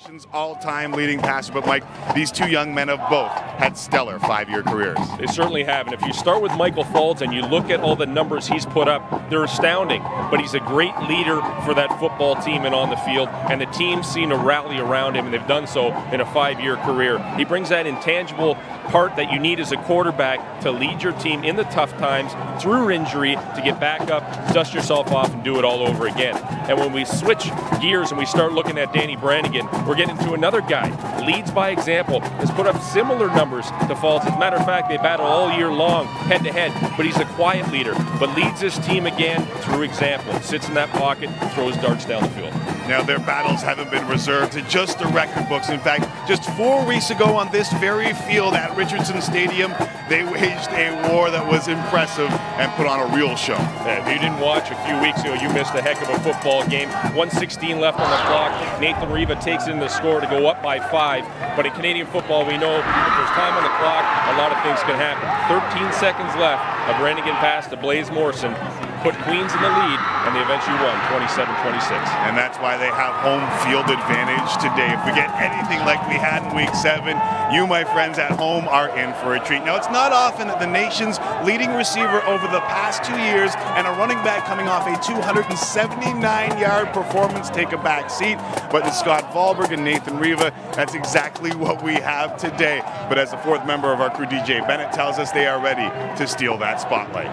nation's all-time leading passer, but Mike, these two young men have both had stellar 5-year careers. They certainly have, and if you start with Michael Faulds and you look at all the numbers he's put up, they're astounding. But he's a great leader for that football team and on the field, and the team seem to rally around him, and they've done so in a 5-year career. He brings that intangible part that you need as a quarterback to lead your team in the tough times through injury, to get back up, dust yourself off, and do it all over again. And when we switch gears and we start looking at Danny Brannigan, we're getting to another guy. Leads by example, has put up similar numbers to Faulds. As a matter of fact, they battle all year long, head-to-head, but he's a quiet leader, but leads his team again through example. Sits in that pocket, throws darts down the field. Now, their battles haven't been reserved to just the record books. In fact, just 4 weeks ago on this very field at Richardson Stadium, they waged a war that was impressive and put on a real show. If you didn't watch a few weeks ago, you missed a heck of a football game. 1:16 left on the clock. Nathan Riva takes in the score to go up by 5. But in Canadian football, we know if there's time on the clock, a lot of things can happen. 13 seconds left. A Brannigan pass to Blaise Morrison put Queens in the lead, and they eventually won 27-26. And that's why they have home field advantage today. If we get anything like we had in Week 7, you, my friends at home, are in for a treat. Now, it's not often that the nation's leading receiver over the past 2 years and a running back coming off a 279-yard performance take a back seat, but in Scott Valberg and Nathan Riva, that's exactly what we have today. But as the 4th member of our crew, DJ Bennett, tells us, they are ready to steal that spotlight.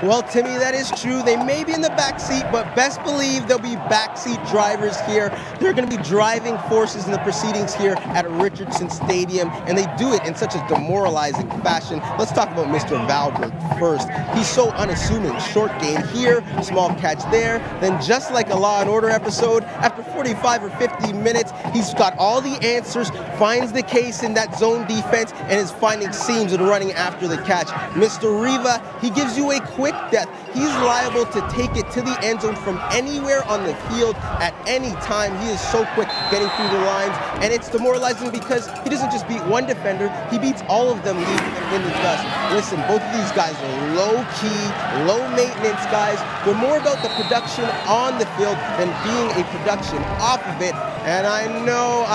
Well, Timmy, that is true. They may be in the back seat, but best believe there'll be backseat drivers here. They're going to be driving forces in the proceedings here at Richardson Stadium, and they do it in such a demoralizing fashion. Let's talk about Mr. Valberg first. He's so unassuming. Short gain here, small catch there. Then just like a Law & Order episode, after 45 or 50 minutes, he's got all the answers, finds the case in that zone defense, and is finding seams and running after the catch. Mr. Riva, he gives you a quick death. He's liable to take it to the end zone from anywhere on the field at any time. He is so quick getting through the lines, and it's demoralizing because he doesn't just beat one defender, he beats all of them, leaving them in the dust. Listen, both of these guys are low-key, low-maintenance guys. They're more about the production on the field than being a production off of it. And I know,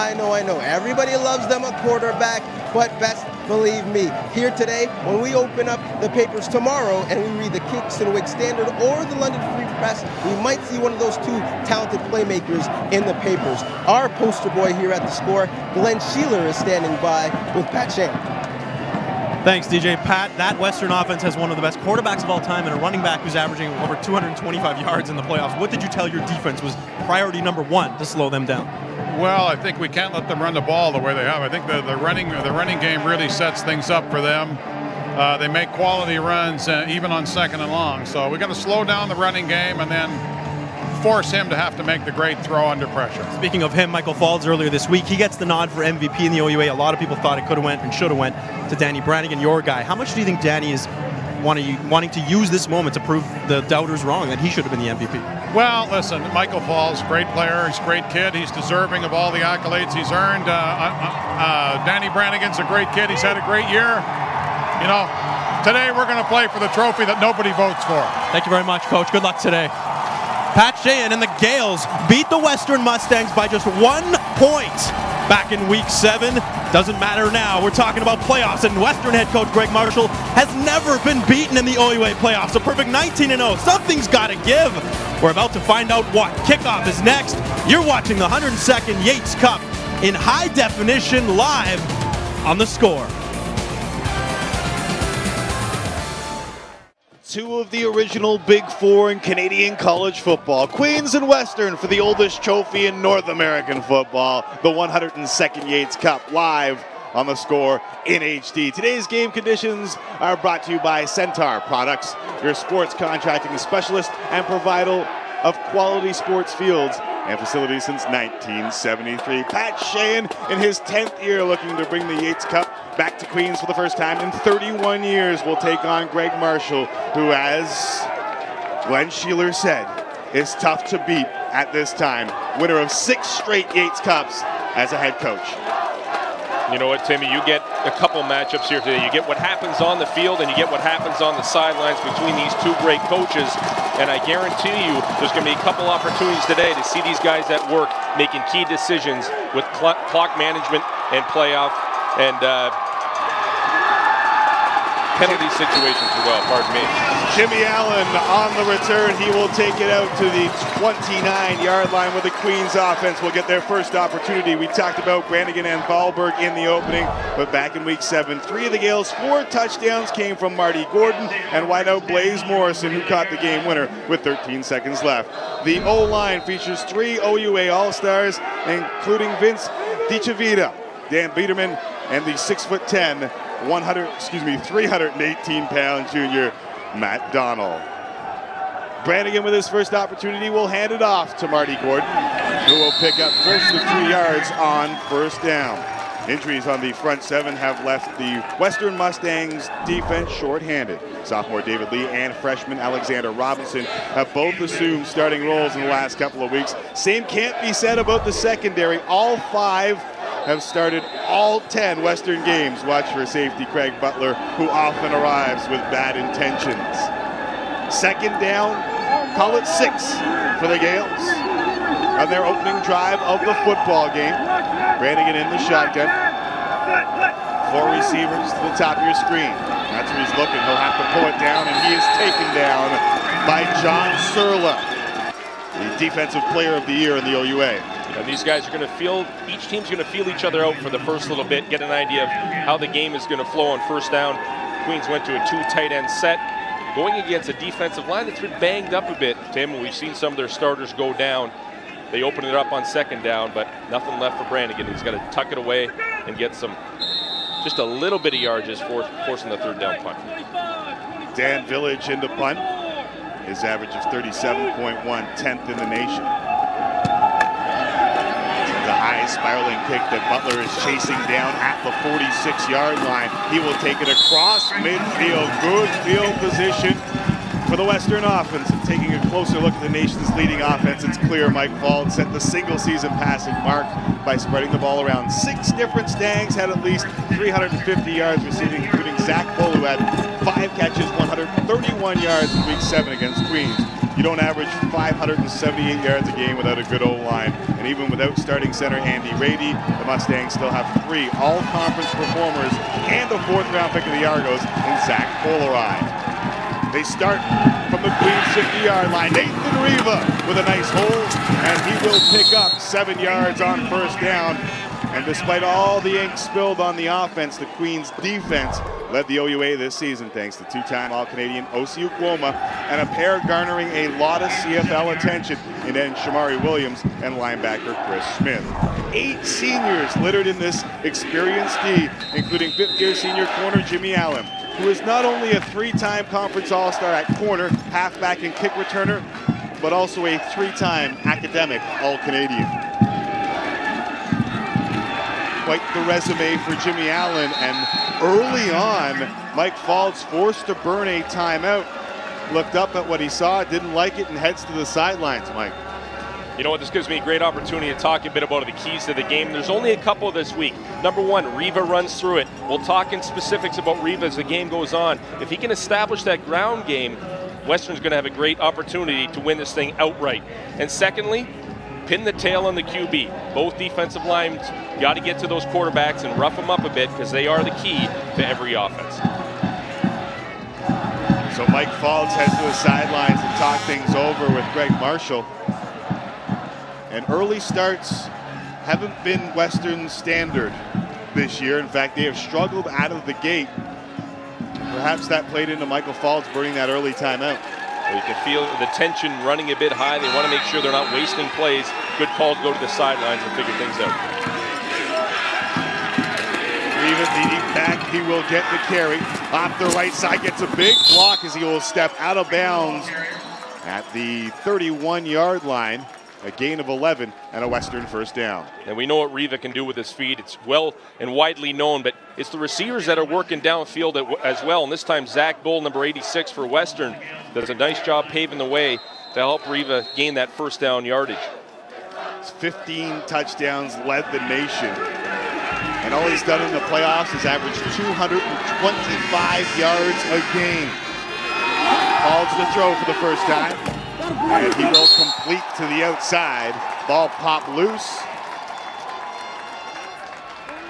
everybody loves them a quarterback, but best believe me, here today, when we open up the papers tomorrow and we read the Kingston Whig Standard or the London Free Press, we might see one of those two talented playmakers in the papers. Our poster boy here at the Score, Glenn Sheeler, is standing by with Pat Shane. Thanks, DJ. Pat, that Western offense has one of the best quarterbacks of all time and a running back who's averaging over 225 yards in the playoffs. What did you tell your defense was priority number 1 to slow them down? Well, I think we can't let them run the ball the way they have. I think the running game really sets things up for them. They make quality runs even on 2nd and long. So we're going to slow down the running game and then force him to have to make the great throw under pressure. Speaking of him, Michael Faulds earlier this week, he gets the nod for MVP in the OUA. A lot of people thought it could have went and should have went to Danny Brannigan, your guy. How much do you think Danny is wanting to use this moment to prove the doubters wrong, that he should have been the MVP? Well, listen, Michael Faulds, great player, he's a great kid, he's deserving of all the accolades he's earned. Danny Brannigan's a great kid, he's had a great year. You know, today we're going to play for the trophy that nobody votes for. Thank you very much, Coach. Good luck today. Pat Sheehan and the Gaels beat the Western Mustangs by just 1 point back in Week 7. Doesn't matter now. We're talking about playoffs, and Western head coach Greg Marshall has never been beaten in the OUA playoffs. A perfect 19-0. Something's got to give. We're about to find out what. Kickoff is next. You're watching the 102nd Yates Cup in high definition live on the Score. 2 of the original Big Four in Canadian college football. Queens and Western for the oldest trophy in North American football. The 102nd Yates Cup live on the Score in HD. Today's game conditions are brought to you by Centaur Products, your sports contracting specialist and provider of quality sports fields and facilities since 1973. Pat Sheehan in his 10th year looking to bring the Yates Cup back to Queens for the first time in 31 years. Will take on Greg Marshall, who, as Glenn Sheeler said, is tough to beat at this time. Winner of 6 straight Yates Cups as a head coach. You know what, Timmy? You get a couple matchups here today. You get what happens on the field and you get what happens on the sidelines between these two great coaches. And I guarantee you there's going to be a couple opportunities today to see these guys at work making key decisions with clock management and playoff and penalty situations as well, pardon me. Jimmy Allen on the return. He will take it out to the 29-yard line where the Queens offense will get their first opportunity. We talked about Brannigan and Thalberg in the opening, but back in week 7, 3 of the Gaels' 4 touchdowns came from Marty Gordon and wideout Blaze Morrison, who caught the game winner with 13 seconds left. The O-line features 3 OUA All-Stars, including Vince DiCivita, Dan Biederman, and the 6'10", 318-pound junior Matt Donnell. Brannigan with his first opportunity will hand it off to Marty Gordon, who will pick up close to 3 yards on first down. Injuries on the front 7 have left the Western Mustangs defense short-handed. Sophomore David Lee and freshman Alexander Robinson have both assumed starting roles in the last couple of weeks. Same can't be said about the secondary. All 5 have started all 10 Western games. Watch for safety Craig Butler, who often arrives with bad intentions. Second down, call it 6 for the Gaels on their opening drive of the football game. Brannigan in the shotgun. 4 receivers to the top of your screen. That's where he's looking. He'll have to pull it down, and he is taken down by John Surla, the defensive player of the year in the OUA. And these guys are going to feel, each team's going to feel each other out for the first little bit, get an idea of how the game is going to flow on first down. Queens went to a 2 tight end set, going against a defensive line that's been banged up a bit, Tim, and we've seen some of their starters go down. They opened it up on second down, but nothing left for Brannigan. He's got to tuck it away and get some, just a little bit of yardage, forcing the third down punt. Dan Village into punt. His average of 37.1, 10th in the nation. The high spiraling kick that Butler is chasing down at the 46-yard line. He will take it across midfield. Good field position for the Western offense. And taking a closer look at the nation's leading offense, it's clear Mike Fauld set the single-season passing mark by spreading the ball around. 6 different Stangs had at least 350 yards receiving, including Zach Bull, who had 5 catches, 131 yards in week 7 against Queens. You don't average 578 yards a game without a good O-line. And even without starting center Andy Rady, the Mustangs still have 3 all-conference performers and a 4th-round pick of the Argos in Zach Polarai. They start from the Queens 50-yard line. Nathan Riva with a nice hold, and he will pick up 7 yards on first down. And despite all the ink spilled on the offense, the Queens defense led the OUA this season thanks to 2-time All-Canadian Osi Ukwoma and a pair garnering a lot of CFL attention in end Shamari Williams and linebacker Chris Smith. 8 seniors littered in this experienced D, including 5th-year senior corner Jimmy Allen, who is not only a 3-time conference All-Star at corner, halfback, and kick returner, but also a 3-time academic All-Canadian. Quite the resume for Jimmy Allen, and early on, Mike Fauld's forced to burn a timeout. Looked up at what he saw, didn't like it, and heads to the sidelines, Mike. You know what, this gives me a great opportunity to talk a bit about the keys to the game. There's only a couple this week. Number 1, Riva runs through it. We'll talk in specifics about Riva as the game goes on. If he can establish that ground game, Western's going to have a great opportunity to win this thing outright. And secondly, pin the tail on the QB. Both defensive lines got to get to those quarterbacks and rough them up a bit because they are the key to every offense. So Mike Faulds heads to the sidelines to talk things over with Greg Marshall. And early starts haven't been Western standard this year. In fact, they have struggled out of the gate. Perhaps that played into Michael Faulds burning that early timeout. You can feel the tension running a bit high. They want to make sure they're not wasting plays. Good call to go to the sidelines and figure things out. Even leading back, he will get the carry. Off the right side, gets a big block as he will step out of bounds at the 31-yard line. A gain of 11 and a Western first down. And we know what Riva can do with his feet. It's well and widely known, but it's the receivers that are working downfield as well. And this time, Zach Bull, number 86 for Western, does a nice job paving the way to help Riva gain that first down yardage. 15 touchdowns, led the nation. And all he's done in the playoffs is average 225 yards a game. Falls to throw for the first time. And he will complete to the outside. Ball popped loose.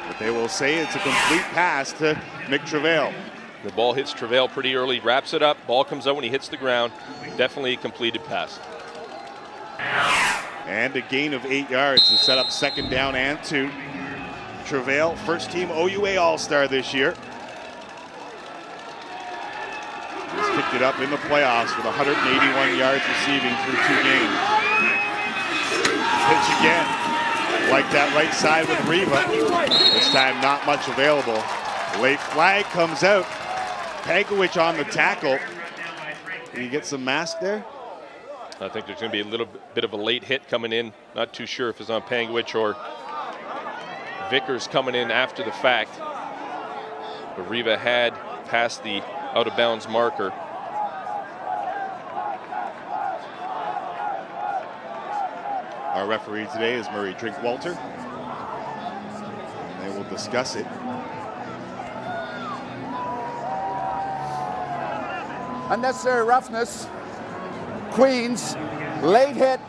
But they will say it's a complete pass to Nick Travail. The ball hits Travail pretty early, wraps it up, ball comes out when he hits the ground. Definitely a completed pass. And a gain of 8 yards to set up second down and 2. Travail, first team OUA All-Star this year. He's picked it up in the playoffs with 181 yards receiving through 2 games. Pitch again. Like that right side with Riva. This time not much available. Late flag comes out. Pankowicz on the tackle. Can you get some mask there? I think there's going to be a little bit of a late hit coming in. Not too sure if it's on Pankowicz or Vickers coming in after the fact. But Riva had passed the out-of-bounds marker. Our referee today is Murray Drinkwalter. And they will discuss it. Unnecessary roughness. Queens, late hit,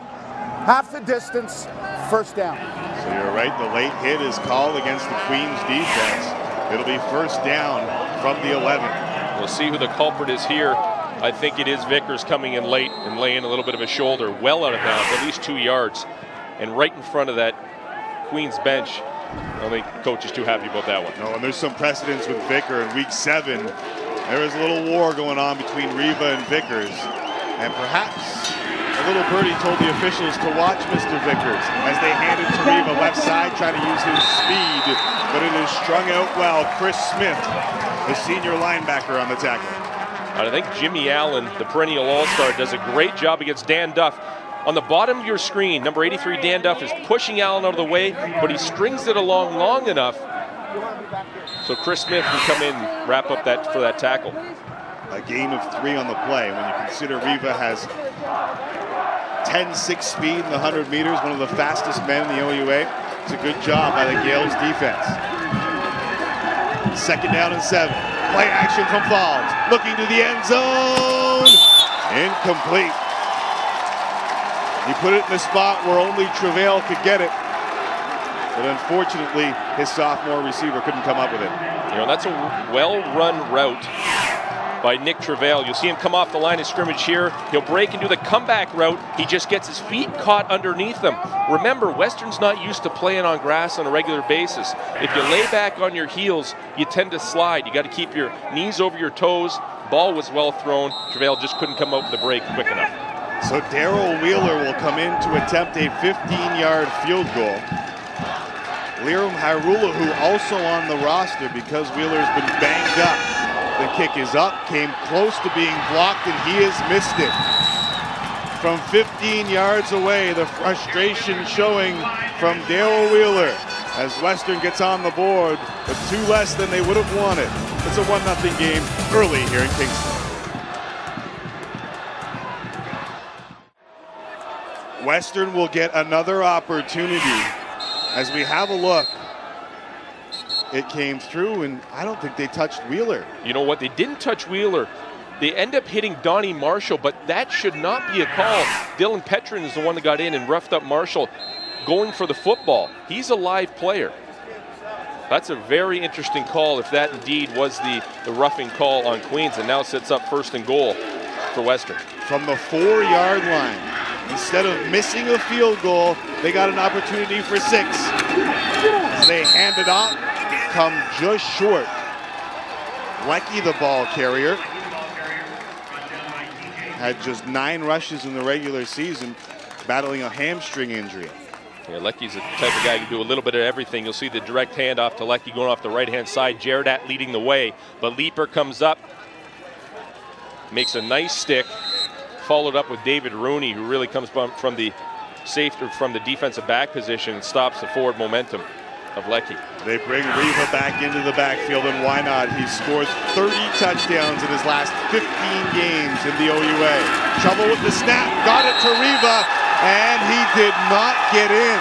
half the distance, first down. So you're right, the late hit is called against the Queens defense. It'll be first down from the 11. We'll see who the culprit is here. I think it is Vickers coming in late and laying a little bit of a shoulder well out of bounds, at least 2 yards. And right in front of that Queens bench. I don't think coach is too happy about that one. No, and there's some precedence with Vicker in week 7. There was a little war going on between Riva and Vickers. And perhaps a little birdie told the officials to watch Mr. Vickers as they handed to Riva left side, trying to use his speed, but it is strung out well. Chris Smith, the senior linebacker on the tackle. I think Jimmy Allen, the perennial all-star, does a great job against Dan Duff. On the bottom of your screen, number 83, Dan Duff, is pushing Allen out of the way, but he strings it along long enough so Chris Smith can come in and wrap up that for that tackle. A gain of 3 on the play. When you consider Riva has 10.6 speed in the 100 meters, one of the fastest men in the OUA. It's a good job by the Gaels defense. Second down and 7. Play action from Falls. Looking to the end zone. Incomplete. He put it in the spot where only Travail could get it. But unfortunately, his sophomore receiver couldn't come up with it. You know, that's a well-run route by Nick Travail. You'll see him come off the line of scrimmage here. He'll break and do the comeback route. He just gets his feet caught underneath him. Remember, Western's not used to playing on grass on a regular basis. If you lay back on your heels, you tend to slide. You got to keep your knees over your toes. Ball was well thrown. Travail just couldn't come out with the break quick enough. So Daryl Wheeler will come in to attempt a 15-yard field goal. Liram Harula, who also on the roster because Wheeler's been banged up. The kick is up, came close to being blocked, and he has missed it. From 15 yards away, the frustration showing from Daryl Wheeler as Western gets on the board, but 2 less than they would have wanted. It's a 1-0 game early here in Kingston. Western will get another opportunity as we have a look. It came through, and I don't think they touched Wheeler. You know what? They didn't touch Wheeler. They end up hitting Donnie Marshall, but that should not be a call. Dylan Petrin is the one that got in and roughed up Marshall going for the football. He's a live player. That's a very interesting call if that indeed was the roughing call on Queens, and now sets up 1st and goal for Western. From the 4-yard line, instead of missing a field goal, they got an opportunity for 6. They hand it off, come just short. Lecky, the ball carrier, had just 9 rushes in the regular season, battling a hamstring injury. Yeah, Lecky's the type of guy who can do a little bit of everything. You'll see the direct handoff to Lecky going off the right-hand side. Jaradat leading the way, but Leaper comes up, makes a nice stick, followed up with David Rooney, who really comes from the safety, from the defensive back position, and stops the forward momentum of Lecky. They bring Riva back into the backfield, and why not? He's scored 30 touchdowns in his last 15 games in the OUA. Trouble with the snap, got it to Riva, and he did not get in.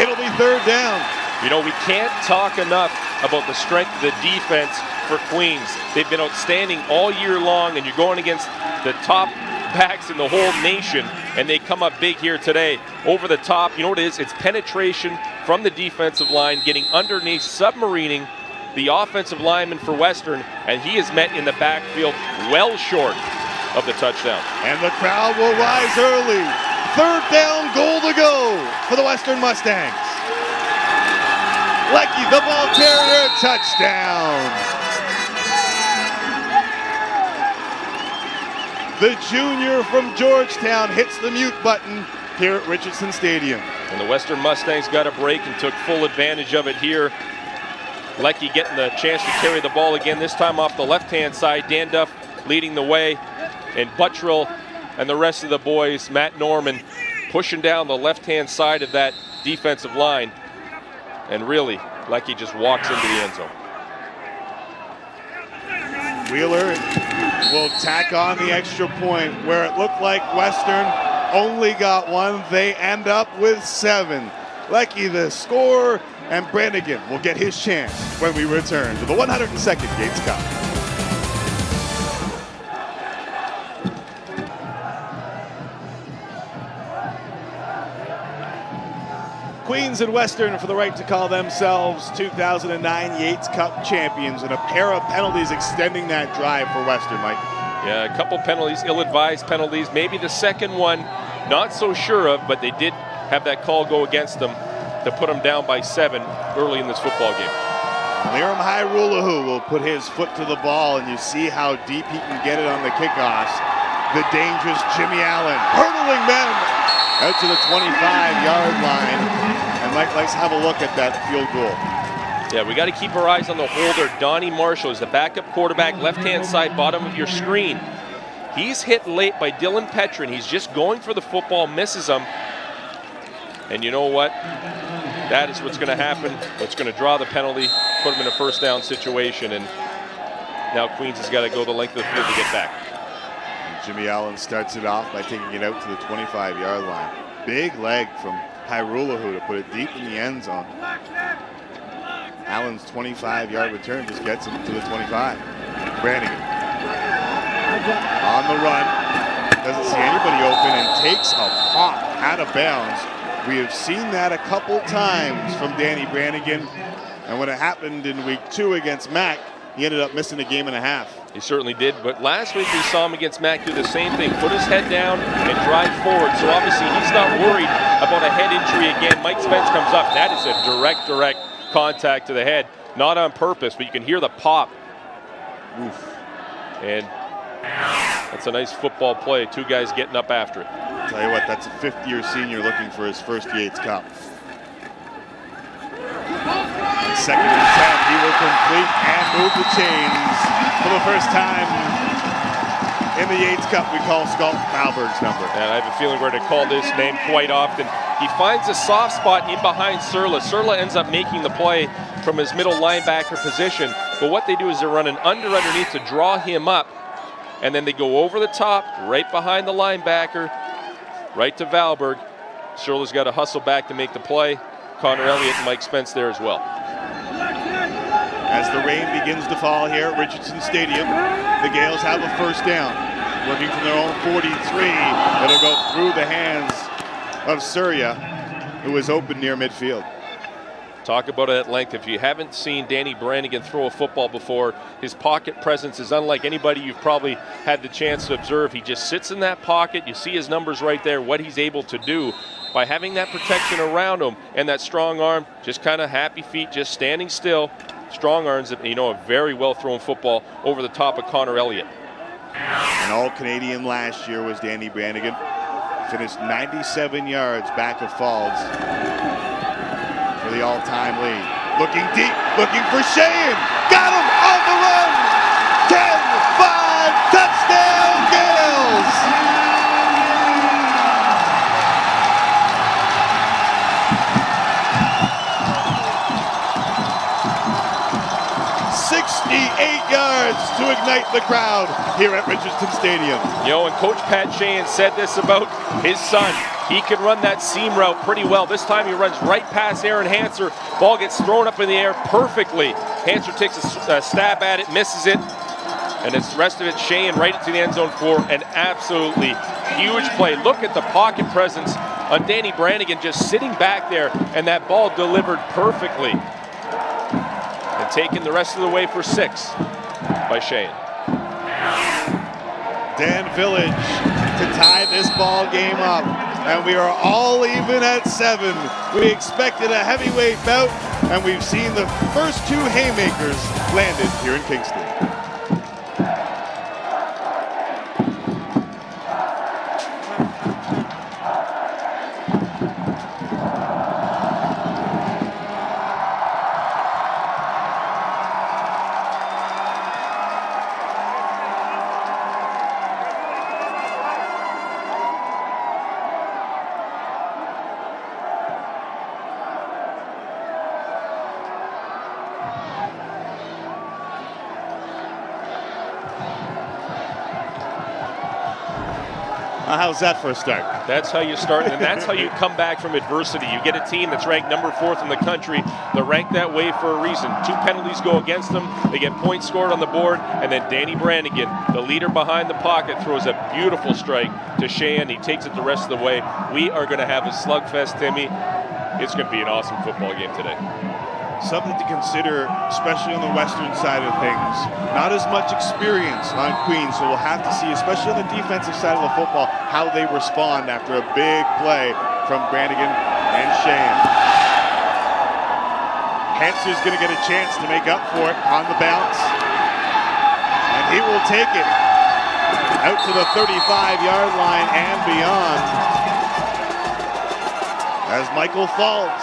It'll be 3rd down. You know, we can't talk enough about the strength of the defense for Queens. They've been outstanding all year long, and you're going against the top backs in the whole nation, and they come up big here today. Over the top, you know what it is? It's penetration from the defensive line, getting underneath, submarining the offensive lineman for Western, and he is met in the backfield well short of the touchdown. And the crowd will rise early. Third down, goal to go for the Western Mustangs. Leckie, the ball carrier, touchdown. The junior from Georgetown hits the mute button here at Richardson Stadium. And the Western Mustangs got a break and took full advantage of it here. Leckie getting the chance to carry the ball again, this time off the left-hand side. Dan Duff leading the way, and Buttrill and the rest of the boys, Matt Norman, pushing down the left-hand side of that defensive line. And really, Leckie just walks into the end zone. Wheeler will tack on the extra point where it looked like Western only got one. They end up with 7. Leckie the score, and Brannigan will get his chance when we return to the 102nd Yates Cup. Queens and Western for the right to call themselves 2009 Yates Cup champions, and a pair of penalties extending that drive for Western, Mike. Yeah, a couple penalties, ill-advised penalties. Maybe the second one, not so sure of, but they did have that call go against them to put them down by 7 early in this football game. Liram Hairulahu will put his foot to the ball, and you see how deep he can get it on the kickoffs. The dangerous Jimmy Allen hurdling men out to the 25-yard line. And Mike, let's have a look at that field goal. Yeah, we got to keep our eyes on the holder. Donnie Marshall is the backup quarterback, left-hand side, bottom of your screen. He's hit late by Dylan Petrin. He's just going for the football, misses him. And you know what? That is what's going to happen. It's going to draw the penalty, put him in a first down situation, and now Queens has got to go the length of the field to get back. Jimmy Allen starts it off by taking it out to the 25-yard line. Big leg from Hairulahu to put it deep in the end zone. Allen's 25-yard return just gets him to the 25. Brannigan on the run, doesn't see anybody open, and takes a pop out of bounds. We have seen that a couple times from Danny Brannigan, and when it happened in week 2 against Mac, he ended up missing a game and a half. He certainly did, but last week we saw him against Mac do the same thing, put his head down and drive forward, so obviously he's not worried about a head injury again. Mike Spence comes up. That is a direct contact to the head, not on purpose, but you can hear the pop. Oof. And that's a nice football play, 2 guys getting up after it. I'll tell you what, that's a 5th-year senior looking for his first Yates Cup. Second and 10, he will complete and move the chains for the first time in the Yates Cup. We call Scott Malberg's number. And I have a feeling we're going to call this name quite often. He finds a soft spot in behind Surla. Surla ends up making the play from his middle linebacker position. But what they do is they're running underneath to draw him up. And then they go over the top, right behind the linebacker, right to Valberg. Surla's got to hustle back to make the play. Connor Elliott and Mike Spence there as well. As the rain begins to fall here at Richardson Stadium, the Gaels have a first down. Working from their own 43, it'll go through the hands of Surya, who is open near midfield. Talk about it at length. If you haven't seen Danny Brannigan throw a football before, his pocket presence is unlike anybody you've probably had the chance to observe. He just sits in that pocket. You see his numbers right there, what he's able to do by having that protection around him and that strong arm, just kind of happy feet, just standing still. Strong arms, you know, a very well-thrown football over the top of Connor Elliott. An All-Canadian last year was Danny Brannigan. Finished 97 yards back of Falls for the all-time lead. Looking deep, looking for Sheehan. Got him on the run. 10-5, touchdown Gaels. 68 yards to ignite the crowd here at Richardson Stadium. You know, and Coach Pat Sheehan said this about his son. He can run that seam route pretty well. This time he runs right past Aaron Hanser. Ball gets thrown up in the air perfectly. Hanser takes a stab at it, misses it, and it's the rest of it, Shane right into the end zone for an absolutely huge play. Look at the pocket presence on Danny Brannigan just sitting back there, and that ball delivered perfectly. And taken the rest of the way for 6 by Shane. Dan Village to tie this ball game up. And we are all even at 7. We expected a heavyweight bout, and we've seen the first 2 haymakers landed here in Kingston. How's that for a start? That's how you start, and that's how you come back from adversity. You get a team that's ranked number 4th in the country. They're ranked that way for a reason. 2 penalties go against them. They get points scored on the board, and then Danny Brannigan, the leader behind the pocket, throws a beautiful strike to Shane. He takes it the rest of the way. We are going to have a slugfest, Timmy. It's going to be an awesome football game today. Something to consider, especially on the western side of things. Not as much experience on Queens, so we'll have to see, especially on the defensive side of the football, how they respond after a big play from Brannigan and Shane. Hanser's going to get a chance to make up for it on the bounce. And he will take it out to the 35-yard line and beyond. As Michael Falls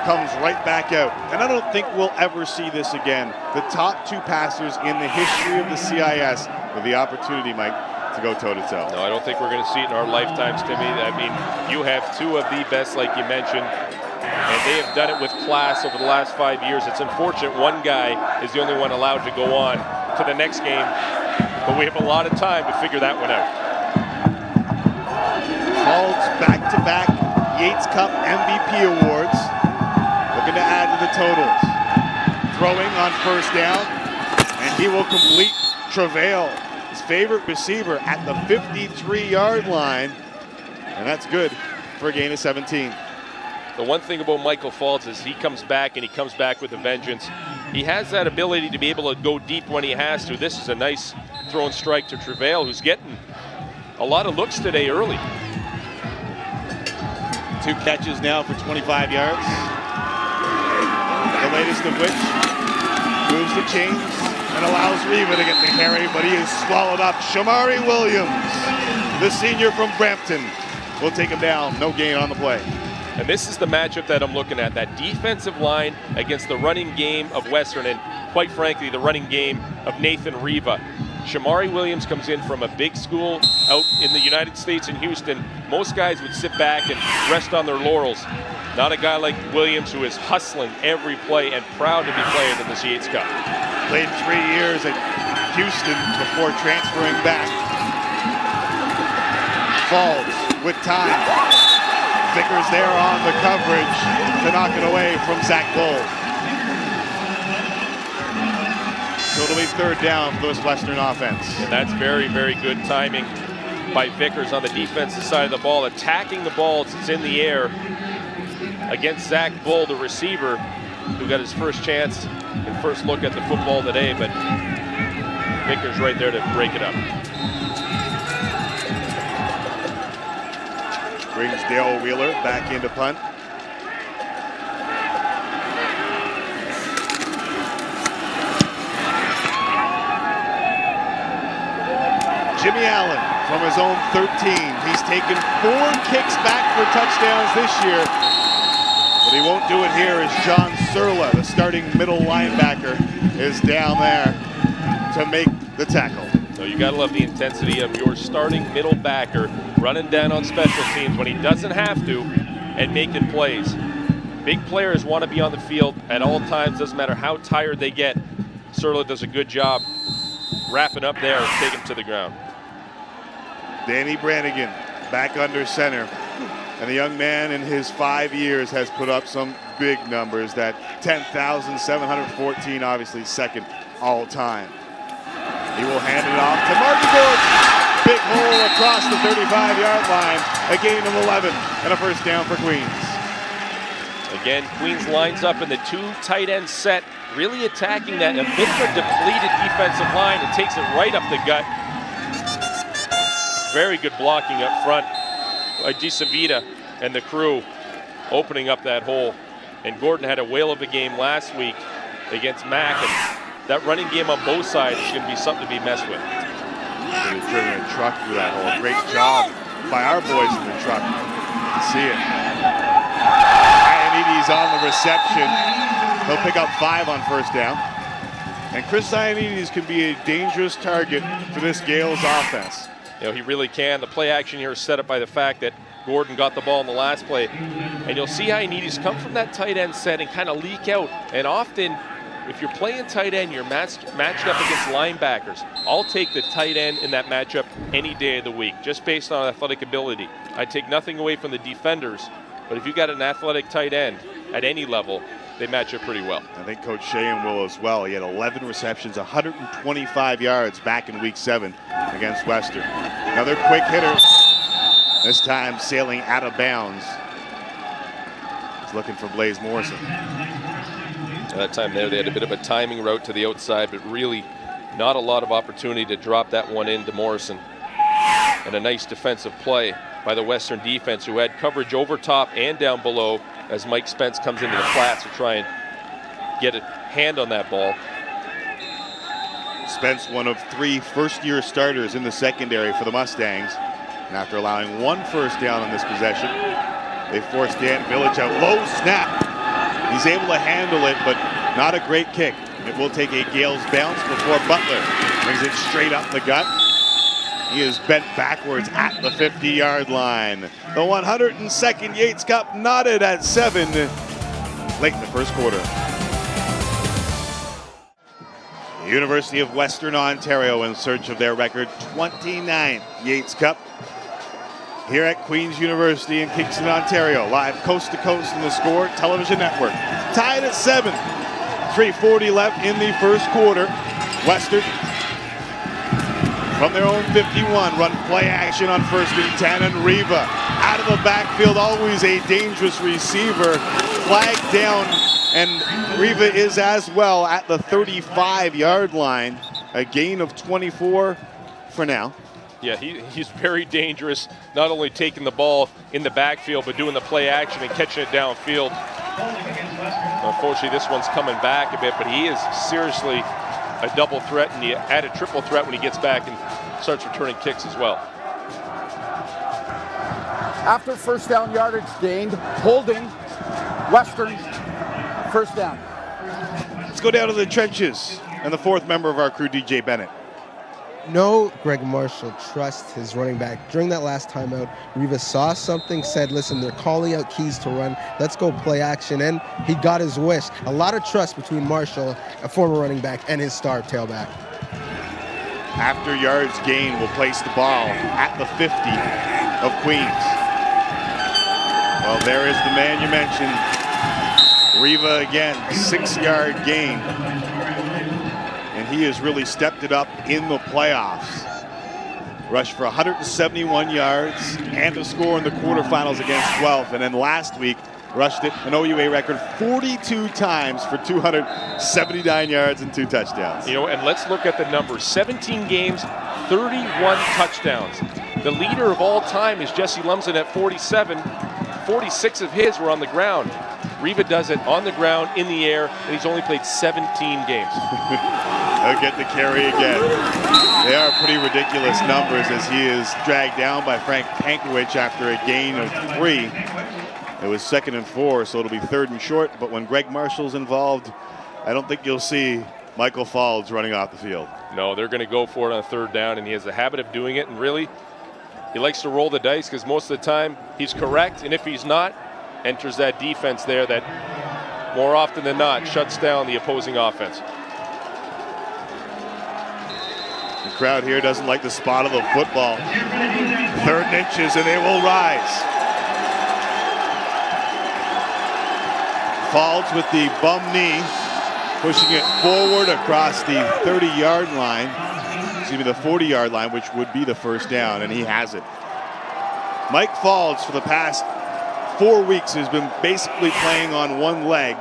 comes right back out. And I don't think we'll ever see this again. The top 2 passers in the history of the CIS with the opportunity, Mike, to go toe-to-toe. No, I don't think we're going to see it in our lifetimes, Timmy. I mean, you have 2 of the best, like you mentioned, and they have done it with class over the last 5 years. It's unfortunate one guy is the only one allowed to go on to the next game, but we have a lot of time to figure that one out. Falls back-to-back Yates Cup MVP awards. Looking to add to the totals. Throwing on first down, and he will complete Travail, his favorite receiver, at the 53-yard line. And that's good for a gain of 17. The one thing about Michael Falls is he comes back, and he comes back with a vengeance. He has that ability to be able to go deep when he has to. This is a nice thrown strike to Travail, who's getting a lot of looks today early. 2 catches now for 25 yards. The latest of which moves the chains and allows Riva to get the carry, but he is swallowed up. Shamari Williams, the senior from Brampton, will take him down. No gain on the play. And this is the matchup that I'm looking at, that defensive line against the running game of Western, and quite frankly, the running game of Nathan Riva. Shamari Williams comes in from a big school out in the United States in Houston. Most guys would sit back and rest on their laurels. Not a guy like Williams, who is hustling every play and proud to be playing in this Yates Cup. Played 3 years at Houston before transferring back. Falls with time. Vickers there on the coverage to knock it away from Zach Bull. So it'll be 3rd down for this Western offense. And that's very, very good timing by Vickers on the defensive side of the ball, attacking the ball as it's in the air against Zach Bull, the receiver, who got his first chance and first look at the football today, but Vickers right there to break it up. Brings Dale Wheeler back into punt. Jimmy Allen from his own 13. He's taken 4 kicks back for touchdowns this year. But he won't do it here as John Surla, the starting middle linebacker, is down there to make the tackle. So you gotta love the intensity of your starting middle backer running down on special teams when he doesn't have to and making plays. Big players want to be on the field at all times, doesn't matter how tired they get. Surla does a good job wrapping up there and taking him to the ground. Danny Brannigan back under center. And the young man in his 5 years has put up some big numbers. That 10,714, obviously second all time. He will hand it off to Marty Gordon. Big hole across the 35-yard line. A gain of 11 and a first down for Queens. Again, Queens lines up in the 2 tight end set, really attacking that a bit of a depleted defensive line and takes it right up the gut. Very good blocking up front by DeSavita and the crew, opening up that hole. And Gordon had a whale of a game last week against Mac. And that running game on both sides is going to be something to be messed with. They've driven a truck through that hole. Great job by our boys in the truck. You see it. Ioannidis on the reception. He'll pick up 5 on first down. And Chris Ioannidis can be a dangerous target for this Gaels offense. You know, he really can. The play action here is set up by the fact that Gordon got the ball in the last play. And you'll see Ioannidis come from that tight end set and kind of leak out. And often, if you're playing tight end, you're matched up against linebackers. I'll take the tight end in that matchup any day of the week, just based on athletic ability. I take nothing away from the defenders, but if you got an athletic tight end at any level, they match up pretty well. I think Coach Sheehan will as well. He had 11 receptions, 125 yards back in week 7 against Western. Another quick hitter, this time sailing out of bounds. He's looking for Blaze Morrison. That time there, they had a bit of a timing route to the outside, but really not a lot of opportunity to drop that one into Morrison. And a nice defensive play by the Western defense, who had coverage over top and down below as Mike Spence comes into the flats to try and get a hand on that ball. Spence, one of 3 first-year starters in the secondary for the Mustangs. And after allowing 1 first down on this possession, they forced Dan Village out. Low snap. He's able to handle it, but not a great kick. It will take a Gaels bounce before Butler brings it straight up the gut. He is bent backwards at the 50-yard line. The 102nd Yates Cup knotted at 7 late in the first quarter. The University of Western Ontario in search of their record 29th Yates Cup. Here at Queen's University in Kingston, Ontario, live coast to coast in the Score television network. Tied at 7. 3:40 left in the first quarter. Western from their own 51, run play action on 1st and 10, and Riva out of the backfield, always a dangerous receiver, flagged down, and Riva is as well at the 35-yard line. A gain of 24 for now. Yeah, he's very dangerous, not only taking the ball in the backfield, but doing the play action and catching it downfield. Unfortunately, this one's coming back a bit, but he is seriously a double threat, and he add a triple threat when he gets back and starts returning kicks as well. After first down yardage gained, holding Western, first down. Let's go down to the trenches and the 4th member of our crew, DJ Bennett. No, Greg Marshall trusts his running back. During that last timeout, Riva saw something, said, listen, they're calling out keys to run. Let's go play action. And he got his wish. A lot of trust between Marshall, a former running back, and his star tailback. After yards gained, will place the ball at the 50 of Queens. Well, there is the man you mentioned. Riva again, 6-yard gain. And he has really stepped it up in the playoffs. Rushed for 171 yards and a score in the quarterfinals against Guelph. And then last week, rushed it, an OUA record, 42 times for 279 yards and 2 touchdowns. You know, and let's look at the numbers. 17 games, 31 touchdowns. The leader of all time is Jesse Lumsden at 47. 46 of his were on the ground. Riva does it on the ground, in the air, and he's only played 17 games. He'll get the carry again. They are pretty ridiculous numbers as he is dragged down by Frank Pankiewicz after a gain of 3. It was 2nd and 4, so it'll be 3rd and short. But when Greg Marshall's involved, I don't think you'll see Michael Falls running off the field. No, they're going to go for it on 3rd down, and he has a habit of doing it. And really, he likes to roll the dice because most of the time he's correct. And if he's not, enters that defense there that more often than not shuts down the opposing offense. The crowd here doesn't like the spot of the football. 3rd and inches, and they will rise. Falls with the bum knee, pushing it forward across the 30-yard line. Excuse me, the 40-yard line, which would be the first down, and he has it. Mike Falls, for the past 4 weeks, has been basically playing on one leg,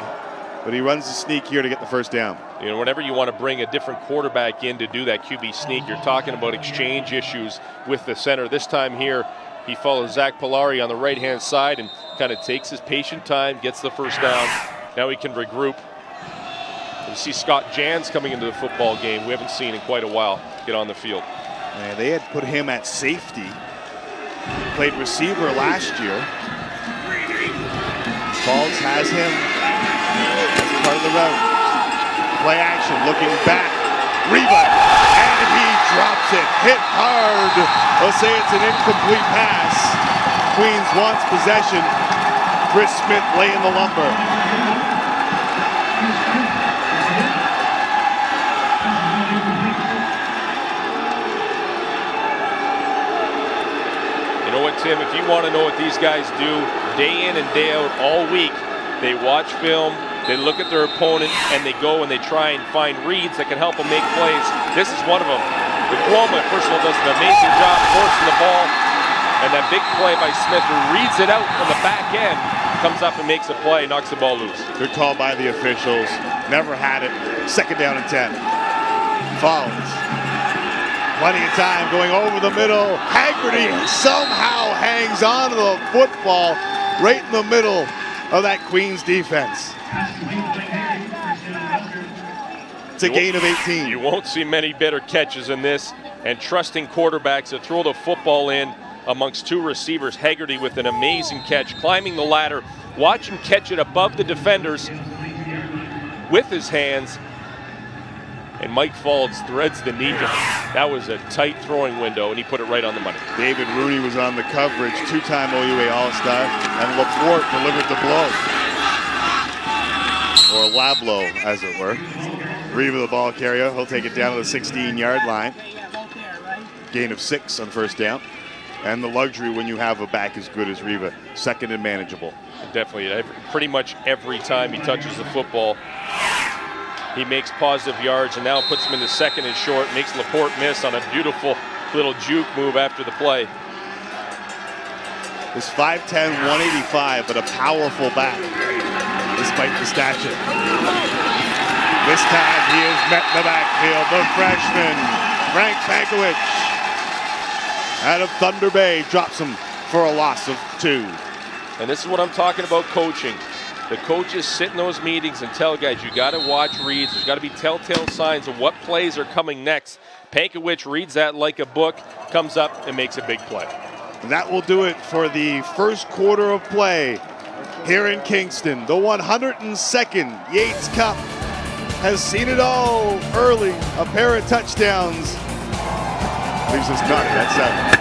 but he runs the sneak here to get the first down. You know, whenever you want to bring a different quarterback in to do that QB sneak, you're talking about exchange issues with the center. This time here, he follows Zach Polari on the right-hand side and kind of takes his patient time, gets the first down. Now he can regroup. You see Scott Jans coming into the football game. We haven't seen in quite a while get on the field. And they had put him at safety. Played receiver last year. Falls has him as part of the route. Play action, looking back. Reba, and he drops it. Hit hard. They'll say it's an incomplete pass. Queens wants possession. Chris Smith laying the lumber. You know what, Tim? If you want to know what these guys do day in and day out all week, they watch film, they look at their opponent, and they go and they try and find reads that can help them make plays. This is one of them. Diploma, first of all, does an amazing job forcing the ball. And that big play by Smith, who reads it out from the back end, comes up and makes a play, knocks the ball loose. Good call by the officials. Never had it. Second down and 10. Falls. Plenty of time going over the middle. Haggerty somehow hangs on to the football right in the middle of that Queens defense. It's a gain of 18. You won't see many better catches in this, and trusting quarterbacks to throw the football in amongst two receivers. Haggerty with an amazing catch, climbing the ladder. Watch him catch it above the defenders with his hands. And Mike Falls threads the knee. That was a tight throwing window, and he put it right on the money. David Rooney was on the coverage, two-time OUA All-Star, and Laporte delivered the blow. Or Lablo, as it were. Reba, the ball carrier, he'll take it down to the 16-yard line. Gain of 6 on first down. And the luxury when you have a back as good as Reba, second and manageable. Definitely, pretty much every time he touches the football, he makes positive yards, and now puts him into second and short, makes Laporte miss on a beautiful little juke move after the play. He's 5'10", 185, but a powerful back, despite the stature. This time he is met in the backfield, the freshman, Frank Pankowicz, out of Thunder Bay, drops him for a loss of 2. And this is what I'm talking about coaching. The coaches sit in those meetings and tell guys, you got to watch reads. There's got to be telltale signs of what plays are coming next. Pankowicz reads that like a book, comes up and makes a big play. And that will do it for the first quarter of play here in Kingston. The 102nd Yates Cup has seen it all early. A pair of touchdowns. Leaves us knotted at 7.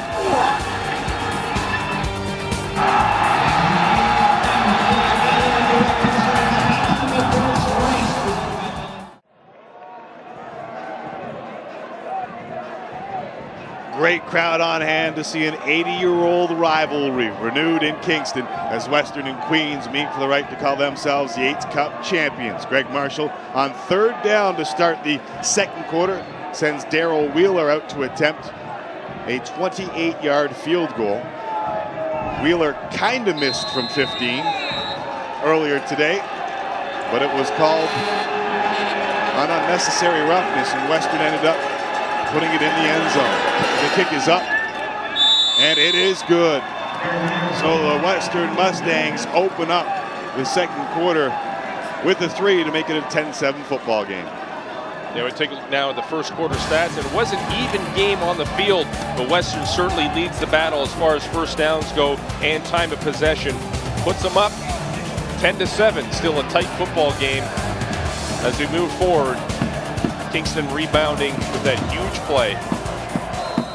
Great crowd on hand to see an 80-year-old rivalry renewed in Kingston as Western and Queens meet for the right to call themselves the Yates Cup champions. Greg Marshall on third down to start the second quarter sends Darryl Wheeler out to attempt a 28-yard field goal. Wheeler kind of missed from 15 earlier today, but it was called on unnecessary roughness, and Western ended up putting it in the end zone. The kick is up, and it is good. So the Western Mustangs open up the second quarter with a 3 to make it a 10-7 football game. Yeah, we take now the first quarter stats, and it was an even game on the field, but Western certainly leads the battle as far as first downs go and time of possession. Puts them up 10-7, still a tight football game as we move forward. Kingston rebounding with that huge play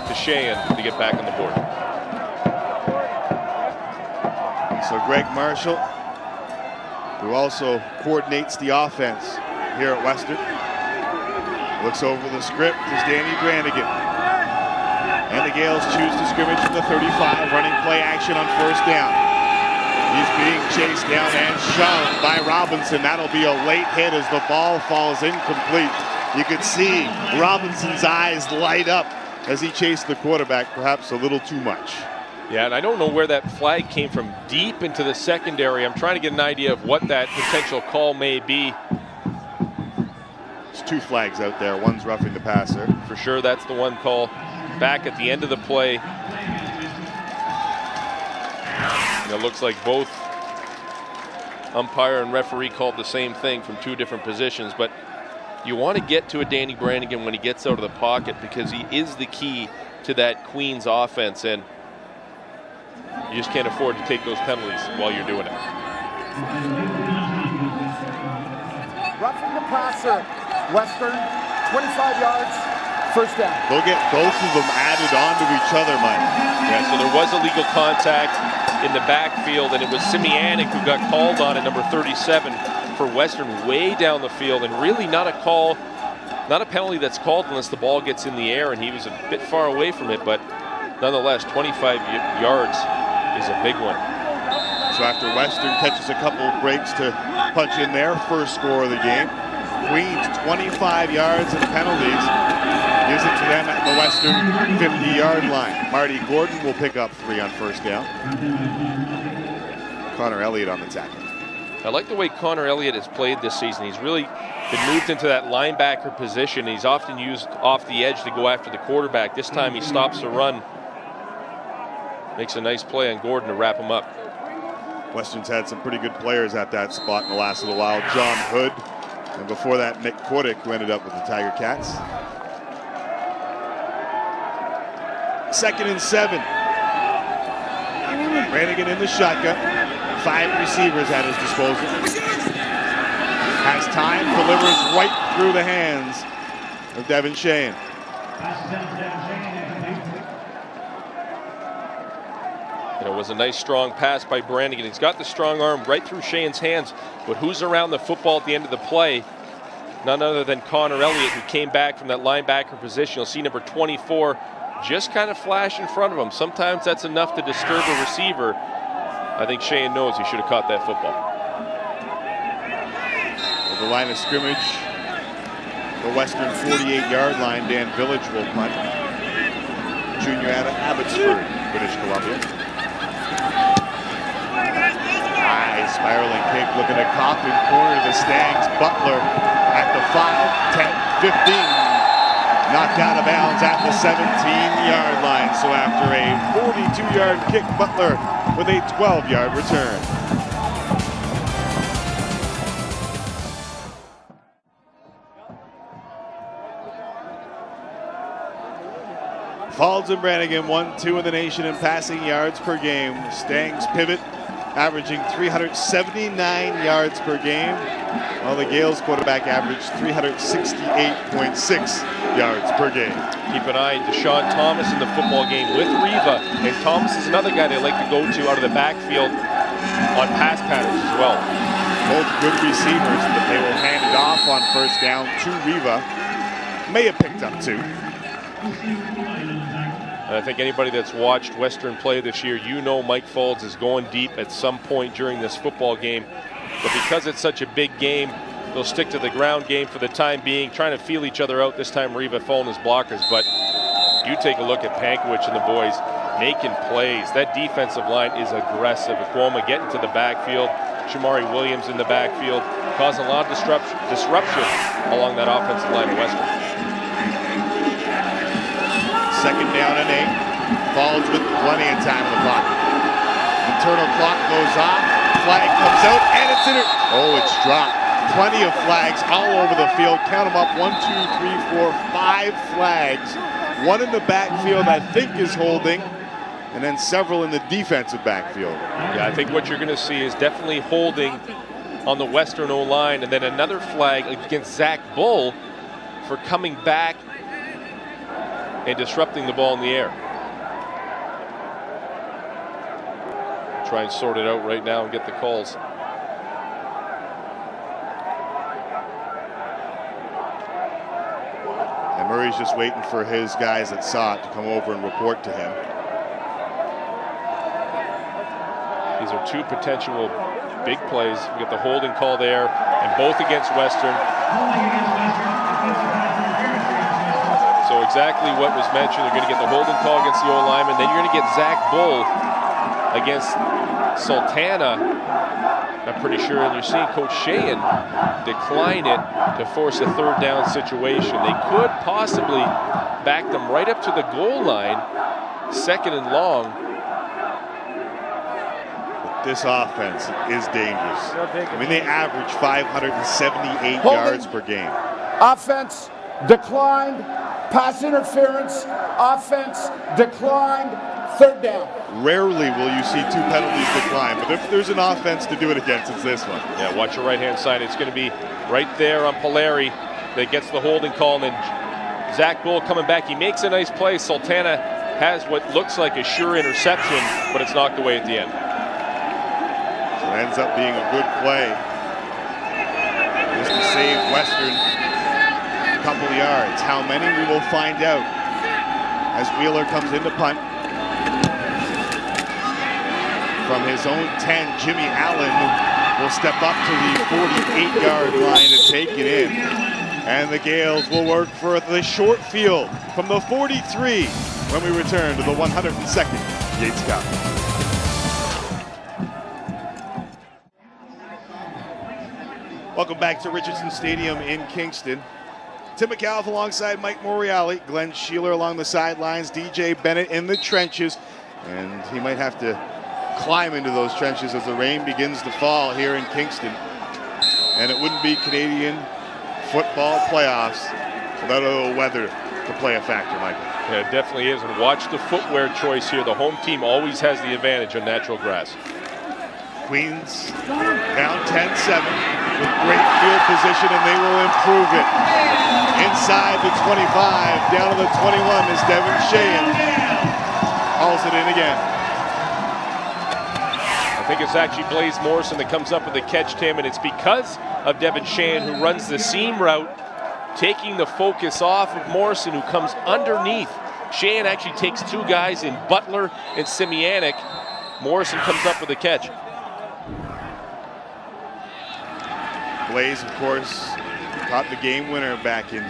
to Sheehan to get back on the board. So Greg Marshall, who also coordinates the offense here at Western, looks over the script as Danny Brannigan. And the Gaels choose to scrimmage from the 35, running play action on first down. He's being chased down and shoved by Robinson. That'll be a late hit as the ball falls incomplete. You could see Robinson's eyes light up as he chased the quarterback, perhaps a little too much. Yeah, and I don't know where that flag came from, deep into the secondary. I'm trying to get an idea of what that potential call may be. There's two flags out there. One's roughing the passer. For sure, that's the one call back at the end of the play. And it looks like both umpire and referee called the same thing from two different positions, but you want to get to a Danny Brannigan when he gets out of the pocket, because he is the key to that Queens offense, and you just can't afford to take those penalties while you're doing it. Roughing the passer, Western, 25 yards, first down. They'll get both of them added onto each other, Mike. Yeah, so there was illegal contact in the backfield, and it was Simianic who got called on at number 37 for Western, way down the field, and really not a call, not a penalty that's called unless the ball gets in the air, and he was a bit far away from it, but nonetheless, 25 yards is a big one. So after Western catches a couple of breaks to punch in their first score of the game, Queens 25 yards and penalties gives it to them at the Western 50-yard line. Marty Gordon will pick up 3 on first down. Connor Elliott on the tackle. I like the way Connor Elliott has played this season. He's really been moved into that linebacker position. He's often used off the edge to go after the quarterback. This time he stops the run. Makes a nice play on Gordon to wrap him up. Western's had some pretty good players at that spot in the last little while. John Hood, and before that, Nick Kordick, who ended up with the Tiger Cats. 2nd and 7. Brannigan in the shotgun. 5 receivers at his disposal. Has time, delivers right through the hands of Devin Sheehan. And it was a nice strong pass by Brannigan. He's got the strong arm right through Sheehan's hands, but who's around the football at the end of the play? None other than Connor Elliott, who came back from that linebacker position. You'll see number 24 just kind of flash in front of him. Sometimes that's enough to disturb a receiver. I think Sheehan knows he should have caught that football. At the line of scrimmage, the Western 48-yard line, Dan Village will punt. Junior out of Abbotsford, British Columbia. High spiraling kick, looking to cop in corner to the Stangs. Butler at the 5, 10, 15. Knocked out of bounds at the 17-yard line. So after a 42-yard kick, Butler with a 12-yard return. Faulds and Brannigan 1-2 in the nation in passing yards per game. Stangs pivot, averaging 379 yards per game, while the Gaels quarterback averaged 368.6 yards per game. Keep an eye on Deshaun Thomas in the football game with Riva, and Thomas is another guy they like to go to out of the backfield on pass patterns as well. Both good receivers that they will hand it off on first down to Riva. May have picked up 2. And I think anybody that's watched Western play this year, you know Mike Faulds is going deep at some point during this football game. But because it's such a big game, they'll stick to the ground game for the time being, trying to feel each other out. This time Riva falling his blockers. But you take a look at Pankowicz and the boys making plays. That defensive line is aggressive. Aquoma getting to the backfield. Shamari Williams in the backfield, causing a lot of disruption along that offensive line of Western. 2nd down and 8. Faulds with plenty of time in the pocket. Internal clock goes off. Flag comes out, and it's in it. Oh, it's dropped. Plenty of flags all over the field. Count them up. 1, 2, 3, 4, 5 flags. One in the backfield, I think, is holding, and then several in the defensive backfield. Yeah, I think what you're going to see is definitely holding on the Western O-line, and then another flag against Zach Bull for coming back and disrupting the ball in the air. Try and sort it out right now and get the calls. And Murray's just waiting for his guys at SOT to come over and report to him. He's Those are two potential big plays. We get the holding call there, and both against Western. So exactly what was mentioned. They're going to get the holding call against the O-lineman. Then you're going to get Zach Bull against Sultana. I'm pretty sure, and you're seeing Coach Sheehan decline it to force a third down situation. They could possibly back them right up to the goal line, second and long. This offense is dangerous. I mean, they average 578 yards per game. Offense declined. Pass interference. Offense declined. Third down. Rarely will you see two penalties decline, but if there's an offense to do it against, it's this one. Yeah, watch your right-hand side. It's going to be right there on Polari that gets the holding call, and then Zach Bull coming back. He makes a nice play. Sultana has what looks like a sure interception, but it's knocked away at the end. So it ends up being a good play. Just to save Western a couple of yards. How many, we will find out as Wheeler comes in to punt. From his own 10, Jimmy Allen will step up to the 48-yard line to take it in. And the Gaels will work for the short field from the 43 when we return to the 102nd Yates Cup. Welcome back to Richardson Stadium in Kingston. Tim McAuliffe alongside Mike Moriali, Glenn Sheeler along the sidelines, DJ Bennett in the trenches, and he might have to climb into those trenches as the rain begins to fall here in Kingston. And it wouldn't be Canadian football playoffs without a little weather to play a factor, Michael. Yeah, it definitely is. And watch the footwear choice here. The home team always has the advantage on natural grass. Queens down 10-7 with great field position, and they will improve it. Inside the 25, down to the 21 is Devin Sheehan. Hauls it in again. I think it's actually Blaze Morrison that comes up with the catch, Tim, and it's because of Devin Sheehan, who runs the seam route, taking the focus off of Morrison, who comes underneath. Sheehan actually takes two guys in Butler and Simianic. Morrison comes up with the catch. Blaze, of course, caught the game winner back in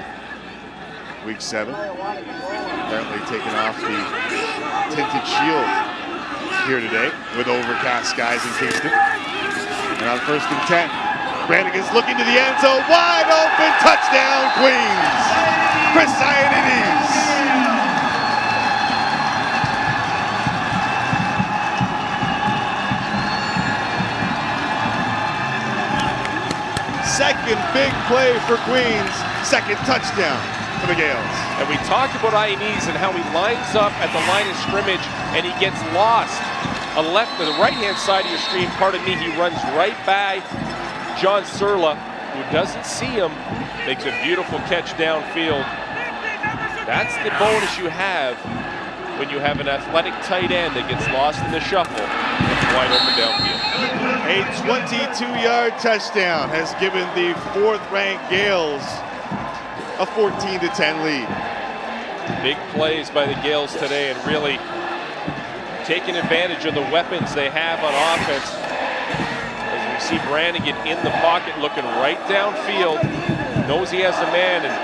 week 7. Apparently taking off the tinted shield here today with overcast skies in Kingston. And on 1st and 10, Brannigan's looking to the end zone, wide open, touchdown Queens! Chris Ioannidis! Second big play for Queens, second touchdown for the Gaels. And we talked about Ioannidis and how he lines up at the line of scrimmage and he gets lost. On the right-hand side of your screen, pardon me, he runs right by John Surla, who doesn't see him, makes a beautiful catch downfield. That's the bonus you have when you have an athletic tight end that gets lost in the shuffle and wide open downfield. A 22-yard touchdown has given the 4th-ranked Gaels a 14-10 lead. Big plays by the Gaels today and really taking advantage of the weapons they have on offense. As we see Brannigan in the pocket looking right downfield, knows he has a man, and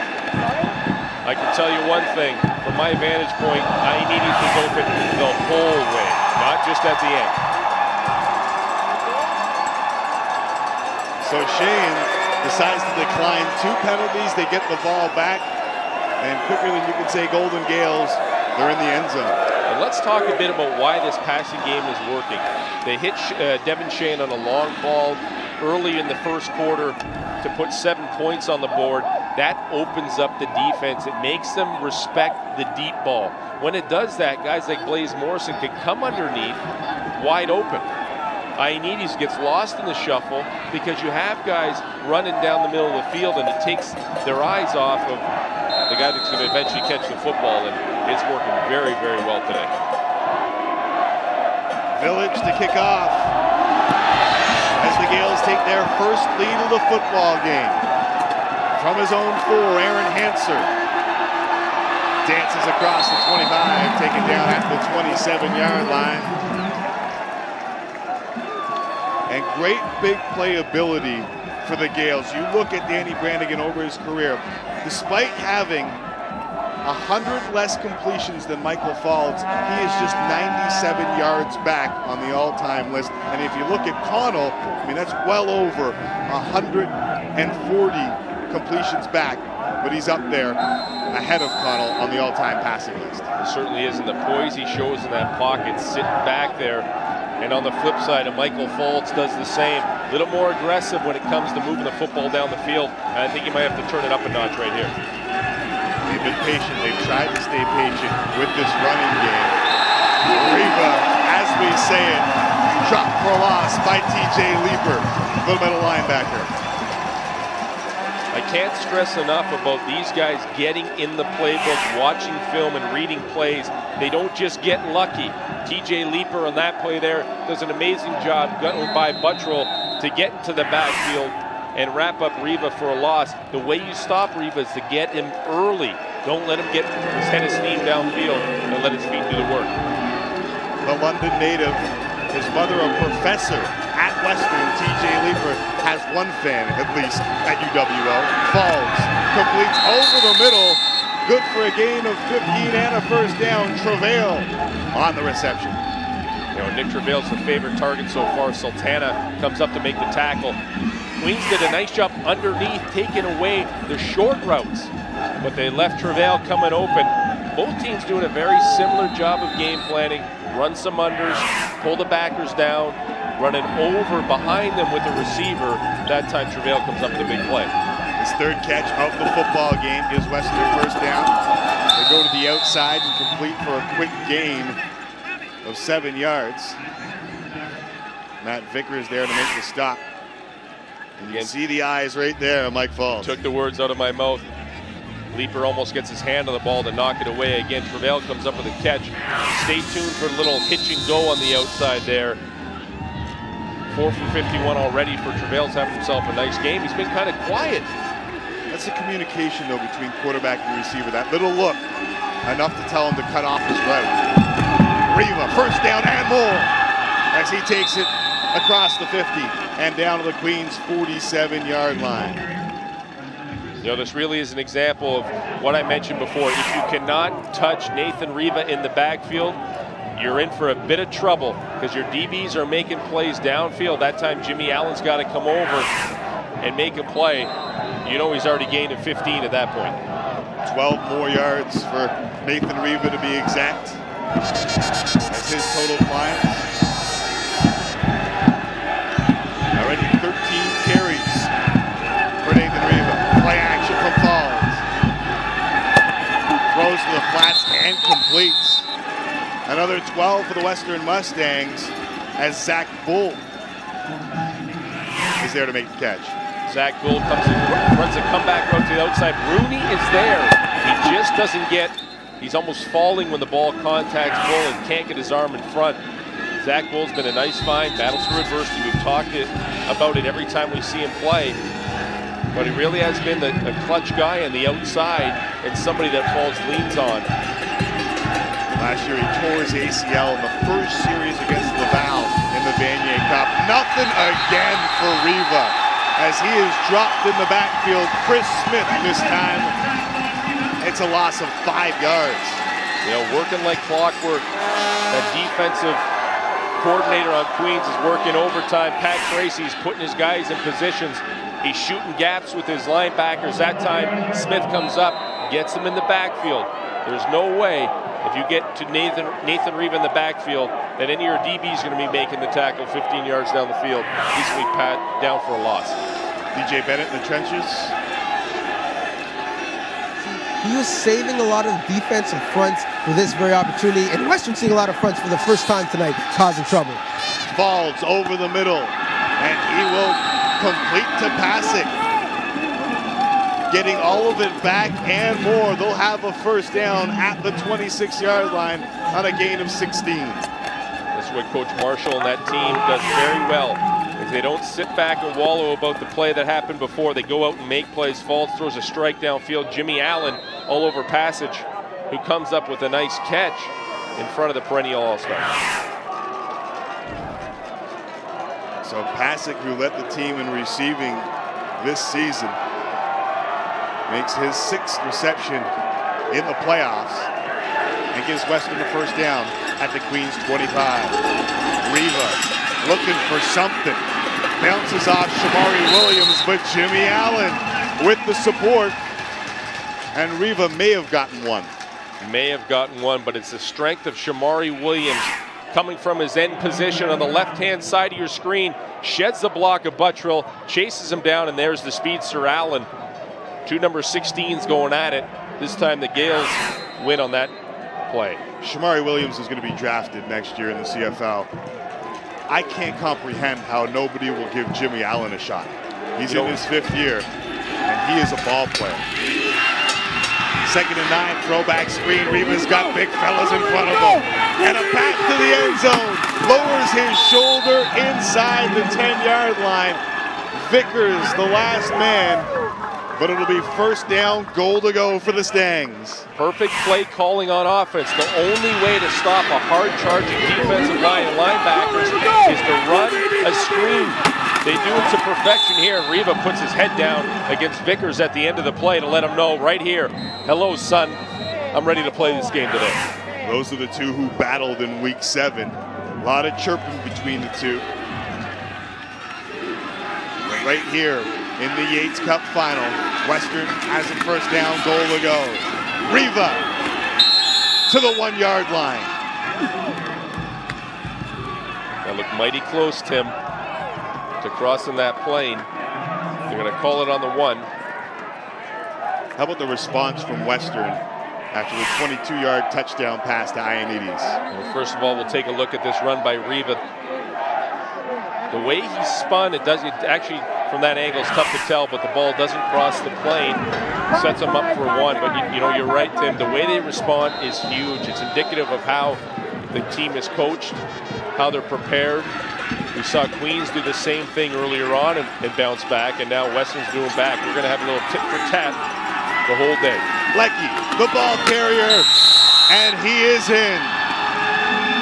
I can tell you one thing, from my vantage point, Ioannidis was open the whole way, not just at the end. So Sheehan decides to decline 2 penalties. They get the ball back, and quicker than you can say Golden Gaels, they're in the end zone. And let's talk a bit about why this passing game is working. They hit Devin Sheehan on a long ball early in the first quarter to put 7 points on the board. That opens up the defense. It makes them respect the deep ball. When it does that, guys like Blaze Morrison can come underneath wide open. Ioannidis gets lost in the shuffle because you have guys running down the middle of the field, and it takes their eyes off of the guy that's going to eventually catch the football, and it's working very, very well today. Village to kick off as the Gaels take their first lead of the football game. From his own 4, Aaron Hanser dances across the 25, taken down at the 27-yard line. and great big playability for the Gaels. You look at Danny Brannigan over his career, despite having 100 less completions than Michael Faulds, he is just 97 yards back on the all-time list. And if you look at Connell, I mean, that's well over 140 completions back, but he's up there ahead of Connell on the all-time passing list. It certainly is, and the poise he shows in that pocket, sitting back there. And on the flip side, Michael Faulds does the same. A little more aggressive when it comes to moving the football down the field. And I think he might have to turn it up a notch right here. They've been patient. They've tried to stay patient with this running game. Riva, as we say it, dropped for a loss by TJ Leeper, little middle linebacker. I can't stress enough about these guys getting in the playbook, watching film and reading plays. They don't just get lucky. TJ Leeper on that play there does an amazing job going by Buttrell to get into the backfield and wrap up Riva for a loss. The way you stop Riva is to get him early. Don't let him get his head of steam downfield and let his feet do the work. The London native, his mother a professor at Western, TJ Leeper, has one fan at least at UWO. Falls, completes over the middle. Good for a gain of 15 and a first down. Travail on the reception. You know, Nick Travail's the favorite target so far. Sultana comes up to make the tackle. Queens did a nice job underneath, taking away the short routes, but they left Travail coming open. Both teams doing a very similar job of game planning. Run some unders, pull the backers down, running over behind them with the receiver. That time Travail comes up with a big play. His third catch of the football game gives Western first down. They go to the outside and complete for a quick gain of 7 yards. Matt Vickers there to make the stop. And you can see the eyes right there, Mike Falls. Took the words out of my mouth. Leeper almost gets his hand on the ball to knock it away. Again, Travail comes up with a catch. Stay tuned for a little hitch and go on the outside there. 4 for 51 already for Travail's having himself a nice game. He's been kind of quiet. That's the communication, though, between quarterback and receiver. That little look, enough to tell him to cut off his route. Riva, first down and more, as he takes it across the 50 and down to the Queens' 47-yard line. You know, this really is an example of what I mentioned before. If you cannot touch Nathan Riva in the backfield, you're in for a bit of trouble because your DBs are making plays downfield. That time Jimmy Allen's got to come over and make a play. You know he's already gained 15 at that point. 12 more yards for Nathan Riva to be exact. That's his total climbs. Already 13 carries for Nathan Riva. Play action from Falls. Throws to the flats and completes. Another 12 for the Western Mustangs as Zach Bull is there to make the catch. Zach Bull comes in, runs a comeback route to the outside. Rooney is there. He just doesn't get, he's almost falling when the ball contacts Bull and can't get his arm in front. Zach Bull's been a nice find, battles through adversity. We've talked about it every time we see him play. But he really has been a clutch guy on the outside and somebody that Falls leans on. Last year he tore his ACL in the first series against Laval in the Vanier Cup. Nothing again for Riva as he is dropped in the backfield. Chris Smith this time. It's a loss of 5 yards. You know, working like clockwork. That defensive coordinator on Queens is working overtime. Pat Tracy's putting his guys in positions. He's shooting gaps with his linebackers. That time Smith comes up, gets them in the backfield. There's no way if you get to Nathan Riva in the backfield that any of your DB is going to be making the tackle 15 yards down the field. He's going to be pat down for a loss. DJ Bennett in the trenches. He was saving a lot of defensive fronts for this very opportunity, and Western seeing a lot of fronts for the first time tonight, causing trouble. Falls over the middle, and he will complete to passing. Getting all of it back and more. They'll have a first down at the 26-yard line on a gain of 16. That's what Coach Marshall and that team does very well. Is they don't sit back and wallow about the play that happened before. They go out and make plays. Falls throws a strike downfield. Jimmy Allen all over Passage, who comes up with a nice catch in front of the perennial All-Star. So Pasick, who led the team in receiving this season, makes his 6th reception in the playoffs and gives Western the first down at the Queens 25. Riva looking for something. Bounces off Shamari Williams, but Jimmy Allen with the support. And Riva may have gotten one. May have gotten one, but it's the strength of Shamari Williams coming from his end position on the left-hand side of your screen. Sheds the block of Buttrill, chases him down, and there's the speedster Allen. 2 number 16s going at it. This time the Gaels win on that play. Shamari Williams is going to be drafted next year in the CFL. I can't comprehend how nobody will give Jimmy Allen a shot. He's in his 5th year, and he is a ball player. 2nd and 9, throwback screen. Riva's got big fellas in front of him. And a pass to the end zone. Lowers his shoulder inside the 10-yard line. Vickers, the last man. But it'll be first down, goal to go for the Stangs. Perfect play calling on offense. The only way to stop a hard-charging defensive line and linebackers is to run a screen. They do it to perfection here. Riva puts his head down against Vickers at the end of the play to let him know right here, hello, son, I'm ready to play this game today. Those are the two who battled in week 7. A lot of chirping between the two. Right here in the Yates Cup final, Western has a first down, goal to go. Riva to the 1-yard line. That looked mighty close, Tim, to crossing that plane. They're going to call it on the 1. How about the response from Western after the 22-yard touchdown pass to Ioannidis? Well, first of all, we'll take a look at this run by Riva. The way he spun, it actually, from that angle, it's tough to tell, but the ball doesn't cross the plane, sets him up for 1. But you know, you're right, Tim. The way they respond is huge. It's indicative of how the team is coached, how they're prepared. We saw Queens do the same thing earlier on and bounce back, and now Western's doing back. We're going to have a little tit for tat the whole day. Leckie, the ball carrier, and he is in.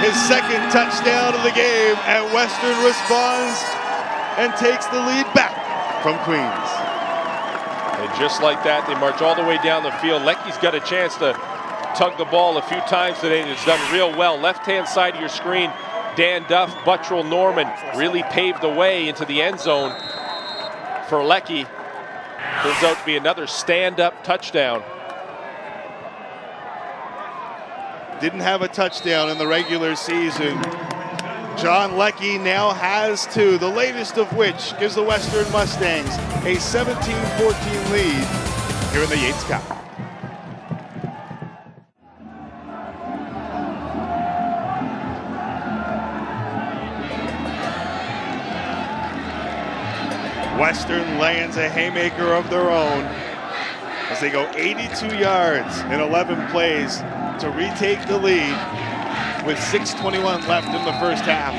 His 2nd touchdown of the game, and Western responds and takes the lead back from Queens. And just like that, they march all the way down the field. Leckie's got a chance to tug the ball a few times today, and it's done real well. Left-hand side of your screen, Dan Duff, Buttrill, Norman really paved the way into the end zone for Leckie. Turns out to be another stand-up touchdown. Didn't have a touchdown in the regular season. John Leckie now has 2, the latest of which gives the Western Mustangs a 17-14 lead here in the Yates Cup. Western lands a haymaker of their own as they go 82 yards in 11 plays to retake the lead with 6:21 left in the first half.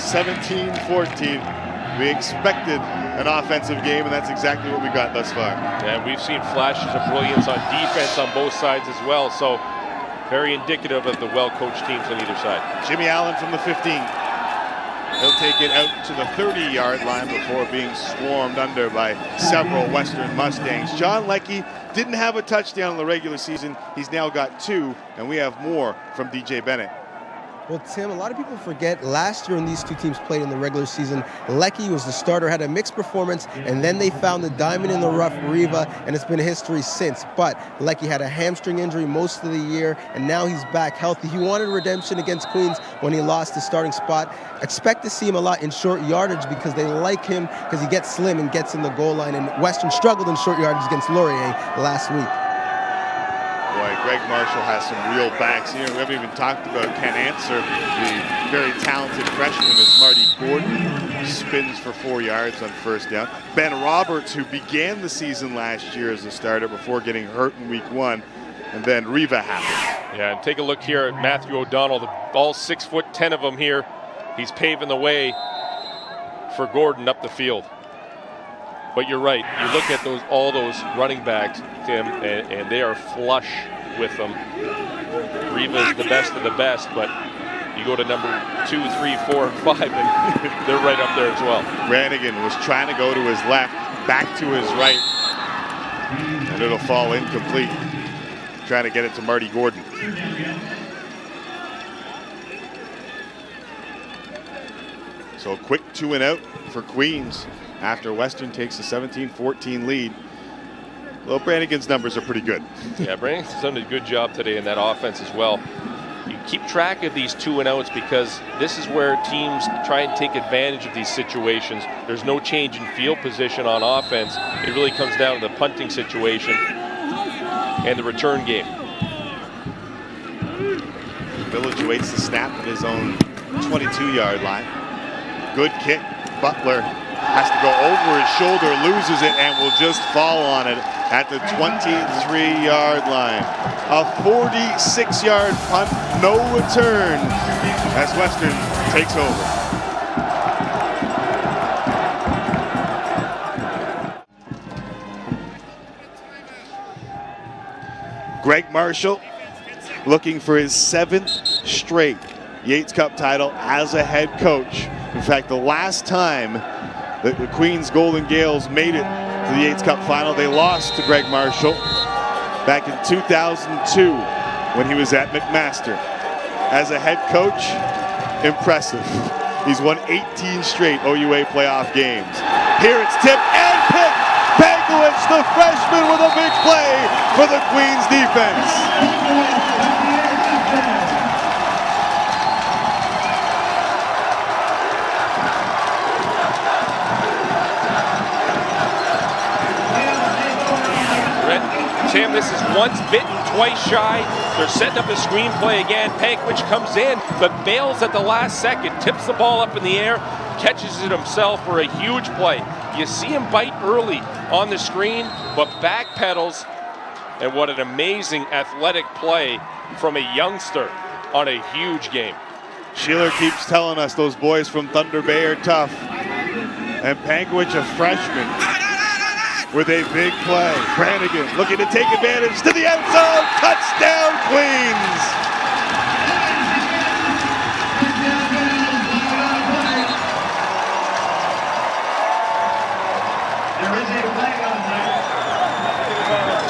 17-14. We expected an offensive game, and that's exactly what we got thus far. And we've seen flashes of brilliance on defense on both sides as well, so very indicative of the well-coached teams on either side. Jimmy Allen from the 15. He'll take it out to the 30-yard line before being swarmed under by several Western Mustangs. John Leckie didn't have a touchdown in the regular season. He's now got 2, and we have more from DJ Bennett. Well, Tim, a lot of people forget last year when these two teams played in the regular season, Leckie was the starter, had a mixed performance, and then they found the diamond in the rough, Riva, and it's been history since. But Leckie had a hamstring injury most of the year, and now he's back healthy. He wanted redemption against Queens when he lost his starting spot. Expect to see him a lot in short yardage because they like him because he gets slim and gets in the goal line, and Western struggled in short yardage against Laurier last week. Boy, Greg Marshall has some real backs. You know, we haven't even talked about Ken Answer, the very talented freshman, as Marty Gordon spins for 4 yards on first down. Ben Roberts, who began the season last year as a starter before getting hurt in week 1, and then Riva happened. Yeah, and take a look here at Matthew O'Donnell, all 6'10" of them here. He's paving the way for Gordon up the field. But you're right. You look at all those running backs, Tim, and they are flush with them. Riva is the best of the best, but You go to number 2, 3, 4, and 5, and they're right up there as well. Brannigan was trying to go to his left, back to his right, and it'll fall incomplete. Trying to get it to Marty Gordon. So a quick 2 and out for Queens after Western takes a 17-14 lead. Well, Brannigan's numbers are pretty good. Yeah, Brannigan's done a good job today in that offense as well. You keep track of these 2 and outs because this is where teams try and take advantage of these situations. There's no change in field position on offense. It really comes down to the punting situation and the return game. Village waits the snap at his own 22-yard line. Good kick. Butler has to go over his shoulder, loses it, and will just fall on it at the 23-yard line. A 46-yard punt, no return, as Western takes over. Greg Marshall looking for his 7th straight Yates Cup title as a head coach. In fact, the last time that the Queens Golden Gaels made it to the Yates Cup final, they lost to Greg Marshall back in 2002 when he was at McMaster. As a head coach, impressive. He's won 18 straight OUA playoff games. Here it's tipped and picked. Pankowicz, the freshman, with a big play for the Queens defense. Tim, this is once bitten, twice shy. They're setting up the screenplay again. Pankowicz comes in, but bails at the last second, tips the ball up in the air, catches it himself for a huge play. You see him bite early on the screen, but backpedals, and what an amazing athletic play from a youngster on a huge game. Sheeler keeps telling us those boys from Thunder Bay are tough. And Pankowicz, a freshman, with a big play. Brannigan looking to take advantage to the end zone. Touchdown, Queens!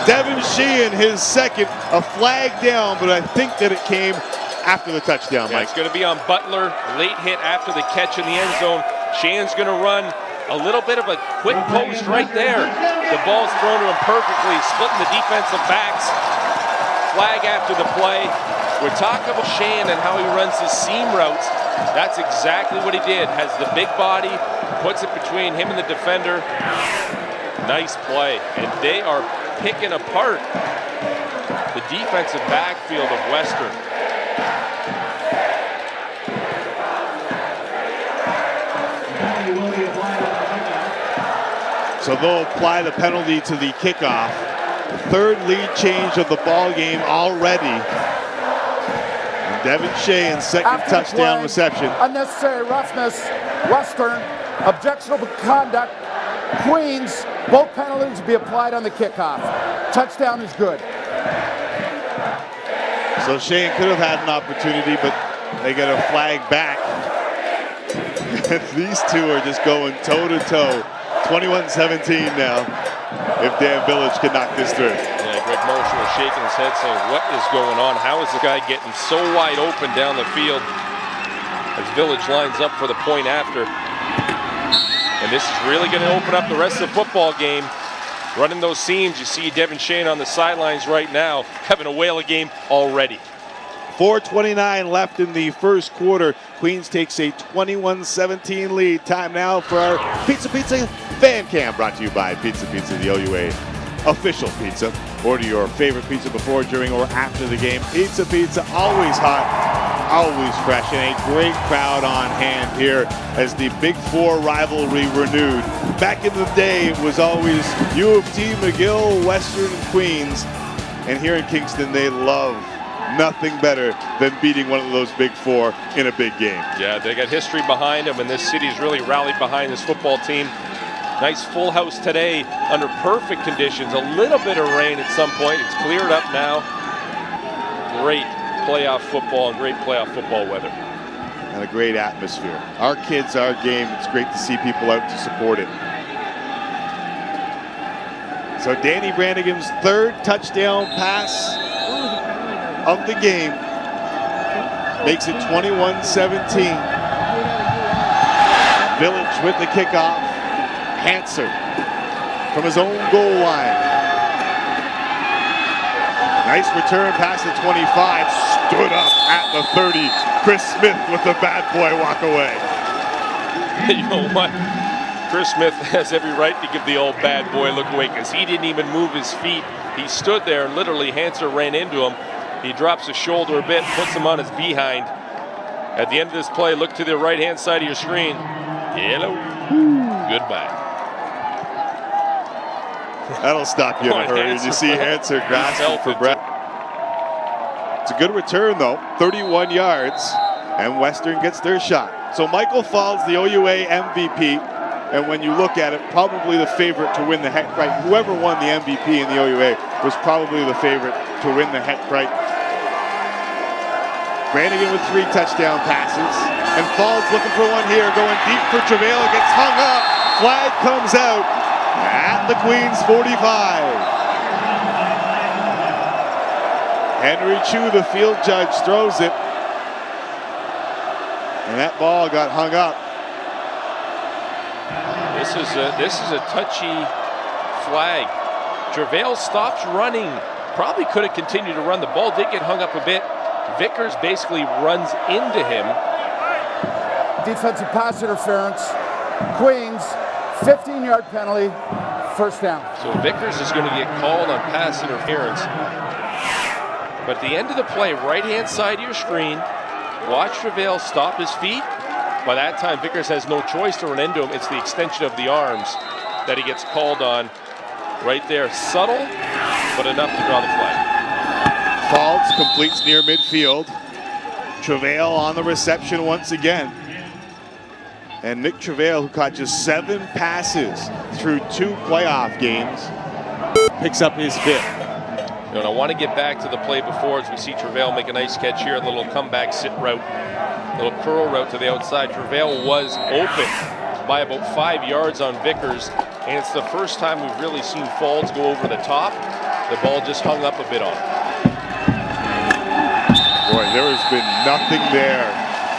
Devin Sheehan, his second, a flag down, but I think that it came after the touchdown, Mike. It's going to be on Butler. Late hit after the catch in the end zone. Sheehan's going to run a little bit of a quick post right there. The ball's thrown to him perfectly, splitting the defensive backs. Flag after the play. We're talking about Sheehan and how he runs his seam routes. That's exactly what he did. Has the big body, puts it between him and the defender. Nice play. And they are picking apart the defensive backfield of Western. So they'll apply the penalty to the kickoff. The third lead change of the ball game already. And Devin Sheehan's second touchdown reception. Unnecessary roughness, Western, objectionable conduct, Queens, both penalties be applied on the kickoff. Touchdown is good. So Sheehan could have had an opportunity, but they get a flag back. These two are just going toe-to-toe. 21-17 now, if Dan Village can knock this through. Yeah, Greg Marshall is shaking his head saying, what is going on? How is the guy getting so wide open down the field as Village lines up for the point after? And this is really going to open up the rest of the football game. Running those seams, you see Devin Sheehan on the sidelines right now, having a whale of game already. 4:29 left in the first quarter. Queens takes a 21-17 lead. Time now for our Pizza Fan Cam, brought to you by Pizza, the OUA official pizza. Order your favorite pizza before, during, or after the game. Pizza, always hot, always fresh, and a great crowd on hand here as the Big Four rivalry renewed. Back in the day, it was always U of T, McGill, Western, and Queens. And here in Kingston, they love nothing better than beating one of those Big Four in a big game. Yeah, they got history behind them, and this city's really rallied behind this football team. Nice full house today under perfect conditions. A little bit of rain at some point. It's cleared up now. Great playoff football and great playoff football weather. and a great atmosphere. Our kids, our game. It's great to see people out to support it. So Danny Brannigan's third touchdown pass of the game makes it 21-17. Village with the kickoff. Hanser from his own goal line. Nice return past the 25. Stood up at the 30. Chris Smith with the bad boy walk away. You know what? Chris Smith has every right to give the old bad boy look away because he didn't even move his feet. He stood there and literally Hanser ran into him. He drops his shoulder a bit, puts him on his behind. At the end of this play, look to the right-hand side of your screen. Hello. Goodbye. That'll stop you in a hurry. Did you see Hanser grasping for breath? It's a good return, though. 31 yards, and Western gets their shot. So Michael Falls, the OUA MVP, and when you look at it, probably the favorite to win the Heckrite. Whoever won the MVP in the OUA was probably the favorite to win the Heckrite. Brannigan with 3 touchdown passes, and Falls looking for one here, going deep for Travail. It gets hung up. Flag comes out at the Queens 45. Henry Chu, the field judge, throws it, and that ball got hung up. This is a touchy flag. Travail stops running. Probably could have continued to run. The ball did get hung up a bit. Vickers basically runs into him. Defensive pass interference. Queens, 15-yard penalty, first down. So Vickers is going to get called on pass interference. But at the end of the play, right-hand side of your screen, watch Travail stop his feet. By that time, Vickers has no choice to run into him. It's the extension of the arms that he gets called on right there. Subtle, but enough to draw the flag. Falls completes near midfield. Travail on the reception once again. And Nick Travail, who caught just 7 passes through 2 playoff games, picks up his 5th. And I want to get back to the play before as we see Travail make a nice catch here, a little comeback sit route, a little curl route to the outside. Travail was open by about 5 yards on Vickers, and it's the first time we've really seen Falls go over the top. The ball just hung up a bit on him. Boy, there has been nothing there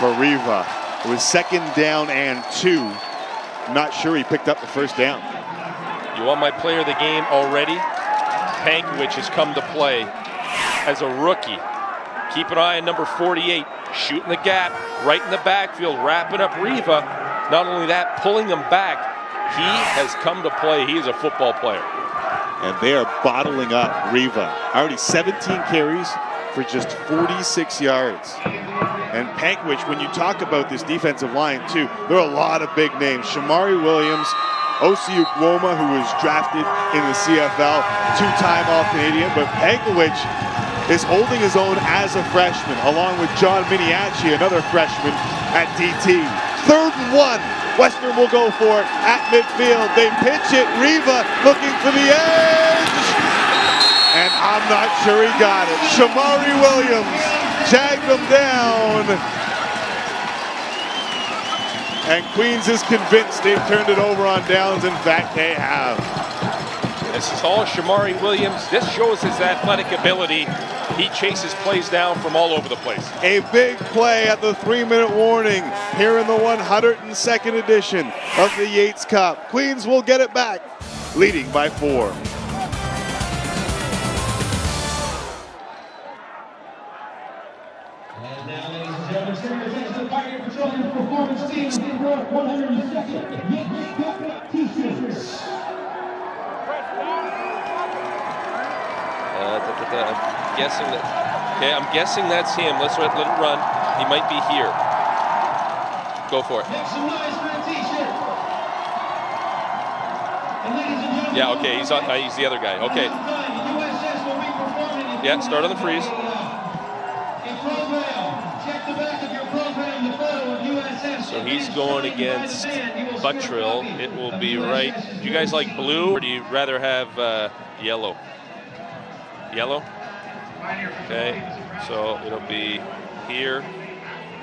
for Riva. It was 2nd down and 2. Not sure he picked up the first down. You want my player of the game already? Pankiewicz has come to play as a rookie. Keep an eye on number 48, shooting the gap right in the backfield, wrapping up Riva. Not only that, pulling him back. He has come to play. He is a football player. And they are bottling up Riva. Already 17 carries for just 46 yards. And Pankiewicz, when you talk about this defensive line too, there are a lot of big names. Shamari Williams, Osi Ukwoma, who was drafted in the CFL, 2-time All-Canadian, but Pankiewicz is holding his own as a freshman, along with John Miniacci, another freshman at DT. 3rd and 1. Western will go for it at midfield. They pitch it. Riva looking for the edge. And I'm not sure he got it. Shamari Williams jagged him down. And Queens is convinced they've turned it over on downs. In fact, they have. This is all Shamari Williams. This shows his athletic ability. He chases plays down from all over the place. A big play at the 3-minute warning here in the 102nd edition of the Yates Cup. Queens will get it back, leading by 4. And now, ladies and gentlemen, turn your attention to the Pioneer Petroleum Performance Team in the 102nd Yates Cup T-shirts. I'm guessing that's him. Let's let it run. He might be here. Go for it. Make some noise for a T-shirt. And ladies and gentlemen, Yeah, okay, he's the other guy. Okay. USS will be performing. Yeah, start on the freeze. In program, check the back of your program, the photo of USS. So he's going against Buttrill. It will be right. Do you guys like blue, or do you rather have yellow? Yellow? Okay, so it'll be here,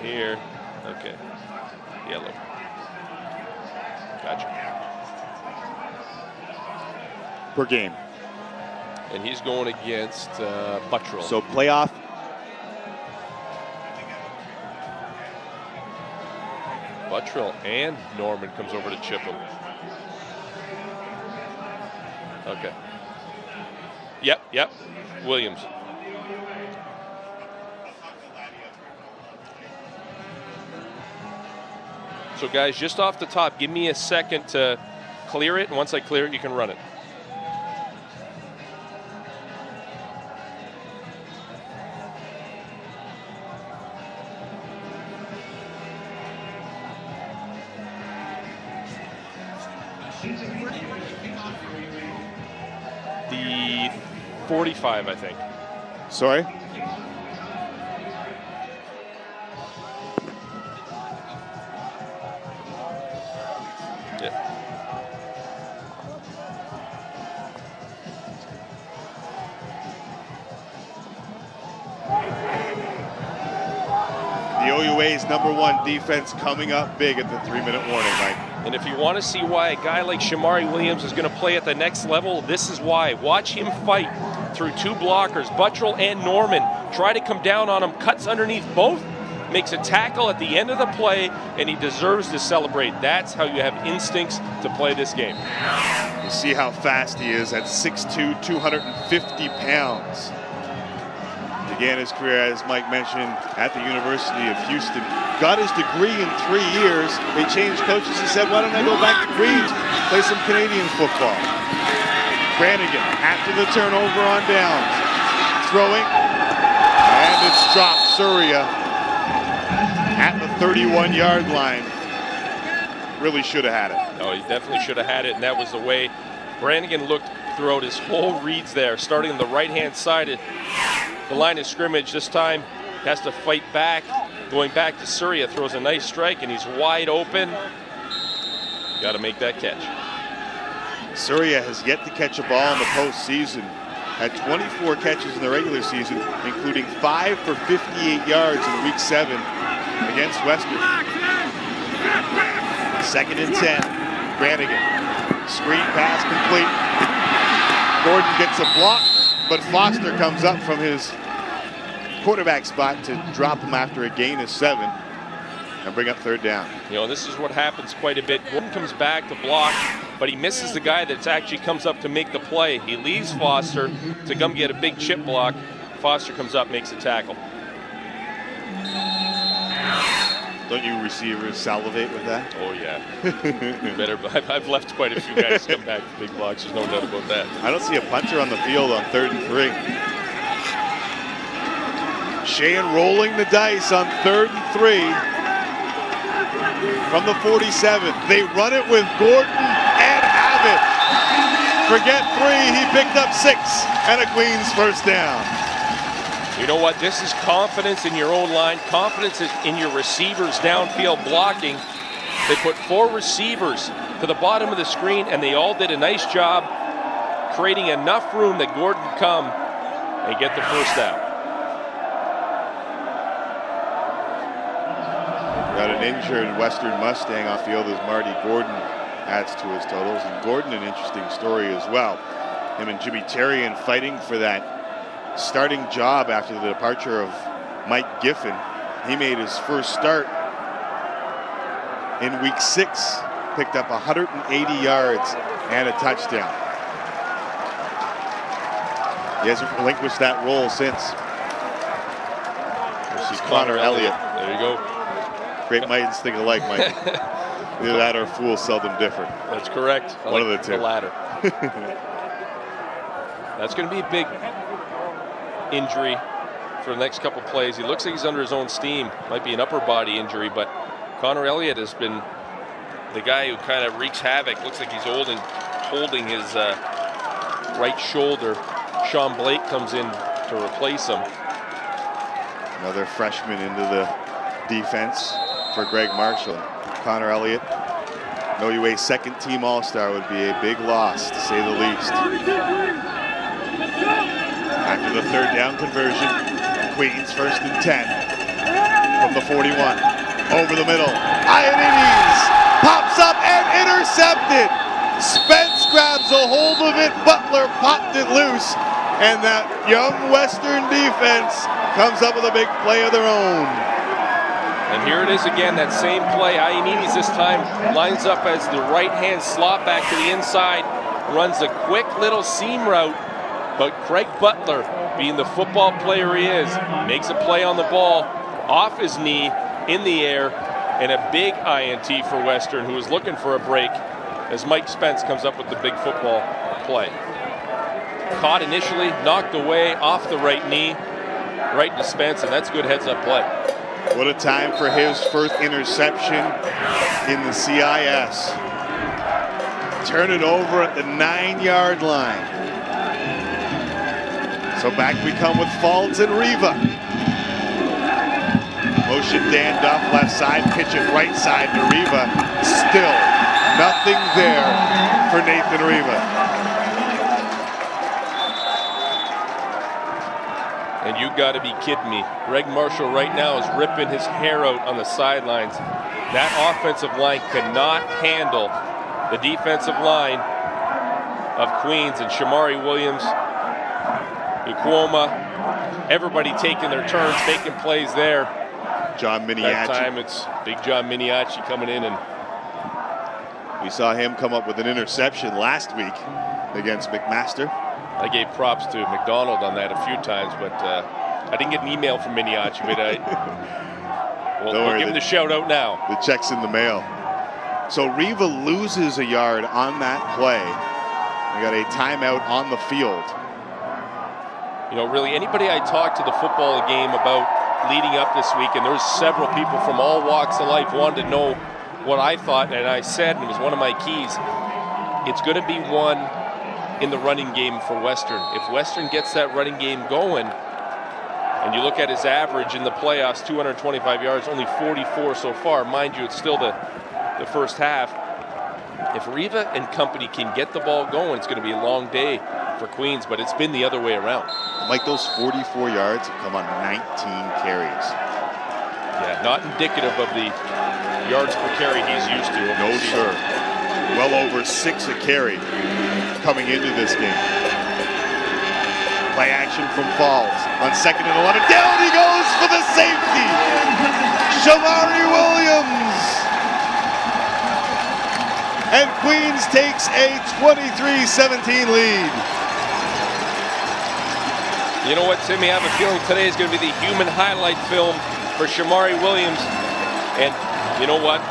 here, Okay. Yellow. Gotcha. Per game. And he's going against Buttrell. So playoff. Buttrell and Norman comes over to chip him. Okay. Yep. Williams. So guys, just off the top, give me a second to clear it, and once I clear it, you can run it. The 45, I think. Sorry? The OUA's #1 defense coming up big at the 3-minute warning, Mike. And if you want to see why a guy like Shamari Williams is going to play at the next level, this is why. Watch him fight through two blockers, Buttrell and Norman. Try to come down on him, cuts underneath both, makes a tackle at the end of the play, and he deserves to celebrate. That's how you have instincts to play this game. You see how fast he is at 6'2", 250 pounds. Began his career, as Mike mentioned, at the University of Houston. Got his degree in 3 years. They changed coaches. He said, why don't I go back to Queens, play some Canadian football? Brannigan, after the turnover on downs, throwing, and it's dropped. Surya at the 31-yard line. Really should have had it. Oh, he definitely should have had it, and that was the way Brannigan looked throughout his whole reads there, starting on the right-hand side of the line of scrimmage. This time has to fight back, going back to Surya, throws a nice strike, and he's wide open. Got to make that catch. Surya has yet to catch a ball in the postseason. Had 24 catches in the regular season, including 5 for 58 yards in Week 7 against Western. 2nd and 10. Brannigan. Screen pass complete. Gordon gets a block, but Foster comes up from his quarterback spot to drop him after a gain of 7 and bring up 3rd down. You know, this is what happens quite a bit. Gordon comes back to block, but he misses the guy that actually comes up to make the play. He leaves Foster to come get a big chip block. Foster comes up, makes a tackle. Don't you receivers salivate with that? Oh, yeah. Better. I've left quite a few guys come back with big blocks. There's no doubt about that. I don't see a punter on the field on 3rd and 3. Sheehan rolling the dice on 3rd and 3 from the 47. They run it with Gordon and have it. Forget 3, he picked up 6 and a Queens first down. You know what? This is confidence in your own line, confidence in your receivers downfield blocking. They put 4 receivers to the bottom of the screen, and they all did a nice job creating enough room that Gordon could come and get the first down. Got an injured Western Mustang off field as Marty Gordon adds to his totals. And Gordon, an interesting story as well. Him and Jimmy Terrian fighting for that starting job after the departure of Mike Giffen. He made his first start in Week 6, picked up 180 yards and a touchdown. He hasn't relinquished that role since. We'll see Connor Elliott. There you go. Great minds think alike, Mike. Either that or fools seldom differ. That's correct. One of the two. The latter. That's going to be a big injury for the next couple plays. He looks like he's under his own steam. Might be an upper body injury, but Connor Elliott has been the guy who kind of wreaks havoc. Looks like he's holding his right shoulder. Sean Blake comes in to replace him. Another freshman into the defense for Greg Marshall. Connor Elliott, no UA second-team All-Star, would be a big loss, to say the least. After the 3rd down conversion, Queens 1st and 10 from the 41. over the middle. Yates pops up and intercepted. Spence grabs a hold of it. Butler popped it loose. And that young Western defense comes up with a big play of their own. And here it is again, that same play. Yates this time lines up as the right-hand slot back to the inside, runs a quick little seam route, but Craig Butler, being the football player he is, makes a play on the ball, off his knee, in the air, and a big INT for Western, who was looking for a break, as Mike Spence comes up with the big football play. Caught initially, knocked away off the right knee, right to Spence, and that's good heads-up play. What a time for his first interception in the CIS. Turn it over at the 9-yard line. So back we come with Faulds and Riva. Motion Dan Duff left side, pitch it right side to Riva. Still nothing there for Nathan Riva. And you got to be kidding me. Greg Marshall right now is ripping his hair out on the sidelines. That offensive line cannot handle the defensive line of Queens, and Shamari Williams, Ukwoma, everybody taking their turns, making plays there. John Miniacci. That time it's big John Miniacci coming in, and we saw him come up with an interception last week against McMaster. I gave props to McDonald on that a few times, but I didn't get an email from Miniacci, but we'll give him the shout out now. The check's in the mail. So Riva loses a yard on that play. We got a timeout on the field. You know, really, anybody I talked to the football game about leading up this week, and there's several people from all walks of life wanted to know what I thought, and I said, and it was one of my keys, it's going to be one in the running game for Western. If Western gets that running game going, and you look at his average in the playoffs, 225 yards, only 44 so far. Mind you, it's still the first half. If Riva and company can get the ball going, it's going to be a long day for Queens, but it's been the other way around. Mike, those 44 yards have come on 19 carries. Yeah, not indicative of the yards per carry he's used to. No, sir. Well over 6 a carry coming into this game. Play action from Falls on 2nd and 11. Down he goes for the safety. Shamari Williams. And Queens takes a 23-17 lead. You know what, Timmy? I have a feeling today is going to be the human highlight film for Shamari Williams. And you know what?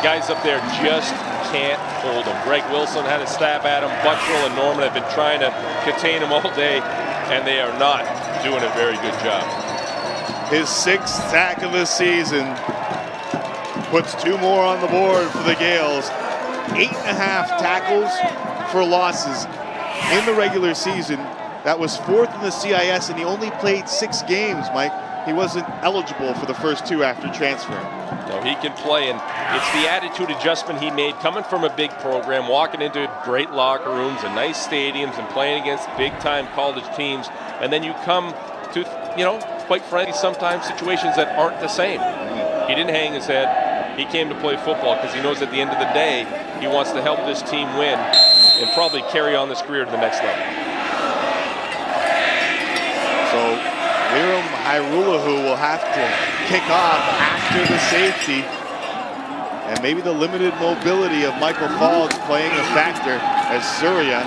Guys up there just can't hold him. Greg Wilson had a stab at him. Buttrell and Norman have been trying to contain him all day, and they are not doing a very good job. His 6th sack of the season puts 2 more on the board for the Gaels. 8.5 tackles for losses in the regular season. That was 4th in the CIS, and he only played 6 games, Mike. He wasn't eligible for the first 2 after transferring. No, he can play, and it's the attitude adjustment he made, coming from a big program, walking into great locker rooms and nice stadiums and playing against big-time college teams, and then you come to, you know, quite frankly, sometimes situations that aren't the same. He didn't hang his head. He came to play football because he knows at the end of the day, he wants to help this team win and probably carry on this career to the next level. So Liram Hairulahu will have to kick off after the safety. And maybe the limited mobility of Michael Falls playing a factor as Surya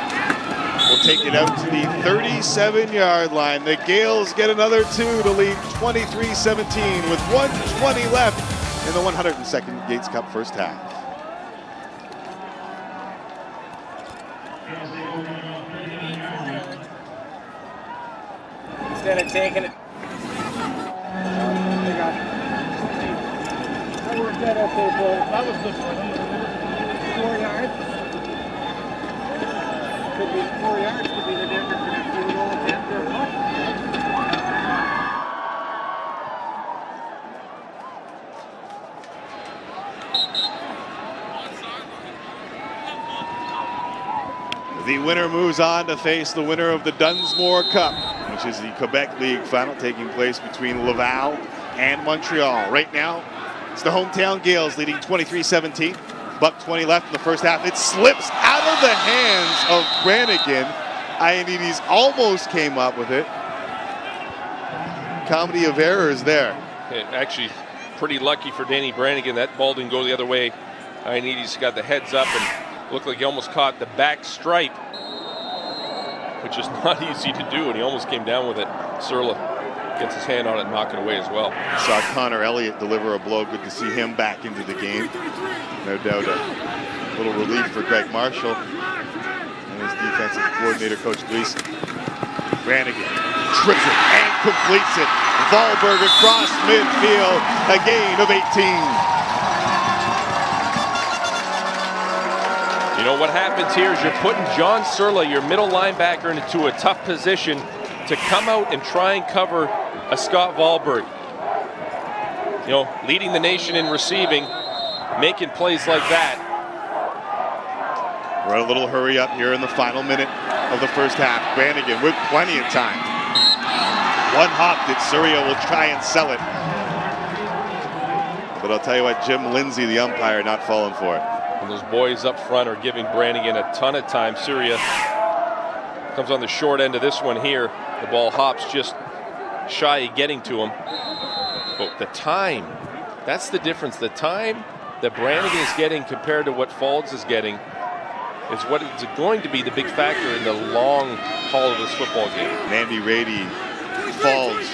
will take it out to the 37-yard line. The Gaels get another 2 to lead 23-17 with 1:20 left in the 102nd Yates Cup first half. Instead of taking it. That worked out okay, boys. That was good for them. 4 yards. Could be 4 yards, could be the difference in a field goal attempt or a punt. The winner moves on to face the winner of the Dunsmore Cup, which is the Quebec League final taking place between Laval and Montreal. Right now, It's the hometown Gaels leading 23-17. Buck 20 left in the first half. It slips out of the hands of Brannigan. Ioannidis almost came up with it. Comedy of errors there. Actually, pretty lucky for Danny Brannigan. That ball didn't go the other way. Ioannidis got the heads up and looked like he almost caught the back stripe, which is not easy to do, and he almost came down with it. Surla gets his hand on it and knocked it away as well. Saw Connor Elliott deliver a blow. Good to see him back into the game. No doubt a little relief for Greg Marshall and his defensive coordinator, Coach Gleason. Brannigan trips it and completes it. Wahlberg across midfield, a gain of 18. You know what happens here is you're putting John Surla, your middle linebacker, into a tough position to come out and try and cover a Scott Wahlberg. You know, leading the nation in receiving, making plays like that. We're in a little hurry up here in the final minute of the first half. Brannigan with plenty of time. One hop that Surya will try and sell it. But I'll tell you what, Jim Lindsay, the umpire, not falling for it. And those boys up front are giving Brannigan a ton of time. Surya comes on the short end of this one here. The ball hops just shy of getting to him. But the time, that's the difference. The time that Brannigan is getting compared to what Faulds is getting is what is going to be the big factor in the long haul of this football game. Mandy Rady, Faulds,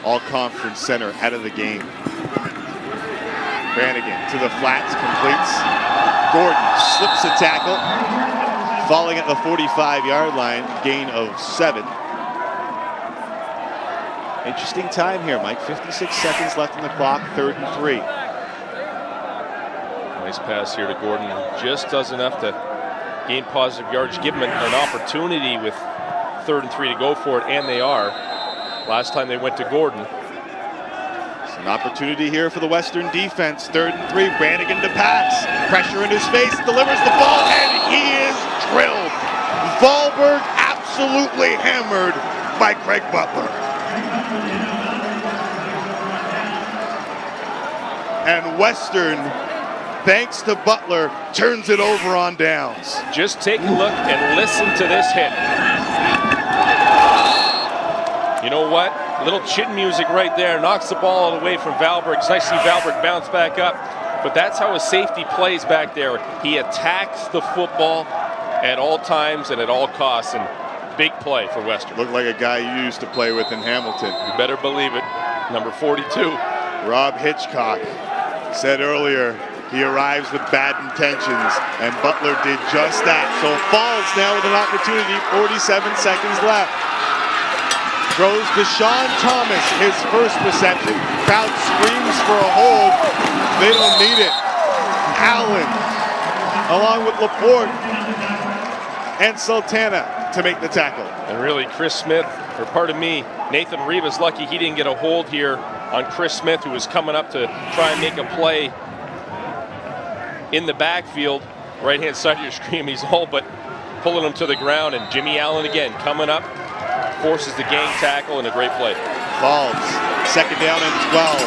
all-conference center out of the game. Brannigan to the flats, completes. Gordon slips a tackle, falling at the 45-yard line, gain of 7. Interesting time here, Mike. 56 seconds left on the clock, 3rd and 3. Nice pass here to Gordon. Just does enough to gain positive yards, give them an opportunity with 3rd and 3 to go for it, and they are. Last time they went to Gordon. It's an opportunity here for the Western defense. 3rd and 3, Brannigan to pass. Pressure in his face, delivers the ball, and he is drilled. Wahlberg absolutely hammered by Craig Butler. And Western, thanks to Butler, turns it over on downs. Just take a look and listen to this hit. You know what? A little chin music right there. Knocks the ball away from Wahlberg. It's nice to see Wahlberg bounce back up. But that's how a safety plays back there. He attacks the football at all times and at all costs. And big play for Western. Looked like a guy you used to play with in Hamilton. You better believe it. Number 42. Rob Hitchcock said earlier he arrives with bad intentions, and Butler did just that. So Falls now with an opportunity, 47 seconds left. Throws to Sean Thomas, his first reception. Crowd screams for a hold. They don't need it. Allen, along with Laporte and Sultana to make the tackle. And really, Chris Smith, or pardon me, Nathan Reva's lucky he didn't get a hold here on Chris Smith, who was coming up to try and make a play in the backfield. Right-hand side of your screen, he's all but pulling him to the ground. And Jimmy Allen again coming up, forces the gang tackle, and a great play. Falls, 2nd down and 12.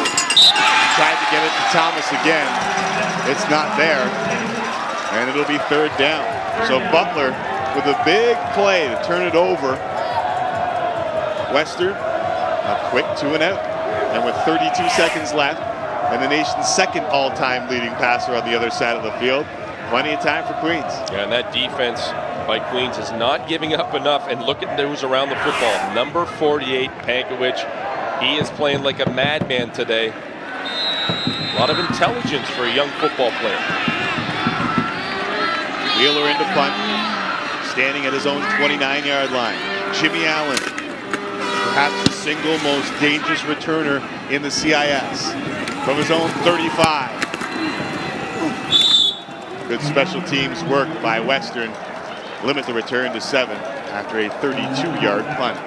Tried to get it to Thomas again. It's not there. And it'll be 3rd down. So Butler with a big play to turn it over. Western, a quick 2 and out. And with 32 seconds left, and the nation's 2nd all-time leading passer on the other side of the field, plenty of time for Queens. Yeah, and that defense by Queens is not giving up enough. And look at those around the football. Number 48, Pankowicz. He is playing like a madman today. A lot of intelligence for a young football player. Wheeler into punt, standing at his own 29-yard line. Jimmy Allen, perhaps the single most dangerous returner in the CIS, from his own 35. Good special teams work by Western. Limit the return to 7 after a 32-yard punt.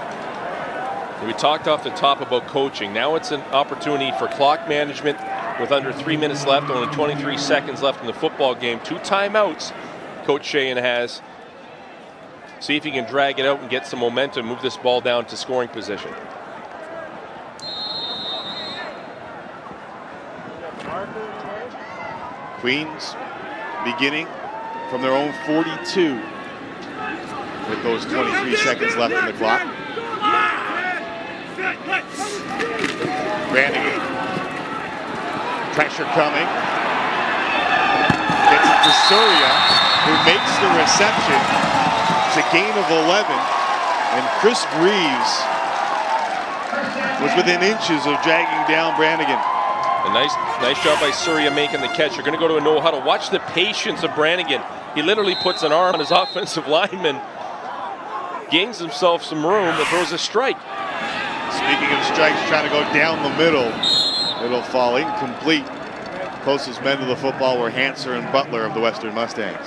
We talked off the top about coaching. Now it's an opportunity for clock management with under 3 minutes left, only 23 seconds left in the football game. 2 timeouts Coach Sheehan has. See if he can drag it out and get some momentum, move this ball down to scoring position. Queens beginning from their own 42 with those 23 seconds left in the clock. Brannigan. Pressure coming. Gets it to Surya, who makes the reception. It's a gain of 11. And Chris Greaves was within inches of dragging down Brannigan. A nice job by Surya making the catch. You're going to go to a no huddle. Watch the patience of Brannigan. He literally puts an arm on his offensive lineman, gains himself some room, and throws a strike. Speaking of strikes, trying to go down the middle. It'll fall incomplete. Closest men to the football were Hanser and Butler of the Western Mustangs.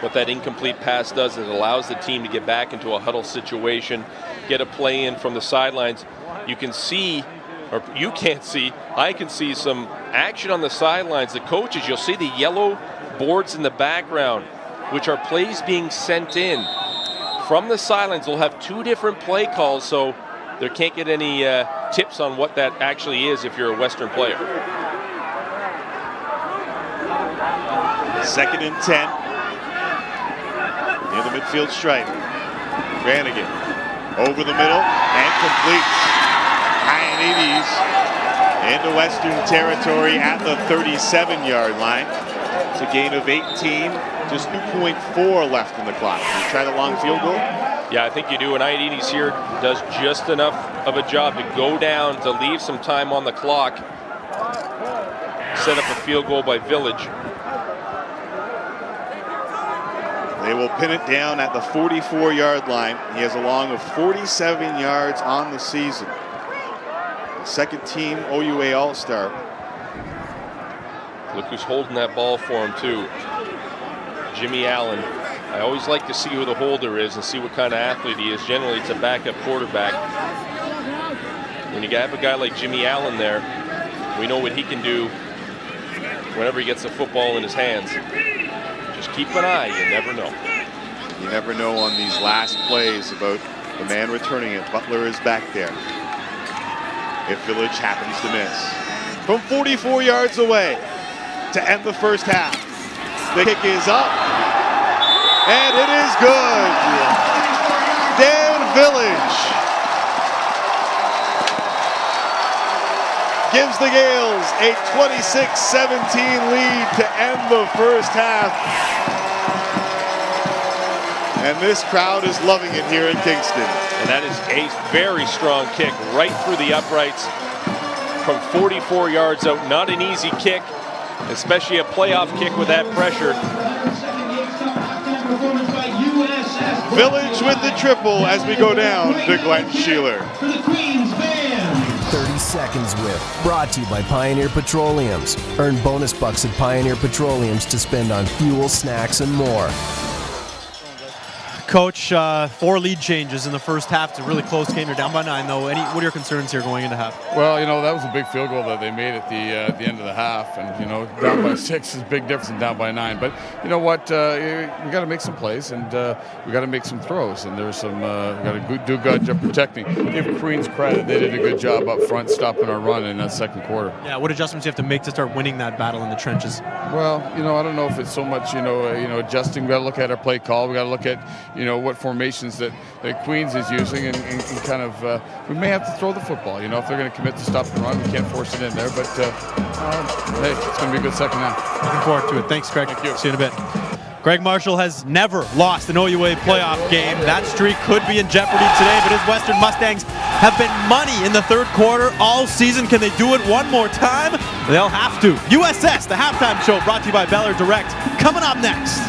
What that incomplete pass does is it allows the team to get back into a huddle situation, get a play in from the sidelines. You can see, or you can't see, I can see some action on the sidelines. The coaches, you'll see the yellow boards in the background, which are plays being sent in. From the sidelines, they'll have two different play calls, so there can't get any tips on what that actually is if you're a Western player. 2nd and 10. Near the midfield stripe. Brannigan over the middle and completes. Yates into Western territory at the 37-yard line. It's a gain of 18. Just 2.4 left in the clock. You try the long field goal? Yeah, I think you do. And Yates here does just enough of a job to go down to leave some time on the clock. Set up a field goal by Village. They will pin it down at the 44-yard line. He has a long of 47 yards on the season. Second team OUA All-Star. Look who's holding that ball for him too. Jimmy Allen. I always like to see who the holder is and see what kind of athlete he is. Generally it's a backup quarterback. When you have a guy like Jimmy Allen there, we know what he can do whenever he gets the football in his hands. Just keep an eye, you never know. You never know on these last plays about the man returning it. Butler is back there. If Village happens to miss. From 44 yards away to end the first half. The kick is up. And it is good. Dan Village gives the Gaels a 26-17 lead to end the first half. And this crowd is loving it here in Kingston. And that is a very strong kick right through the uprights from 44 yards out. Not an easy kick, especially a playoff kick with that pressure. Village with the triple as we go down to Glenn Sheeler. 30 Seconds With, brought to you by Pioneer Petroleums. Earn bonus bucks at Pioneer Petroleums to spend on fuel, snacks, and more. Coach, 4 lead changes in the first half. It's a really close game. You're down by 9, though. What are your concerns here going into half? Well, you know, that was a big field goal that they made at the end of the half. And, you know, down by 6 is a big difference than down by 9. But, you know what, we got to make some plays and we got to make some throws. And there's some, we got to do a good job protecting. Give Queens credit. They did a good job up front stopping our run in that second quarter. Yeah, what adjustments do you have to make to start winning that battle in the trenches? Well, you know, I don't know if it's so much, adjusting. We got to look at our play call. We got to look at, what formations that Queens is using and kind of, we may have to throw the football. You know, if they're going to commit to stop and run, we can't force it in there. But, hey, it's going to be a good second half. Looking forward to it. Thanks, Greg. Thank you. See you in a bit. Greg Marshall has never lost an OUA playoff game. That streak could be in jeopardy today, but his Western Mustangs have been money in the third quarter all season. Can they do it one more time? They'll have to. USS, the halftime show, brought to you by Bel Air Direct, coming up next.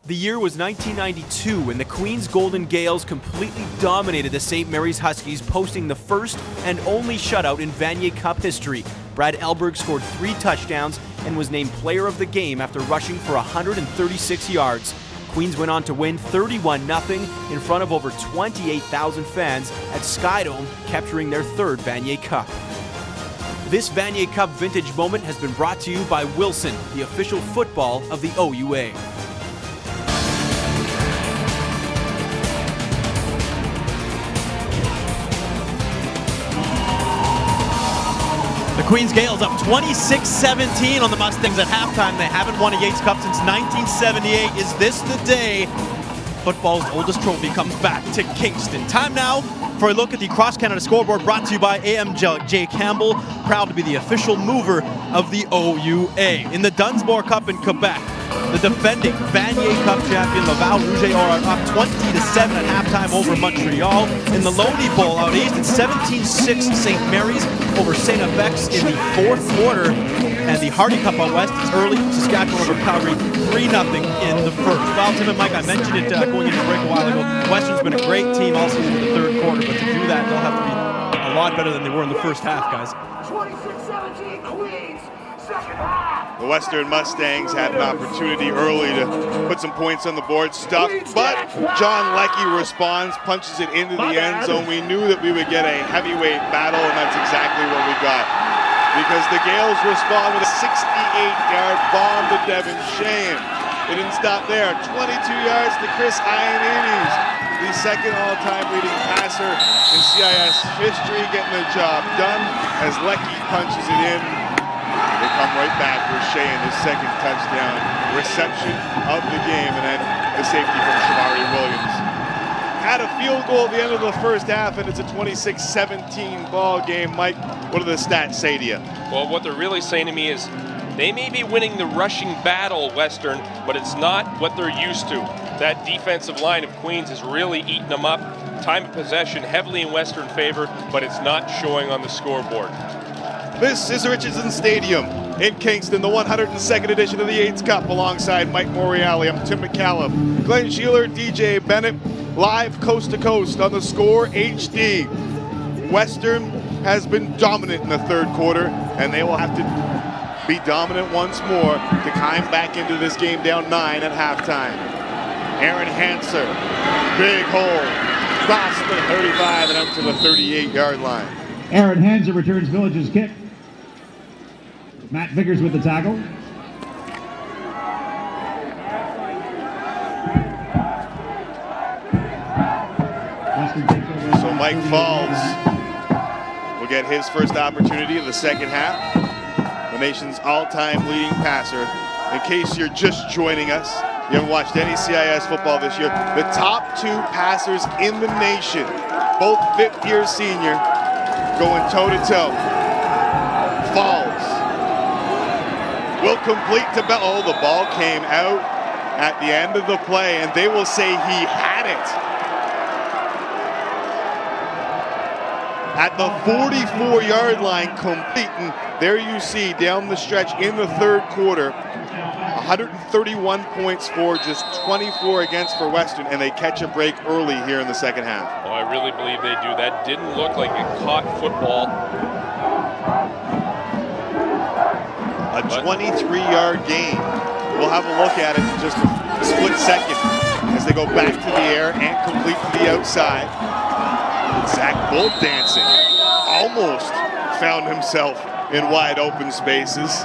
The year was 1992 when the Queens Golden Gaels completely dominated the St. Mary's Huskies, posting the first and only shutout in Vanier Cup history. Brad Elberg scored 3 touchdowns and was named player of the game after rushing for 136 yards. Queens went on to win 31-0 in front of over 28,000 fans at Skydome, capturing their 3rd Vanier Cup. This Vanier Cup vintage moment has been brought to you by Wilson, the official football of the OUA. Queens Gaels up 26-17 on the Mustangs at halftime. They haven't won a Yates Cup since 1978. Is this the day football's oldest trophy comes back to Kingston? Time now for a look at the Cross Canada scoreboard, brought to you by AMJ Campbell, proud to be the official mover of the OUA. In the Dunsmore Cup in Quebec, the defending Vanier Cup champion Laval Rouge are up 20-7 at halftime over Montreal. In the Loney Bowl out east, it's 17-6 St. Mary's over St. FX in the fourth quarter. And the Hardy Cup out west is early. Saskatchewan over Calgary 3-0 in the first. Well, Tim and Mike, I mentioned it going into break a while ago. Western's been a great team all season in the third quarter, but to do that, they'll have to be a lot better than they were in the first half, guys. 26-17 Queens, second half. The Western Mustangs had an opportunity early to put some points on the board, stuffed, but John Leckie responds, punches it into the end zone. We knew that we would get a heavyweight battle, and that's exactly what we got. Because the Gaels respond with a 68-yard bomb to Devin Shane. They didn't stop there. 22 yards to Chris Ioannidis, the second all-time leading passer in CIS history, getting the job done as Leckie punches it in. They come right back with Shane, his second touchdown reception of the game, and then the safety from Shamari Williams. Had a field goal at the end of the first half, and it's a 26-17 ball game. Mike, what do the stats say to you? Well, what they're really saying to me is they may be winning the rushing battle, Western, but it's not what they're used to. That defensive line of Queens is really eating them up. Time of possession heavily in Western favor, but it's not showing on the scoreboard. This is Richardson Stadium in Kingston, the 102nd edition of the Yates Cup, alongside Mike Moriali. I'm Tim McAuliffe, Glenn Sheeler, DJ Bennett, live coast to coast on the Score HD. Western has been dominant in the third quarter, and they will have to be dominant once more to climb back into this game down 9 at halftime. Aaron Hanser, big hole, cross the 35 and up to the 38-yard line. Aaron Hanser returns Village's kick. Matt Vickers with the tackle. So Mike Falls will get his first opportunity of the second half. The nation's all-time leading passer. In case you're just joining us, you haven't watched any CIS football this year, the top two passers in the nation, both fifth-year senior, going toe-to-toe. Falls will complete to Bell. Oh, the ball came out at the end of the play, and they will say he had it. At the 44-yard line, completing. There you see down the stretch in the third quarter, 131 points for, just 24 against for Western, and they catch a break early here in the second half. Oh, I really believe they do. That didn't look like a caught football. A 23-yard gain. We'll have a look at it in just a split second as they go back to the air and complete to the outside. Zach Bull dancing almost found himself in wide open spaces.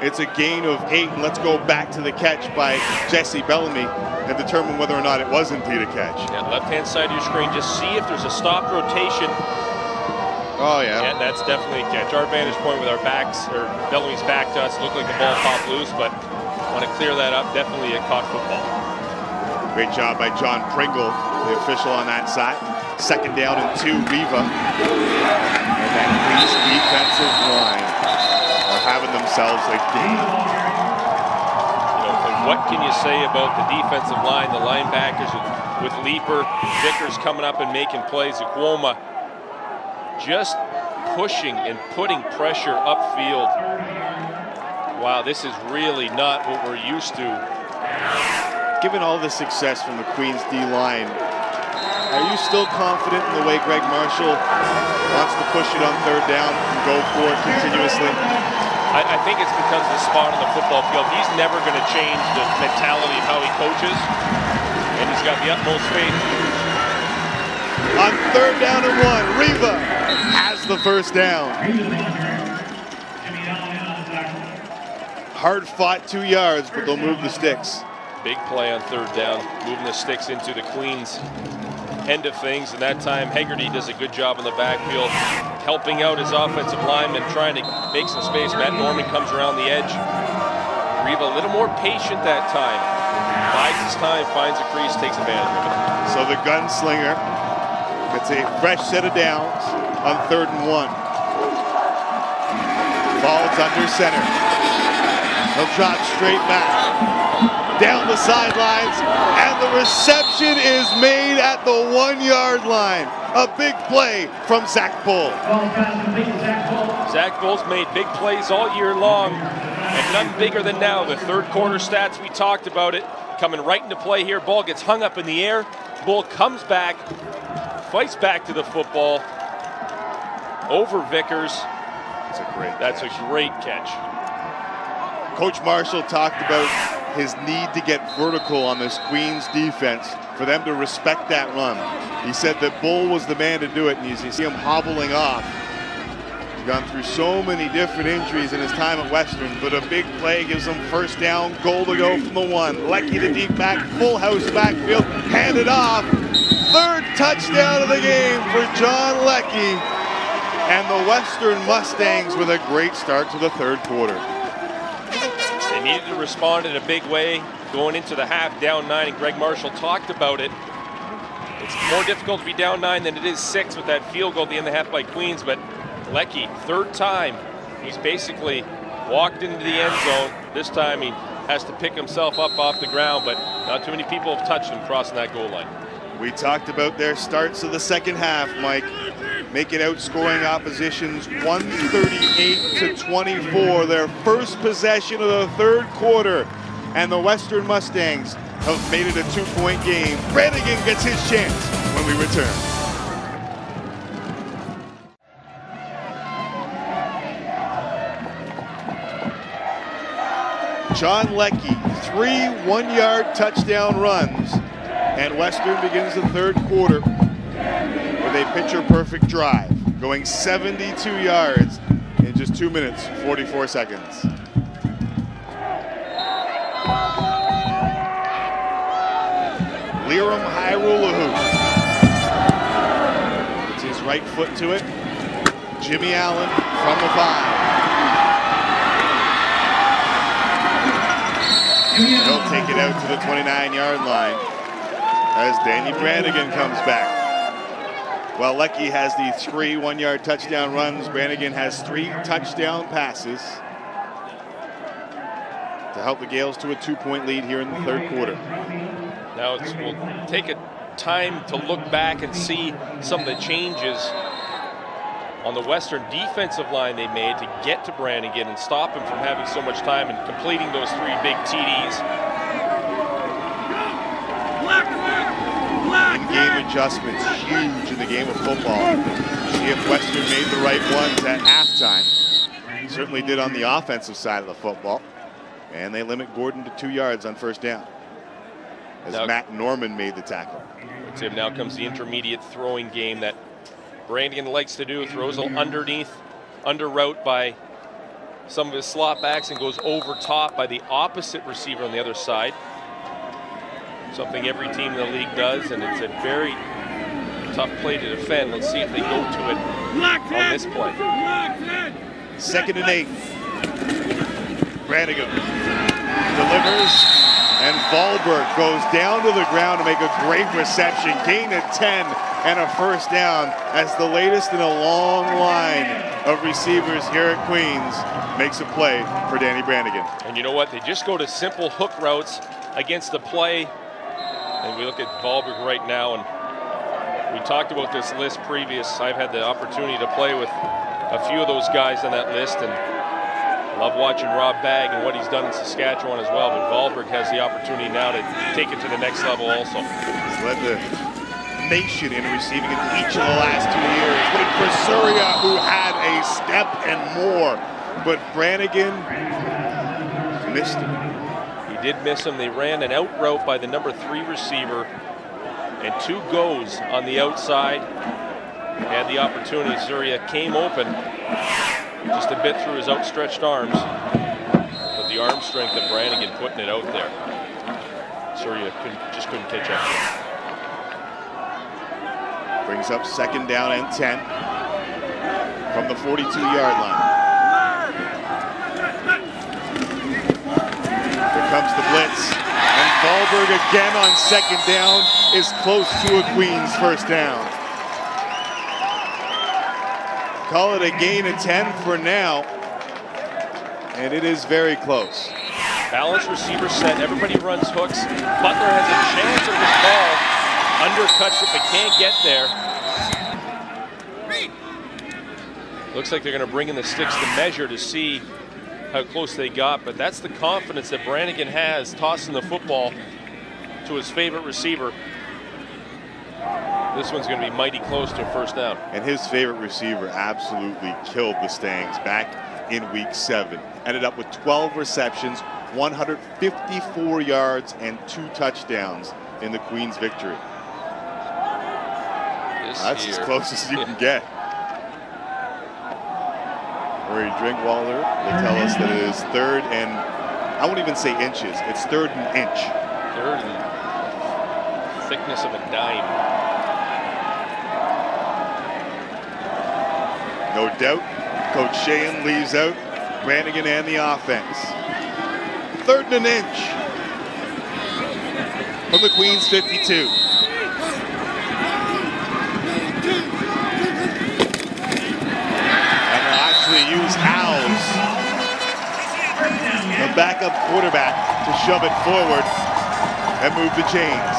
It's a gain of 8, and let's go back to the catch by Jesse Bellamy and determine whether or not it was indeed a catch. Yeah, left-hand side of your screen, just see if there's a stopped rotation. Oh, yeah. Yeah, that's definitely a catch. Our vantage point with our backs, or Bellamy's back to us, looked like the ball popped loose, but want to clear that up. Definitely a caught football. Great job by John Pringle, the official on that side. Second down and 2, Riva. And that Queens defensive line are having themselves a game. You know, and what can you say about the defensive line, the linebackers with Leeper, Vickers coming up and making plays, Ikwoma just pushing and putting pressure upfield. Wow, this is really not what we're used to. Given all the success from the Queens D-line, are you still confident in the way Greg Marshall wants to push it on third down and go for it continuously? I think it's because of the spot on the football field. He's never going to change the mentality of how he coaches, and he's got the utmost faith. On third down and 1, Riva has the first down. Hard fought 2 yards, but they'll move the sticks. Big play on third down, moving the sticks into the Queens end of things, and that time Hegarty does a good job in the backfield, helping out his offensive lineman, trying to make some space. Matt Norman comes around the edge. Reeve a little more patient that time. Bides his time, finds a crease, takes advantage of it. So the gunslinger gets a fresh set of downs on 3rd and 1. Falls under center. He'll drop straight back. Down the sidelines, and the reception is made at the 1-yard line. A big play from Zach Bull. Zach Bull's made big plays all year long, and none bigger than now. The third quarter stats, we talked about it, coming right into play here. Ball gets hung up in the air. Bull comes back, fights back to the football over Vickers. That's a great catch. Coach Marshall talked about his need to get vertical on this Queens defense for them to respect that run. He said that Bull was the man to do it, and you see him hobbling off. He's gone through so many different injuries in his time at Western, but a big play gives him first down, goal to go from the 1. Leckie the deep back, full house backfield, handed off. 3rd touchdown of the game for John Leckie. And the Western Mustangs with a great start to the 3rd quarter. They needed to respond in a big way going into the half, down 9, and Greg Marshall talked about it. It's more difficult to be down 9 than it is 6 with that field goal at the end of the half by Queens, but Leckie, 3rd time, he's basically walked into the end zone. This time he has to pick himself up off the ground, but not too many people have touched him crossing that goal line. We talked about their starts of the second half, Mike. Making outscoring oppositions 138-24. Their first possession of the 3rd quarter. And the Western Mustangs have made it a 2-point game. Brannigan gets his chance when we return. John Leckie, 3 one-yard touchdown runs. And Western begins the 3rd quarter with a picture-perfect drive, going 72 yards in just 2 minutes, 44 seconds. Liram Hairulahu puts his right foot to it. Jimmy Allen from the 5. He'll take it out to the 29-yard line as Danny Brannigan comes back. While Leckie has the 3 one-yard touchdown runs, Brannigan has 3 touchdown passes to help the Gaels to a 2-point lead here in the 3rd quarter. Now we'll take a time to look back and see some of the changes on the Western defensive line they made to get to Brannigan and stop him from having so much time and completing those 3 big TDs. In-game adjustments, huge in the game of football. See if Western made the right ones at halftime. Certainly did on the offensive side of the football. And they limit Gordon to 2 yards on first down, as now, Matt Norman made the tackle. Now comes the intermediate throwing game that Brannigan likes to do. Throws underneath, under route by some of his slot backs and goes over top by the opposite receiver on the other side. Something every team in the league does, and it's a very tough play to defend. Let's see if they go to it on this play. 2nd and 8. Brannigan delivers, and Wahlberg goes down to the ground to make a great reception. Gain of 10 and a first down as the latest in a long line of receivers here at Queens makes a play for Danny Brannigan. And you know what? They just go to simple hook routes against the play. And we look at Wahlberg right now, and we talked about this list previous. I've had the opportunity to play with a few of those guys on that list, and love watching Rob Bagg and what he's done in Saskatchewan as well. But Wahlberg has the opportunity now to take it to the next level also. He's led the nation in receiving in each of the last 2 years. But for Surya, who had a step and more, but Brannigan missed him. He did miss him. They ran an out route by the number 3 receiver and 2 goes on the outside. Had the opportunity. Surya came open just a bit through his outstretched arms, but the arm strength of Brannigan putting it out there. Surya just couldn't catch up. Brings up 2nd down and 10. from the 42-yard line. Here comes the blitz. And Wahlberg again on second down is close to a Queens first down. Call it a gain of 10 for now. And it is very close. Balanced receiver set. Everybody runs hooks. Butler has a chance of this ball. Undercuts it, but can't get there. Looks like they're going to bring in the sticks to measure to see how close they got, but that's the confidence that Brannigan has tossing the football to his favorite receiver. This one's going to be mighty close to a first down. And his favorite receiver absolutely killed the Mustangs back in week 7. Ended up with 12 receptions, 154 yards, and 2 touchdowns in the Queens victory. That's as close as you can get. Murray Drinkwater will tell us that it is 3rd and, I won't even say inches, it's 3rd and inch. 3rd and thickness of a dime. No doubt, Coach Sheehan leaves out Brannigan and the offense. 3rd and an inch from the Queens 52. Use Howes, the backup quarterback, to shove it forward and move the chains.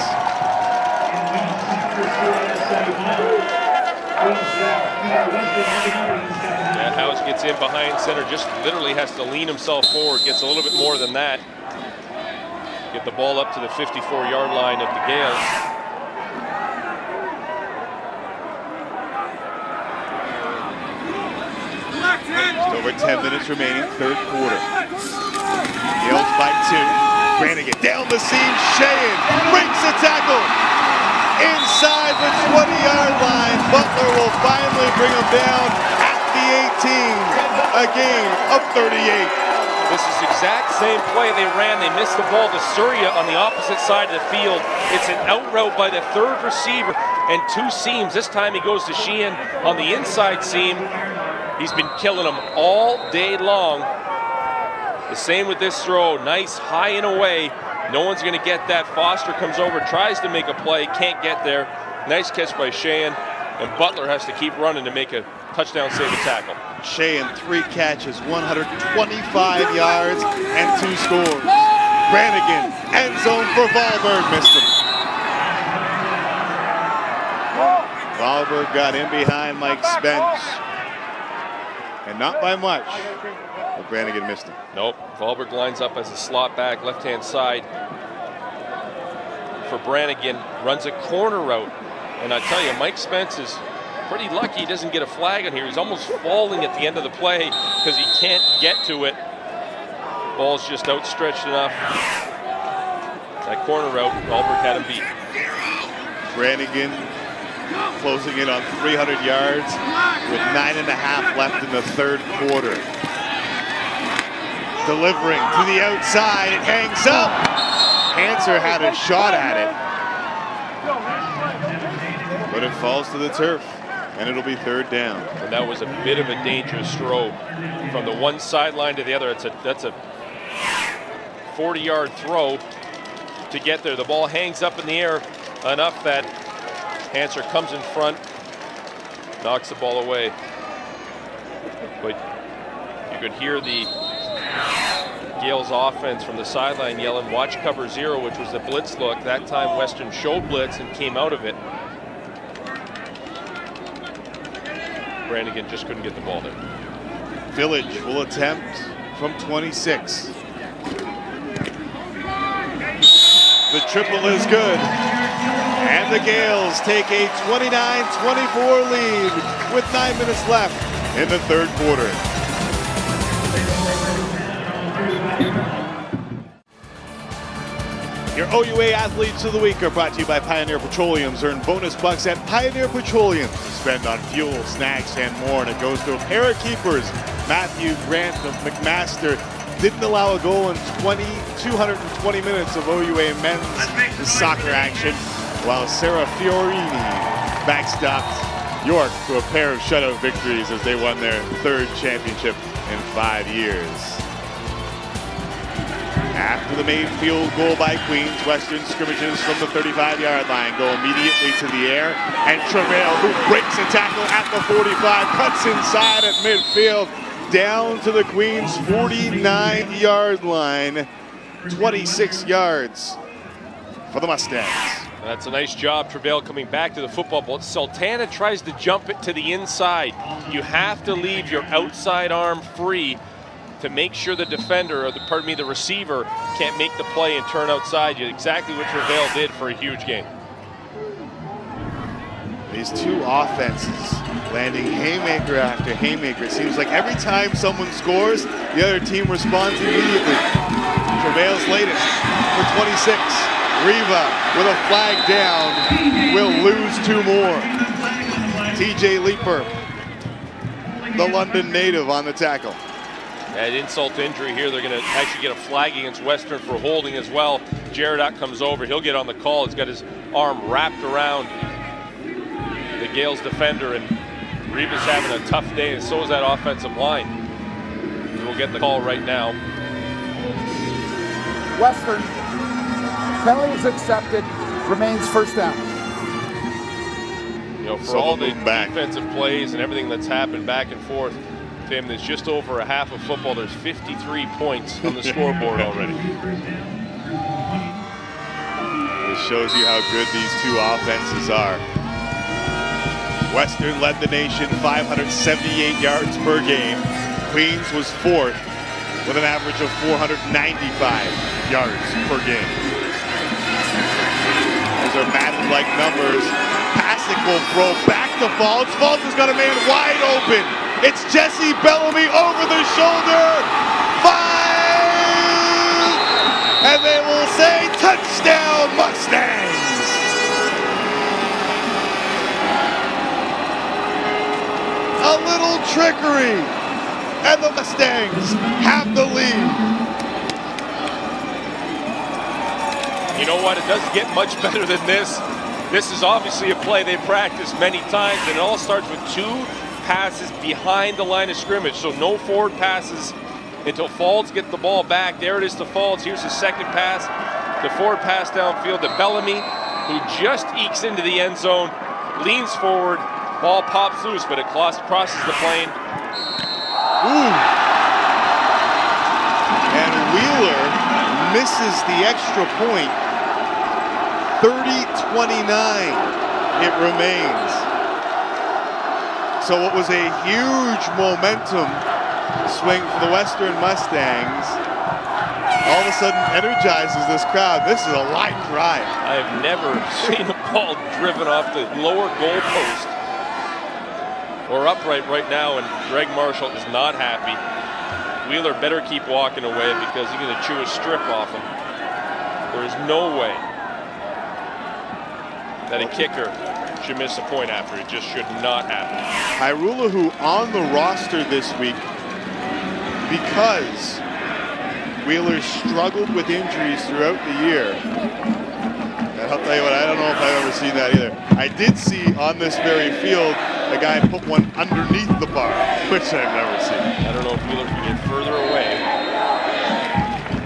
Yeah, Howes gets in behind center, just literally has to lean himself forward, gets a little bit more than that. Get the ball up to the 54-yard line of the Gaels. Over 10 minutes remaining, 3rd quarter. Gaels by 2. Brannigan down the seam. Sheehan breaks the tackle inside the 20-yard line. Butler will finally bring him down at the 18. A gain of 38. This is the exact same play they ran. They missed the ball to Surya on the opposite side of the field. It's an out route by the 3rd receiver and 2 seams. This time he goes to Sheehan on the inside seam. He's been killing them all day long. The same with this throw. Nice high and away. No one's going to get that. Foster comes over, tries to make a play, can't get there. Nice catch by Sheehan. And Butler has to keep running to make a touchdown save and tackle. Sheehan, 3 catches, 125 yards, and 2 scores. Brannigan, end zone for Wahlberg, missed him. Wahlberg got in behind Mike Spence. And not by much, but Brannigan missed him. Nope, Wahlberg lines up as a slot back, left-hand side for Brannigan, runs a corner route. And I tell you, Mike Spence is pretty lucky he doesn't get a flag on here. He's almost falling at the end of the play because he can't get to it. Ball's just outstretched enough. That corner route, Wahlberg had him beat. Brannigan closing in on 300 yards with 9.5 left in the 3rd quarter. Delivering to the outside, it hangs up. Hanser had a shot at it, but it falls to the turf, and it'll be 3rd down. And that was a bit of a dangerous throw from the one sideline to the other. That's a 40-yard throw to get there. The ball hangs up in the air enough that Hanser comes in front, knocks the ball away. But you could hear the Gaels offense from the sideline yelling, "Watch cover 0," which was the blitz look. That time Western showed blitz and came out of it. Brannigan just couldn't get the ball there. Village will attempt from 26. The triple is good. And the Gaels take a 29-24 lead with 9 minutes left in the 3rd quarter. Your OUA Athletes of the Week are brought to you by Pioneer Petroleums. Earn bonus bucks at Pioneer Petroleum to spend on fuel, snacks, and more. And it goes to a pair of keepers. Matthew Grant of McMaster didn't allow a goal in 220 minutes of OUA men's soccer action, while Sarah Fiorini backstopped York to a pair of shutout victories as they won their 3rd championship in 5 years. After the made field goal by Queens, Western scrimmages from the 35-yard line go immediately to the air, and Travail, who breaks a tackle at the 45, cuts inside at midfield, down to the Queens 49-yard line, 26 yards for the Mustangs. That's a nice job, Travail coming back to the football, but Sultana tries to jump it to the inside. You have to leave your outside arm free to make sure the defender, or the receiver, can't make the play and turn outside. Exactly what Travail did for a huge gain. These two offenses landing haymaker after haymaker. It seems like every time someone scores, the other team responds immediately. Travail's latest for 26. Riva with a flag down will lose 2 more. TJ Leeper, the London native, on the tackle. At insult to injury here, they're going to actually get a flag against Western for holding as well. Jaredot comes over, he'll get on the call. He's got his arm wrapped around the Gaels defender, and Riva's having a tough day, and so is that offensive line. We'll get the call right now. Western, penalty is accepted, remains first down. You know, for all the defensive plays and everything that's happened back and forth, Tim, there's just over a half of football. There's 53 points on the scoreboard already. This shows you how good these two offenses are. Western led the nation 578 yards per game. Queens was 4th with an average of 495 yards per game. Those are Madden-like numbers. Passing will throw back to Falls. Falls has got a man wide open. It's Jesse Bellamy over the shoulder. 5! And they will say touchdown Mustangs. A little trickery, and the Mustangs have the lead. You know what? It doesn't get much better than this. This is obviously a play they practiced many times, and it all starts with 2 passes behind the line of scrimmage. So no forward passes until Falls gets the ball back. There it is to Falls. Here's his second pass. The forward pass downfield to Bellamy, who just ekes into the end zone, leans forward, ball pops loose, but it crosses the plane. Ooh. And Wheeler misses the extra point. 30-29 it remains. So what was a huge momentum swing for the Western Mustangs all of a sudden energizes this crowd. This is a line drive. I've never seen a ball driven off the lower goalpost or upright right now, and Greg Marshall is not happy. Wheeler better keep walking away because he's going to chew a strip off him. There is no way that a kicker should miss a point after. It just should not happen. Hyrule, who on the roster this week because Wheeler struggled with injuries throughout the year. And I'll tell you what, I don't know if I've ever seen that either. I did see on this very field a guy put one underneath the bar, which I've never seen. I don't know if Wheeler can get further away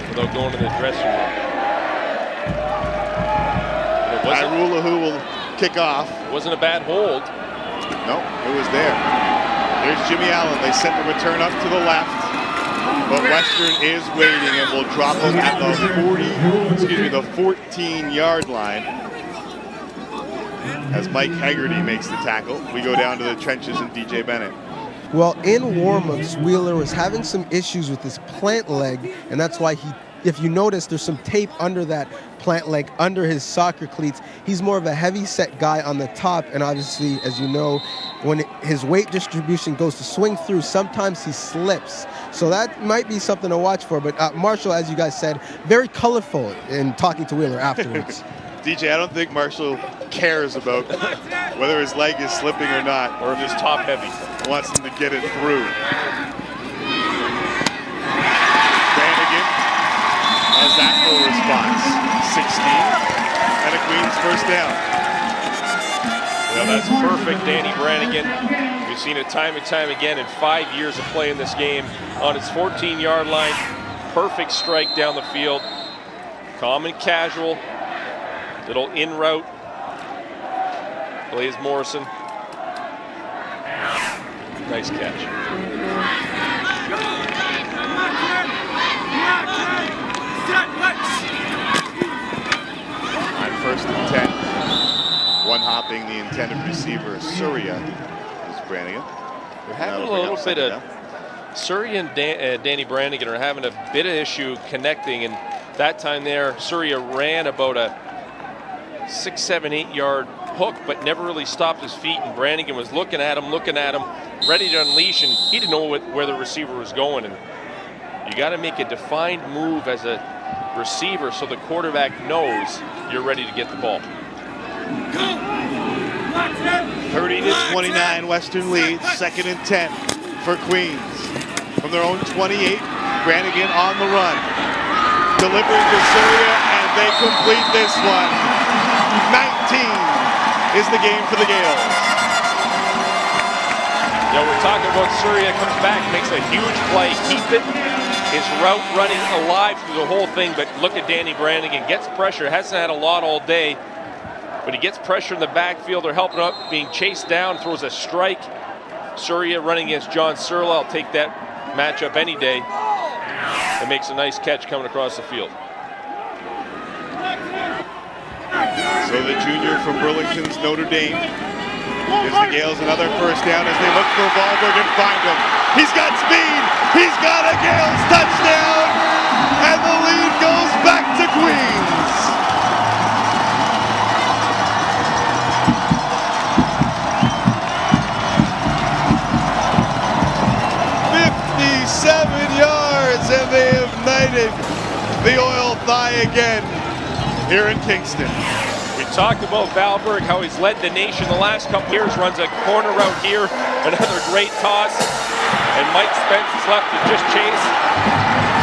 without going to the dressing room. Hyrule, who will kick off. It wasn't a bad hold. No, it was there. Here's Jimmy Allen. They sent the return up to the left, but Western is waiting and will drop him at the 14-yard line. As Mike Haggerty makes the tackle, we go down to the trenches and DJ Bennett. Well, in warm-ups, Wheeler was having some issues with his plant leg, and that's why if you notice, there's some tape under that plant leg, under his soccer cleats. He's more of a heavy-set guy on the top, and obviously, as you know, when his weight distribution goes to swing through, sometimes he slips. So that might be something to watch for. But Marshall, as you guys said, very colorful in talking to Wheeler afterwards. DJ, I don't think Marshall cares about whether his leg is slipping or not, or if he's top heavy. He wants him to get it through. Brannigan has that full response. 16 and a Queens first down. Yeah, that's perfect, Danny Brannigan. We've seen it time and time again in 5 years of playing this game. On his 14-yard line, perfect strike down the field. Calm and casual. Little in route. Blaze Morrison. Nice catch. On 1st and 10. One hopping the intended receiver, Surya, is Brannigan. They're having a little bit of... Surya and Danny Brannigan are having a bit of issue connecting, and that time there, Surya ran about a 6, 7, 8 yard hook, but never really stopped his feet, and Brannigan was looking at him, ready to unleash, and he didn't know where the receiver was going. And you got to make a defined move as a receiver so the quarterback knows you're ready to get the ball. 30-29 Western leads, 2nd and 10 for Queens. From their own 28, Brannigan on the run. Delivering to Surya, and they complete this one. 19 is the game for the Gaels. You know, we're talking about Surya, comes back, makes a huge play, keep it. His route running alive through the whole thing, but look at Danny Brannigan, gets pressure, hasn't had a lot all day, but he gets pressure in the backfield. They're helping up, being chased down, throws a strike. Surya running against John Surla. I'll take that matchup any day. And makes a nice catch coming across the field. So the junior from Burlington's Notre Dame gives the Gaels another first down as they look for Wahlberg and find him. He's got speed. He's got a Gaels touchdown. And the lead goes back to Queens. And they have knighted the oil thigh again here in Kingston. We talked about Wahlberg, how he's led the nation the last couple years, runs a corner route here, another great toss, and Mike Spence is left to just chase.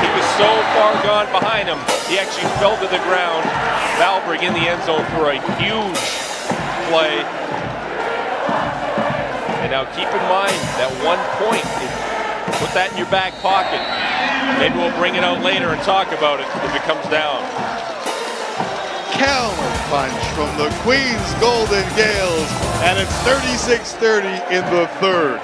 He was so far gone behind him, he actually fell to the ground. Wahlberg in the end zone for a huge play. And now keep in mind that 1 point, put that in your back pocket. Maybe we'll bring it out later and talk about it if it comes down. Counter punch from the Queens Golden Gaels, and it's 36-30 in the 3rd.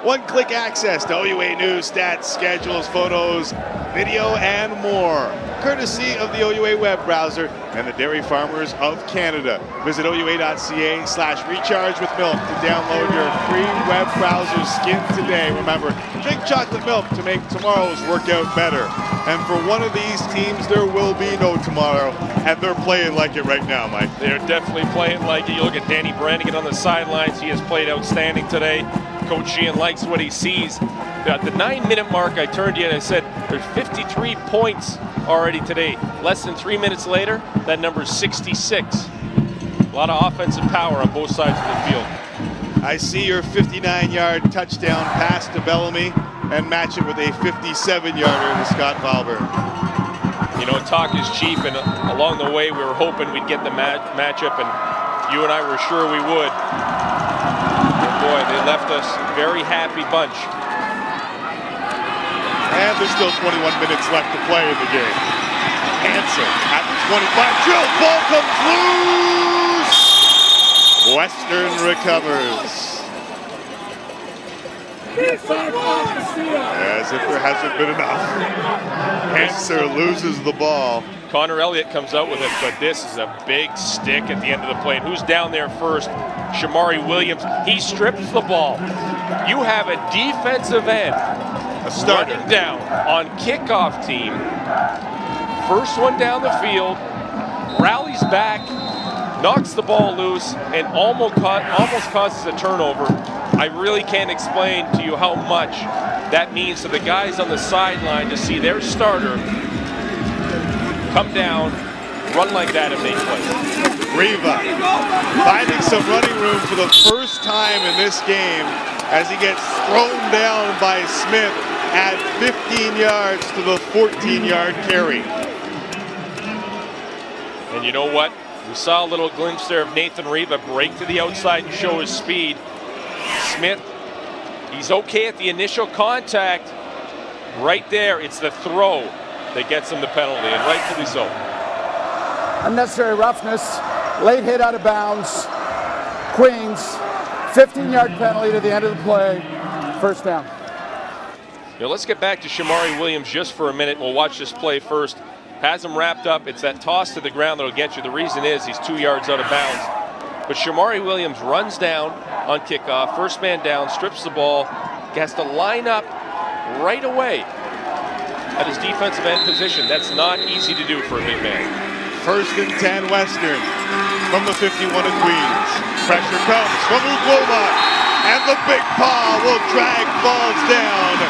One-click access to OUA news, stats, schedules, photos, video, and more, courtesy of the OUA web browser and the Dairy Farmers of Canada. Visit OUA.ca/recharge with milk to download your free web browser skin today. Remember, drink chocolate milk to make tomorrow's workout better. And for one of these teams, there will be no tomorrow, and they're playing like it right now, Mike. They're definitely playing like it. You look at Danny Brannigan on the sidelines. He has played outstanding today. Coach Sheehan likes what he sees. At the 9-minute mark, I turned to you and I said, there's 53 points already today. Less than 3 minutes later, that number is 66. A lot of offensive power on both sides of the field. I see your 59-yard touchdown pass to Bellamy and match it with a 57-yarder to Scott Wahlberg. You know, talk is cheap, and along the way, we were hoping we'd get the matchup, and you and I were sure we would. Boy, they left us a very happy bunch. And there's still 21 minutes left to play in the game. Hansen at the 25. Drill ball comes loose. Western recovers. As if there hasn't been enough. Hansen loses the ball. Connor Elliott comes out with it, but this is a big stick at the end of the play. And who's down there first? Shamari Williams. He strips the ball. You have a defensive end, a starter, running down on kickoff team First one down the field, rallies back, knocks the ball loose, and almost causes a turnover. I really can't explain to you how much that means to the guys on the sideline to see their starter come down, run like that and make plays. Riva finding some running room for the first time in this game as he gets thrown down by Smith at 15 yards to the 14-yard carry. And you know what? We saw a little glimpse there of Nathan Riva break to the outside and show his speed. Smith, he's okay at the initial contact. Right there, it's the throw that gets him the penalty, and rightfully so. Unnecessary roughness, late hit out of bounds. Queens, 15-yard penalty to the end of the play, first down. Now let's get back to Shamari Williams just for a minute. We'll watch this play first. Has him wrapped up. It's that toss to the ground that'll get you. The reason is he's 2 yards out of bounds. But Shamari Williams runs down on kickoff, first man down, strips the ball, has to line up right away at his defensive end position. That's not easy to do for a big man. First and 10 Western from the 51 of Queens. Pressure comes from Ugloma, and the big paw will drag balls down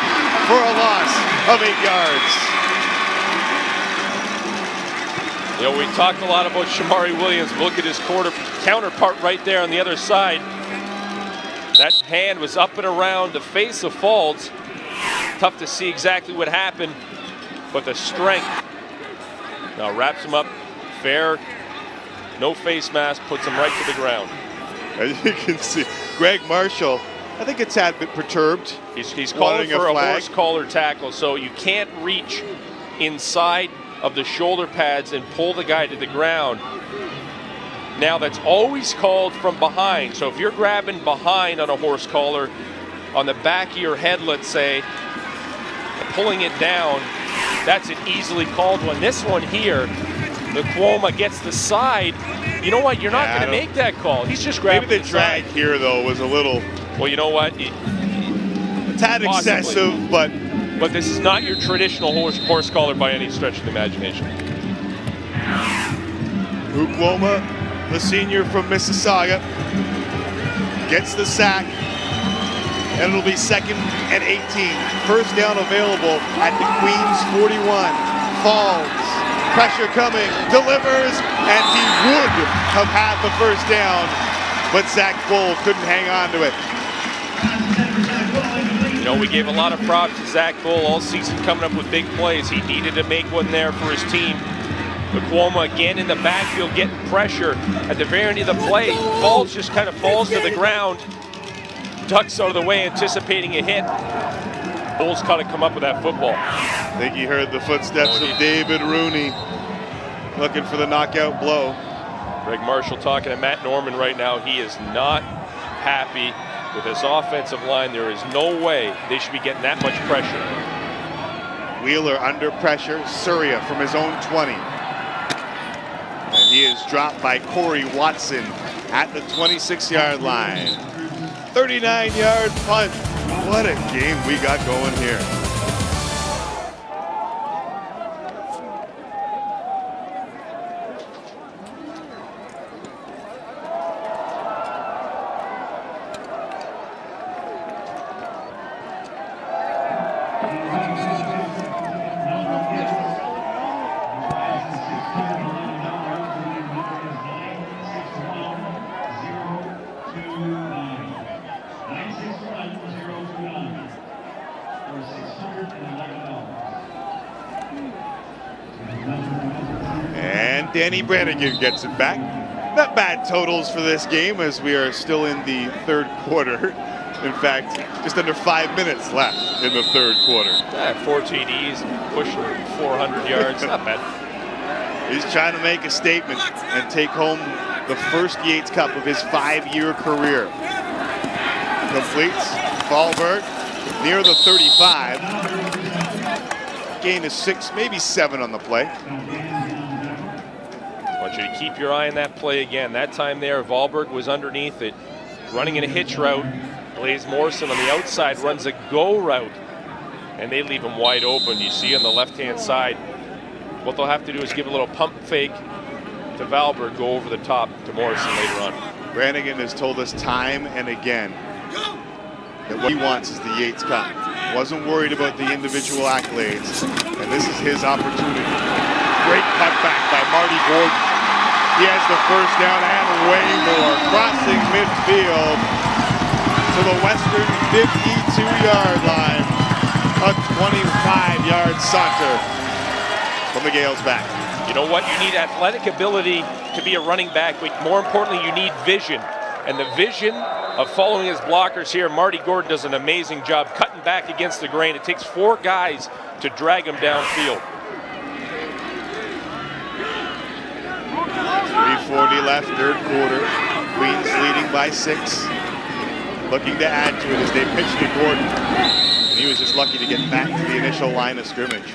for a loss of 8 yards. You know, we talked a lot about Shamari Williams. Look at his counterpart right there on the other side. That hand was up and around the face of Faulds. Tough to see exactly what happened, but the strength. Now wraps him up fair, no face mask, puts him right to the ground. As you can see, Greg Marshall, I think it's a bit perturbed. He's calling for a horse collar tackle, so you can't reach inside of the shoulder pads and pull the guy to the ground. Now that's always called from behind. So if you're grabbing behind on a horse collar, on the back of your head, let's say, pulling it down, that's an easily called one. This one here, the Cuoma gets the side. You know what? You're not going to make that call. He's just grabbing maybe the drag side. Here, though, was a little... Well, you know what? A tad excessive, but this is not your traditional horse collar by any stretch of the imagination. Ugloma, the senior from Mississauga, gets the sack, and it'll be 2nd and 18. First down available at the Queens 41. Falls, pressure coming, delivers, and he would have had the first down, but Zach Bull couldn't hang on to it. You know, we gave a lot of props to Zach Bull all season coming up with big plays. He needed to make one there for his team. Cuoma again in the backfield getting pressure at the very end of the play. Falls just kind of falls to the ground. Ducks out of the way, anticipating a hit. Bull's got to come up with that football. I think he heard the footsteps of David Rooney looking for the knockout blow. Greg Marshall talking to Matt Norman right now. He is not happy with his offensive line. There is no way they should be getting that much pressure. Wheeler under pressure. Surya from his own 20. And he is dropped by Corey Watson at the 26-yard line. 39-yard punt. What a game we got going here. Danny Brannigan gets it back. Not bad totals for this game as we are still in the third quarter. In fact, just under 5 minutes left in the third quarter. 4 TDs, pushing 400 yards, not bad. He's trying to make a statement and take home the first Yates Cup of his 5-year career. Completes, Fallberg near the 35. Gain of 6, maybe 7 on the play. I want you to keep your eye on that play again. That time there, Wahlberg was underneath it, running in a hitch route. Blaze Morrison on the outside runs a go route, and they leave him wide open. You see on the left-hand side, what they'll have to do is give a little pump fake to Valberg, go over the top to Morrison later on. Brannigan has told us time and again that what he wants is the Yates Cup. Wasn't worried about the individual accolades, and this is his opportunity. Great cutback by Marty Gordon. He has the first down and way more, crossing midfield to the Western 52-yard line. A 25-yard saunter from the Gaels back. You know what? You need athletic ability to be a running back, but more importantly, you need vision. And the vision of following his blockers here, Marty Gordon does an amazing job cutting back against the grain. It takes 4 guys to drag him downfield. 3:40 left, third quarter. Queens leading by 6. Looking to add to it as they pitch to Gordon. And he was just lucky to get back to the initial line of scrimmage.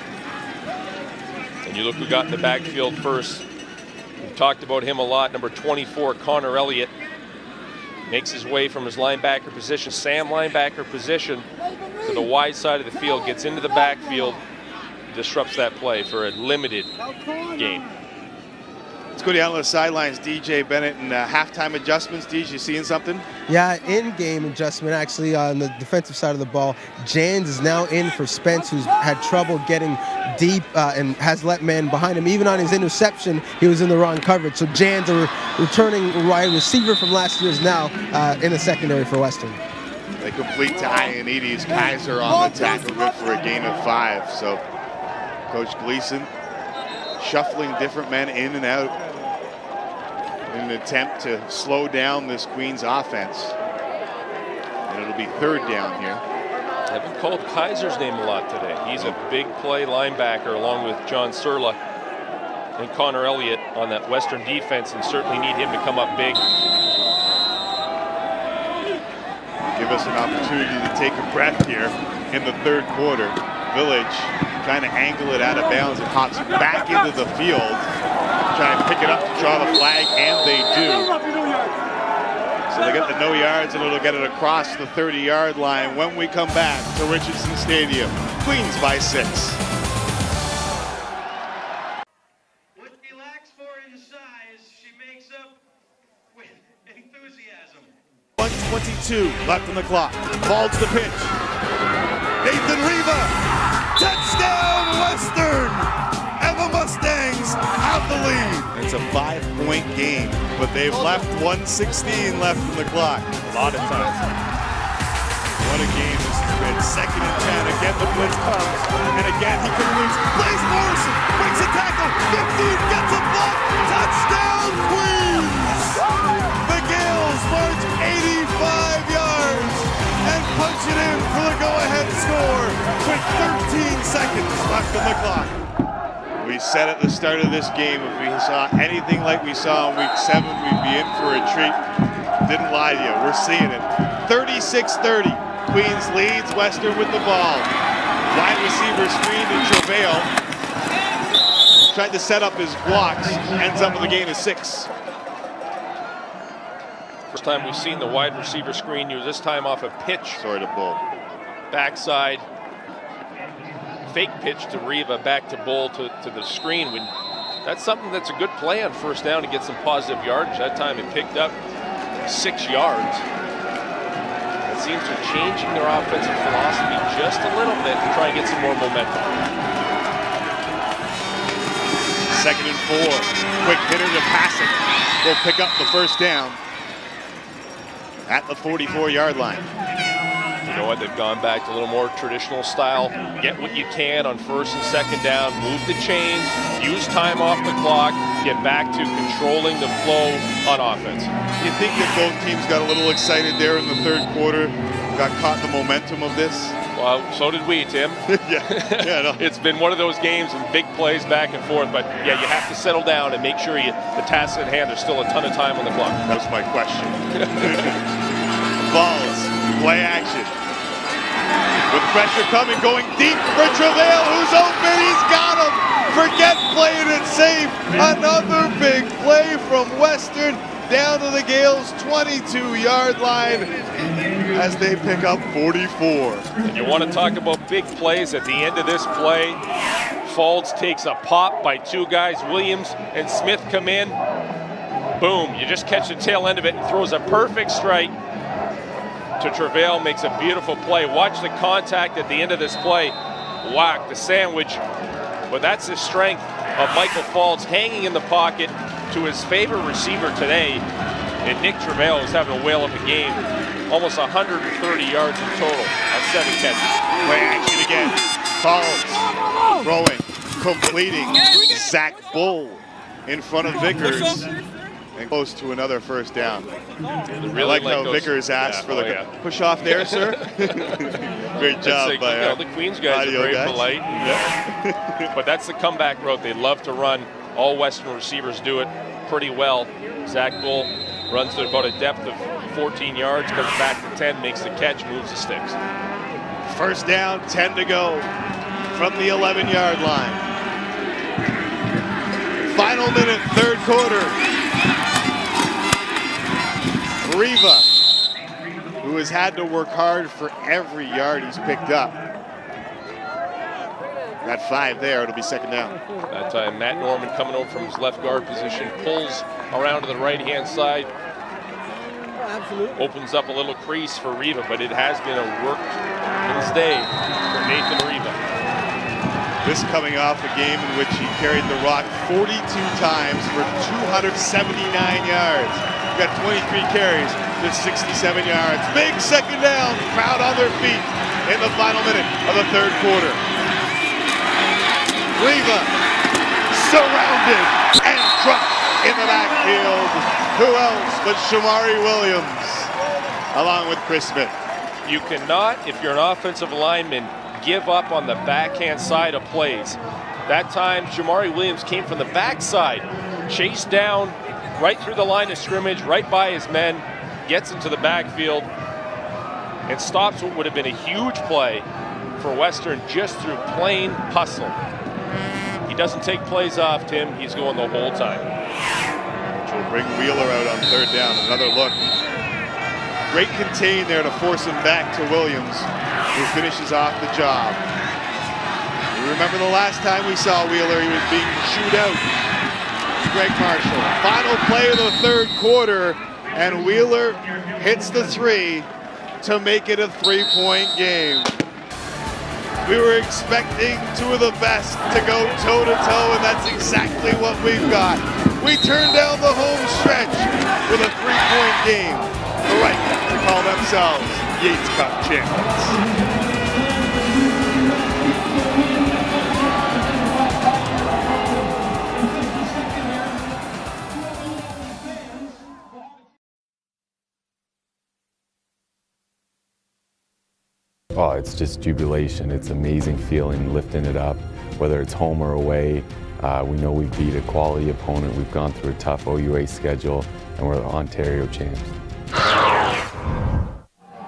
And you look who got in the backfield first. We've talked about him a lot. Number 24, Connor Elliott, makes his way from his linebacker position, Sam linebacker position, to the wide side of the field, gets into the backfield, disrupts that play for a limited game. Let's go down to the sidelines, DJ Bennett, and halftime adjustments. DJ, you seeing something? Yeah, in-game adjustment actually on the defensive side of the ball. Jans is now in for Spence, who's had trouble getting deep and has let men behind him. Even on his interception, he was in the wrong coverage. So Jans, a returning wide receiver from last year, is now in the secondary for Western. They complete to Ioannidis. Kaiser on the tackle, good for a gain of 5. So Coach Gleason shuffling different men in and out in an attempt to slow down this Queens offense. And it'll be third down here. I haven't called Kaiser's name a lot today. He's a big play linebacker along with John Surla and Connor Elliott on that Western defense, and certainly need him to come up big. Give us an opportunity to take a breath here in the third quarter. Village trying to angle it out of bounds. It hops back into the field. Trying to pick it up to draw the flag, and they do. So they get the no yards, and it'll get it across the 30-yard line when we come back to Richardson Stadium. Queens by 6. What she lacks for in size, she makes up with enthusiasm. 1:22 left on the clock. Falls the pitch. Nathan Riva. Touchdown Western! And the Mustangs have the lead. It's a 5-point game, but they've left 1:16 left on the clock. A lot of time. What a game this has been. 2nd and 10. Again, the blitz comes. And again, he completes. Blaze Morrison breaks a tackle. 15 gets a block. Touchdown Queens! The Gaels march 85 yards and punch it in for the go-ahead score with 13 seconds left on the clock. We said at the start of this game, if we saw anything like we saw in week 7, we'd be in for a treat. Didn't lie to you. We're seeing it. 36-30. Queens leads Western with the ball. Wide receiver screen to Travail. Tried to set up his blocks. Ends up with a gain of 6. First time we've seen the wide receiver screen used, this time off a pitch. Sorry to Bull. Backside. Fake pitch to Riva, back to Bull to the screen. That's something that's a good play on first down to get some positive yardage. That time it picked up 6 yards. It seems they're changing their offensive philosophy just a little bit to try and get some more momentum. 2nd and 4. Quick hitter to Passing. Will pick up the first down at the 44-yard line. You know what? They've gone back to a little more traditional style. Get what you can on 1st and 2nd down. Move the chains. Use time off the clock. Get back to controlling the flow on offense. You think that both teams got a little excited there in the third quarter? Got caught in the momentum of this? Well, so did we, Tim. Yeah, no. It's been one of those games and big plays back and forth. But yeah, you have to settle down and make sure the tasks at hand. There's still a ton of time on the clock. That was my question. Balls, play action. With pressure coming, going deep for Travail, who's open, he's got him! Forget playing it safe, another big play from Western down to the Gaels' 22-yard line as they pick up 44. And you want to talk about big plays at the end of this play. Faulds takes a pop by two guys. Williams and Smith come in. Boom, you just catch the tail end of it and throws a perfect strike to Travail, makes a beautiful play. Watch the contact at the end of this play. Whack, the sandwich. But that's the strength of Michael Faulds hanging in the pocket to his favorite receiver today. And Nick Travail is having a whale of a game. Almost 130 yards in total on 7 catches. Play action again. Faulds throwing, completing. Zach Bull in front of Vickers. And close to another first down. Really I like how Vickers asked for the push off there, sir. Great job by the Queens guys are very polite. Yeah. But that's the comeback route. They love to run. All Western receivers do it pretty well. Zach Bull runs to about a depth of 14 yards, comes back to 10, makes the catch, moves the sticks. First down, 10 to go from the 11-yard line. Final minute, third quarter. Riva, who has had to work hard for every yard he's picked up. Got 5 there, it'll be second down. That time, Matt Norman coming over from his left guard position, pulls around to the right-hand side. Opens up a little crease for Riva, but it has been a workman's day for Nathan Riva. This coming off a game in which he carried the rock 42 times for 279 yards. Got 23 carries to 67 yards. Big second down, crowd on their feet in the final minute of the third quarter. Riva surrounded and dropped in the backfield. Who else but Shamari Williams, along with Chris Smith. You cannot, if you're an offensive lineman, give up on the backhand side of plays. That time, Shamari Williams came from the backside, chased down right through the line of scrimmage, right by his men, gets into the backfield, and stops what would have been a huge play for Western just through plain hustle. He doesn't take plays off, Tim. He's going the whole time. Which will bring Wheeler out on third down. Another look. Great contain there to force him back to Williams, who finishes off the job. You remember the last time we saw Wheeler, he was being chewed out. Greg Marshall. Final play of the third quarter, and Wheeler hits the 3 to make it a 3-point game. We were expecting 2 of the best to go toe-to-toe, and that's exactly what we've got. We turned down the home stretch with a 3-point game. The right to call themselves Yates Cup champions. Oh, it's just jubilation. It's an amazing feeling lifting it up, whether it's home or away. We know we beat a quality opponent. We've gone through a tough OUA schedule, and we're the Ontario champs.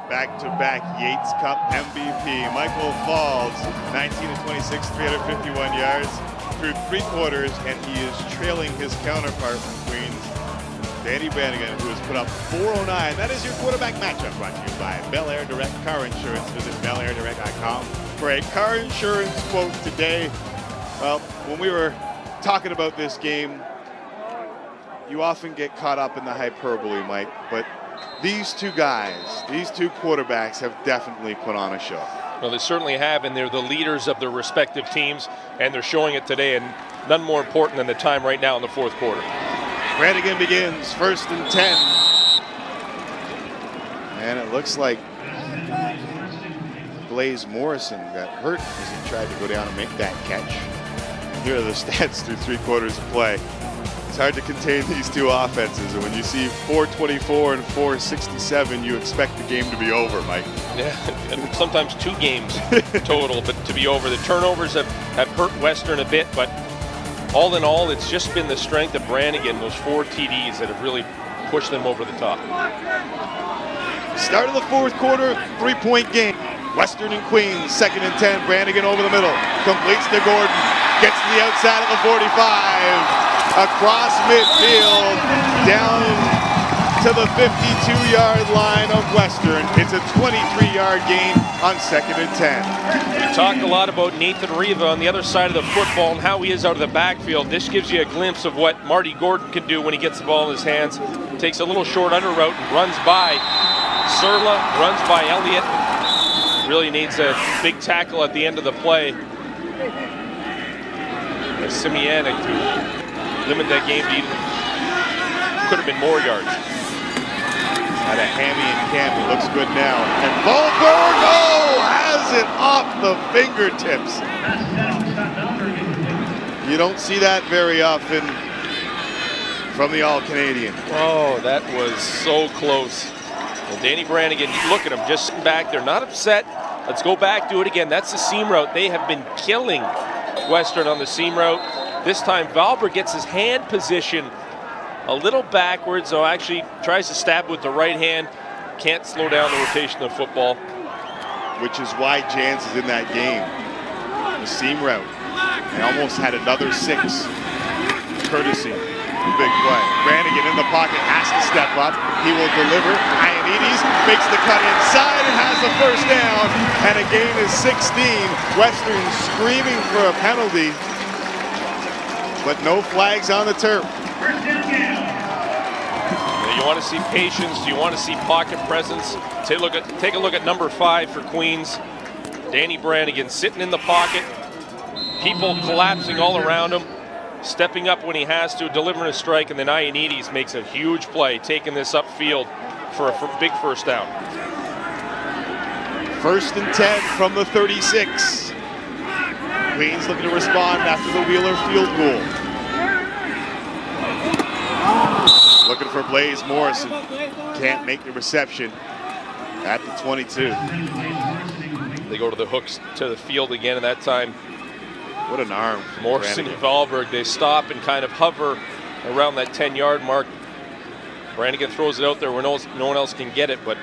Back-to-back Yates Cup MVP, Michael Faulds, 19 of 26, 351 yards through 3 quarters, and he is trailing his counterpart from Queens, Danny Brannigan, who has put up 409. That is your quarterback matchup, brought to you by Bel Air Direct Car Insurance. Visit belairdirect.com for a car insurance quote today. Well, when we were talking about this game, you often get caught up in the hyperbole, Mike, but these 2 guys, these 2 quarterbacks have definitely put on a show. Well, they certainly have, and they're the leaders of their respective teams, and they're showing it today, and none more important than the time right now in the fourth quarter. Brannigan begins, 1st and 10. And it looks like Blaze Morrison got hurt as he tried to go down and make that catch. Here are the stats through 3 quarters of play. It's hard to contain these 2 offenses, and when you see 424 and 467, you expect the game to be over, Mike. Yeah, and sometimes 2 games total, but to be over. The turnovers have hurt Western a bit, but all in all, it's just been the strength of Brannigan, those 4 TDs that have really pushed them over the top. Start of the fourth quarter, 3-point game. Western and Queens, 2nd and 10. Brannigan over the middle, completes to Gordon, gets to the outside of the 45, across midfield, down to the 52-yard line of Western. It's a 23-yard gain on 2nd and 10. We talked a lot about Nathan Riva on the other side of the football and how he is out of the backfield. This gives you a glimpse of what Marty Gordon can do when he gets the ball in his hands. Takes a little short under route and runs by Serla, runs by Elliott. Really needs a big tackle at the end of the play. Simianic to limit that game to even, could have been more yards. Had a hammy in camp, it looks good now. And Volberg, has it off the fingertips. You don't see that very often from the All-Canadian. Oh, that was so close. And Danny Brannigan, look at him, just sitting back there, not upset. Let's go back, do it again. That's the seam route. They have been killing Western on the seam route. This time, Valber gets his hand position a little backwards, so actually tries to stab with the right hand. Can't slow down the rotation of football. Which is why Jans is in that game. The seam route. They almost had another 6. Courtesy. Big play. Brannigan in the pocket has to step up. He will deliver. Ioannidis makes the cut inside and has the first down. And a gain is 16. Western screaming for a penalty, but no flags on the turf. You want to see patience. You want to see pocket presence. Take a look at number 5 for Queens. Danny Brannigan sitting in the pocket. People collapsing all around him. Stepping up when he has to, delivering a strike, and then Ioannidis makes a huge play, taking this upfield for a big first down. 1st and 10 from the 36. Queens looking to respond after the Wheeler field goal. Looking for Blaze Morrison. Can't make the reception at the 22. They go to the hooks to the field again, and that time, what an arm. Morrison and Valberg, they stop and kind of hover around that 10-yard mark. Brannigan throws it out there where no one else can get it, but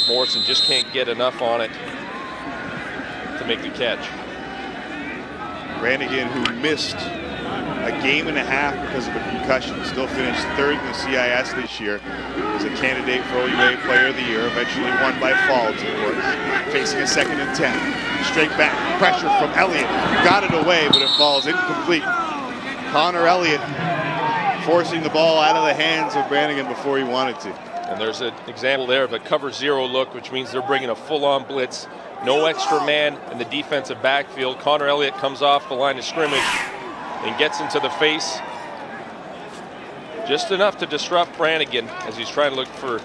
Morrison just can't get enough on it to make the catch. Brannigan, who missed a game and a half because of a concussion, still finished 3rd in the CIS this year. Was a candidate for OUA Player of the Year, eventually won by Falls, of course. Facing a 2nd and 10. Straight back, pressure from Elliott. Got it away, but it falls incomplete. Connor Elliott forcing the ball out of the hands of Brannigan before he wanted to. And there's an example there of a cover 0 look, which means they're bringing a full-on blitz. No extra man in the defensive backfield. Connor Elliott comes off the line of scrimmage and gets into the face. Just enough to disrupt Brannigan as he's trying to look for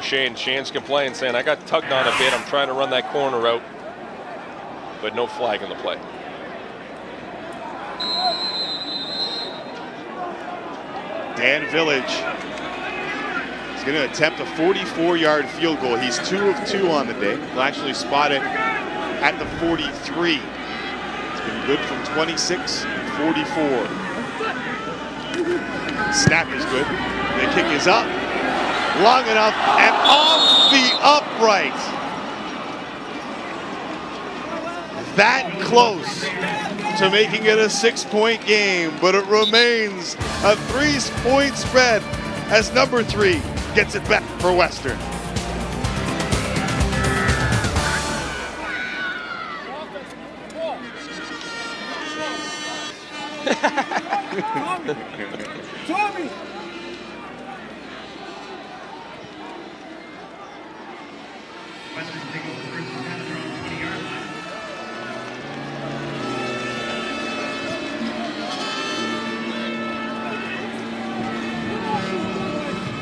Shane. Shane's complaining, saying, I got tugged on a bit. I'm trying to run that corner route. But no flag on the play. Dan Village is going to attempt a 44-yard field goal. He's 2 of 2 on the day. He'll actually spot it at the 43. It's been good from 26 and 44. Snap is good. The kick is up, long enough, and off the upright. That close to making it a 6-point game, but it remains a 3-point spread as number 3 gets it back for Western. Tommy!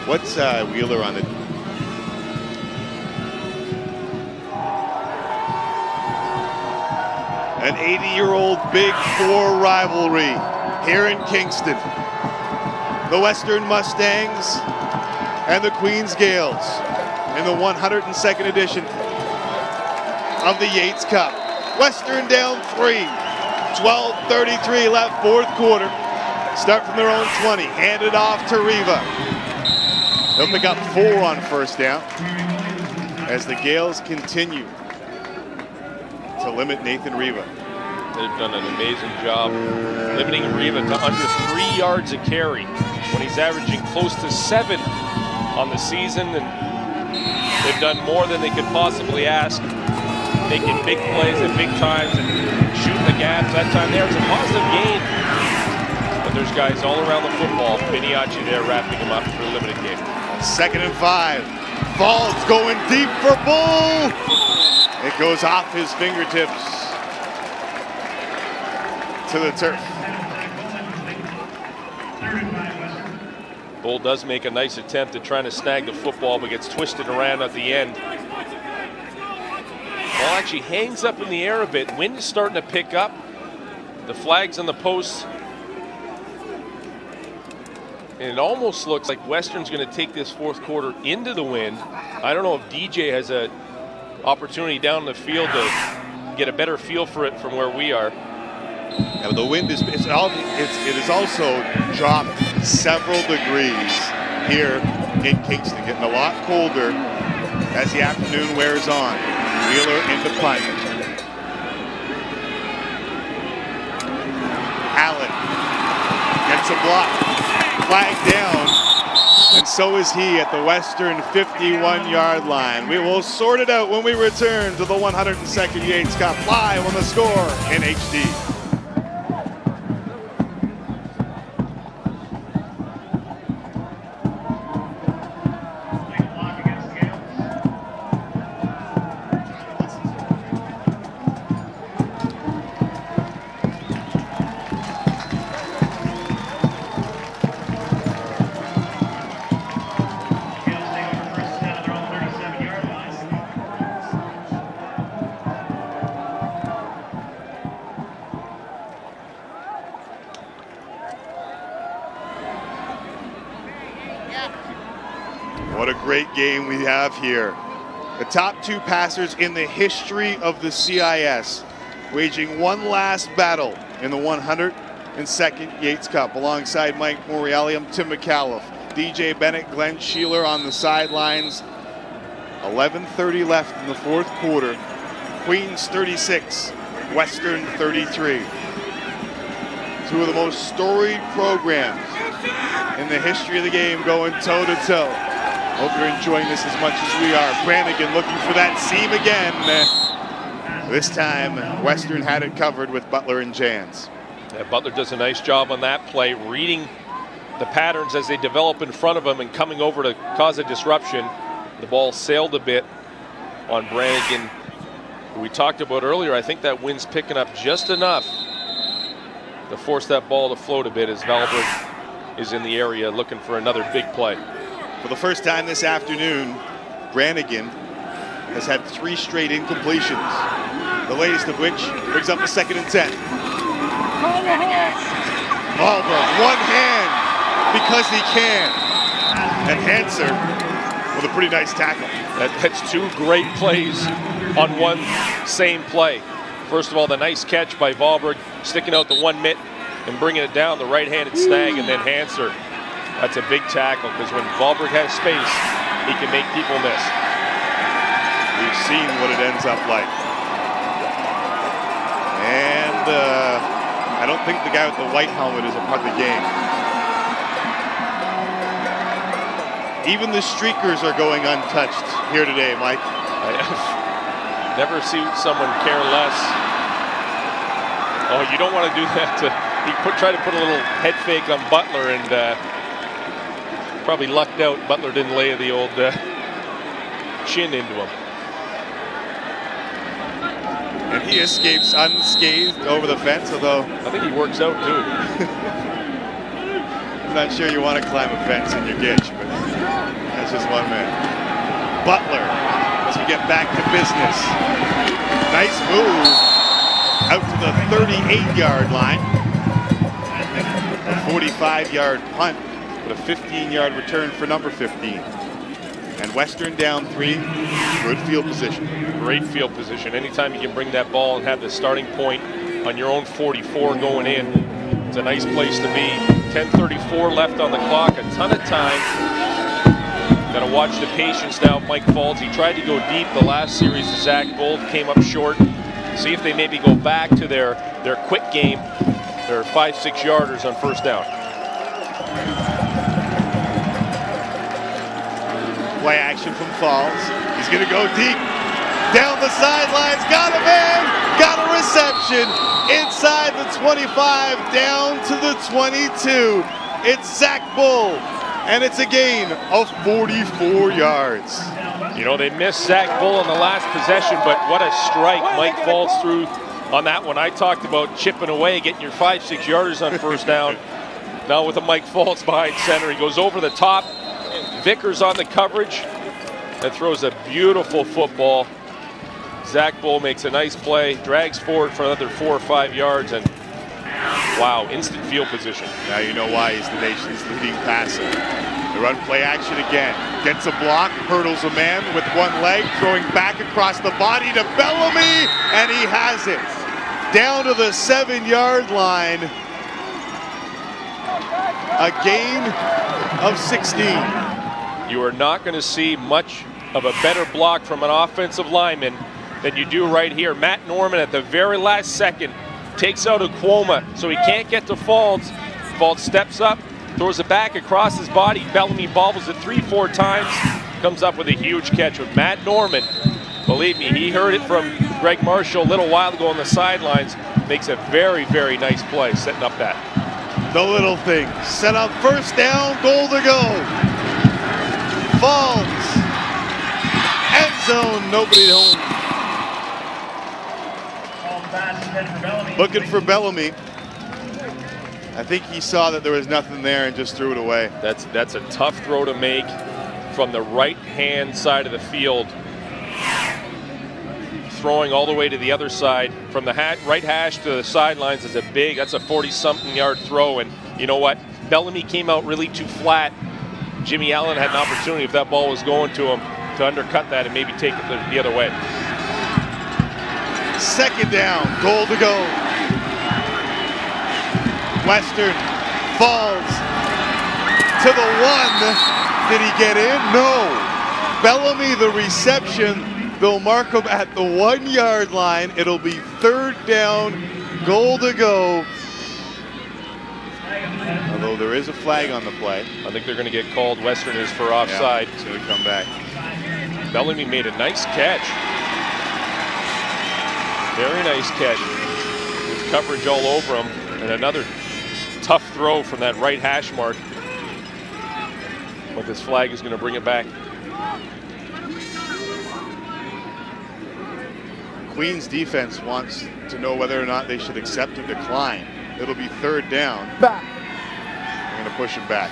What's Wheeler on it? An 80-year-old Big Four rivalry here in Kingston. The Western Mustangs and the Queens Gaels in the 102nd edition of the Yates Cup. Western down 3, 12:33 left, 4th quarter. Start from their own 20, hand it off to Riva. They'll pick up 4 on first down as the Gaels continue to limit Nathan Riva. They've done an amazing job limiting Riva to under 3 yards a carry when he's averaging close to 7 on the season, and they've done more than they could possibly ask, making big plays at big times and shooting the gaps that time there. It's a positive game, but there's guys all around the football. Miniachi there wrapping him up for a limited game. 2nd and 5. Faulds going deep for Bull. It goes off his fingertips to the turf. Bull does make a nice attempt at trying to snag the football, but gets twisted around at the end. Ball actually hangs up in the air a bit. Wind is starting to pick up. The flag's on the post. And it almost looks like Western's going to take this fourth quarter into the wind. I don't know if DJ has an opportunity down the field to get a better feel for it from where we are. Yeah, the wind is it is also dropped several degrees here in Kingston, getting a lot colder as the afternoon wears on. Wheeler into punt. Allen gets a block, flag down, and so is he at the Western 51-yard line. We will sort it out when we return to the 102nd Yates Cup live on the Score in HD. What a great game we have here. The top 2 passers in the history of the CIS waging one last battle in the 102nd Yates Cup alongside Mike Morreale. I'm Tim McAuliffe. DJ Bennett, Glenn Sheeler on the sidelines. 11:30 left in the fourth quarter. Queens 36, Western 33. Two of the most storied programs in the history of the game going toe-to-toe. Hope you're enjoying this as much as we are. Brannigan looking for that seam again. This time, Western had it covered with Butler and Jans. Yeah, Butler does a nice job on that play, reading the patterns as they develop in front of him and coming over to cause a disruption. The ball sailed a bit on Brannigan, who we talked about earlier. I think that wind's picking up just enough to force that ball to float a bit as Valberg is in the area looking for another big play. For the first time this afternoon, Brannigan has had 3 straight incompletions, the latest of which brings up the 2nd and 10. Valberg, one hand, because he can. And Hanser with a pretty nice tackle. That's 2 great plays on one same play. First of all, the nice catch by Valberg, sticking out the one mitt and bringing it down, the right-handed snag, and then Hanser. That's a big tackle, because when Valberg has space, he can make people miss. We've seen what it ends up like. And I don't think the guy with the white helmet is a part of the game. Even the streakers are going untouched here today, Mike. I never see someone care less. Oh, you don't want to do that. He tried to put a little head fake on Butler and probably lucked out. Butler didn't lay the old chin into him. And he escapes unscathed over the fence, although I think he works out too. I'm not sure you want to climb a fence in your ditch, but that's just one man. Butler, as we get back to business. Nice move out to the 38-yard line. A 45-yard punt, but a 15-yard return for number 15. And Western down 3, good field position. Great field position. Anytime you can bring that ball and have the starting point on your own 44 going in, it's a nice place to be. 10:34 left on the clock, a ton of time. Got to watch the patience now of Mike Faulds. He tried to go deep the last series. Zach Gold came up short. See if they maybe go back to their quick game, their 5-6 yarders on first down. Play action from Falls. He's going to go deep. Down the sidelines. Got a man. Got a reception. Inside the 25. Down to the 22. It's Zach Bull. And it's a gain of 44 yards. You know, they missed Zach Bull on the last possession, but what a strike Mike Falls threw on that one. I talked about chipping away, getting your 5-6 yarders on first down. Now with a Mike Falls behind center, he goes over the top. Vickers on the coverage and throws a beautiful football. Zach Bull makes a nice play, drags forward for another 4 or 5 yards, and wow, instant field position. Now you know why he's the nation's leading passer. The run play action again. Gets a block, hurdles a man with one leg, throwing back across the body to Bellamy, and he has it. Down to the 7-yard line. A gain of 16. You are not going to see much of a better block from an offensive lineman than you do right here. Matt Norman at the very last second takes out Okwoma, so he can't get to Falls. Falls steps up, throws it back across his body. Bellamy bobbles it 3-4 times, comes up with a huge catch with Matt Norman. Believe me, he heard it from Greg Marshall a little while ago on the sidelines. Makes a very, very nice play setting up that. The little thing. Set up first down, goal to go. Falls. End zone, nobody home. Looking for Bellamy. I think he saw that there was nothing there and just threw it away. That's a tough throw to make from the right-hand side of the field. Throwing all the way to the other side from the right hash to the sidelines is that's a 40-something yard throw, and you know what? Bellamy came out really too flat. Jimmy Allen had an opportunity, if that ball was going to him, to undercut that and maybe take it the other way. Second down, goal to go. Western Falls to the 1. Did he get in? No. Bellamy, the reception. They'll mark him at the 1-yard line. It'll be third down, goal to go. Although there is a flag on the play. I think they're going to get called. Western is for offside. Yeah, it's going to come back. Bellamy made a nice catch. Very nice catch. There's coverage all over him. And another tough throw from that right hash mark. But this flag is going to bring it back. Queens defense wants to know whether or not they should accept or decline. It'll be third down. Back. I'm going to push him back.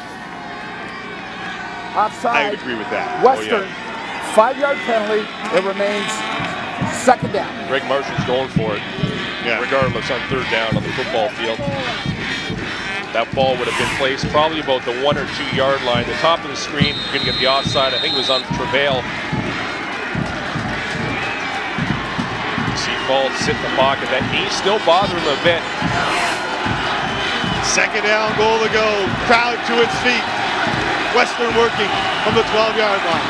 Offside. I would agree with that. Western, Oh, yeah. 5-yard penalty. It remains second down. Greg Marshall's going for it, regardless on third down on the football field. That ball would have been placed probably about the 1 or 2 yard line. The top of the screen, you're going to get the offside. I think it was on Travail. See Falls sit in the pocket. That knee still bothering him a bit. Second down, goal to go. Crowd to its feet. Western working from the 12-yard line.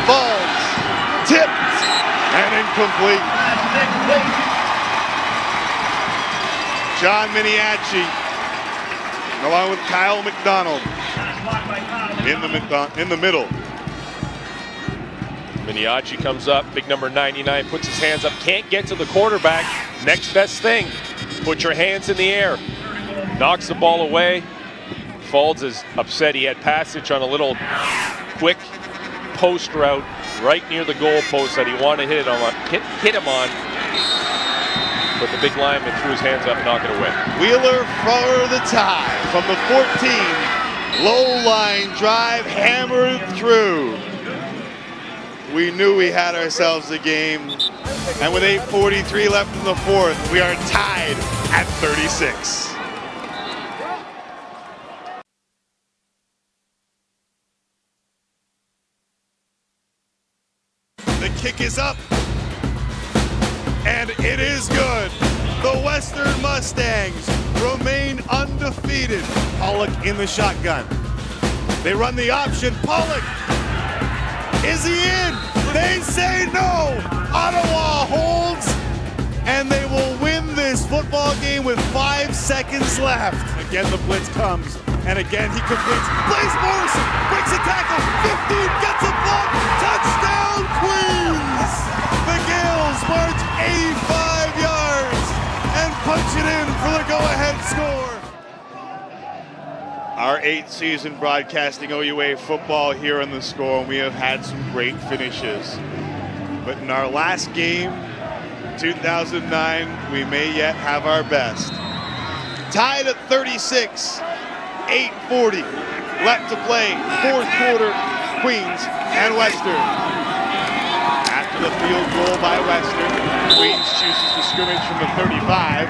Falls, tipped, and incomplete. John Miniacci, along with Kyle McDonald, in the middle. Miniacci comes up, big number 99, puts his hands up, can't get to the quarterback. Next best thing, put your hands in the air. Knocks the ball away. Falls is upset. He had passage on a little quick post route right near the goal post that he wanted to hit him on. But the big lineman threw his hands up and knocked it away. Wheeler for the tie from the 14. Low line drive hammered through. We knew we had ourselves a game. And with 8:43 left in the fourth, we are tied at 36. The kick is up, and it is good. The Western Mustangs remain undefeated. Pollock in the shotgun. They run the option. Pollock, is he in? They say no. Ottawa holds, and they will win this football game with 5 seconds left. Again, the blitz comes. And again, he completes. Blaze Morrison breaks a tackle. 15, gets a block. Touchdown, Queens! The Gaels march 85 yards and punch it in for the go-ahead score. Our 8th season broadcasting OUA football here on The Score, and we have had some great finishes. But in our last game, 2009, we may yet have our best. Tied at 36, 8:40 left to play, fourth quarter, Queens and Western. After the field goal by Western, Queens chooses to scrimmage from the 35,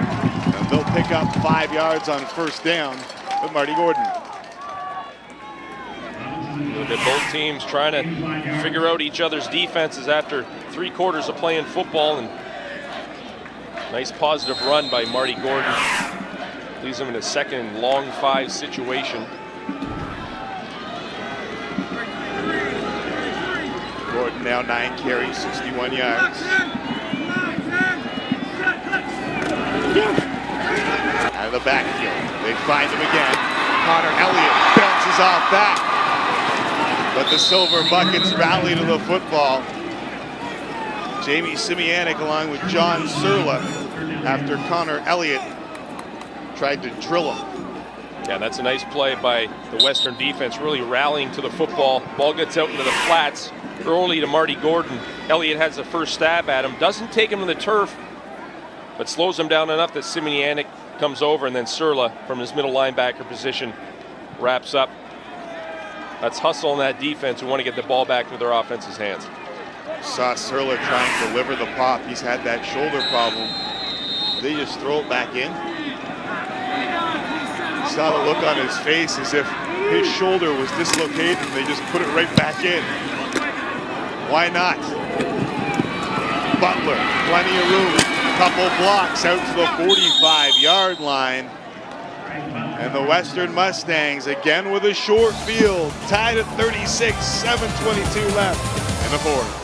and they'll pick up 5 yards on first down with Marty Gordon. Both teams trying to figure out each other's defenses after 3 quarters of playing football, and nice positive run by Marty Gordon. Leaves him in a second and long 5 situation. Gordon now 9 carries, 61 yards. Out of the backfield, they find him again. Connor Elliott bounces off that. But the Silver Buckets rally to the football. Jamie Simianic along with John Surla after Connor Elliott tried to drill him. Yeah, that's a nice play by the Western defense, really rallying to the football. Ball gets out into the flats early to Marty Gordon. Elliott has the first stab at him, doesn't take him to the turf, but slows him down enough that Simianic comes over, and then Surla from his middle linebacker position wraps up. That's hustle on that defense who want to get the ball back into their offense's hands. Saw Surla trying to deliver the pop. He's had that shoulder problem. They just throw it back in. Saw the look on his face as if his shoulder was dislocated and they just put it right back in. Why not? Butler, plenty of room. Couple blocks out to the 45-yard line. And the Western Mustangs again with a short field, tied at 36, 7:22 left in the fourth.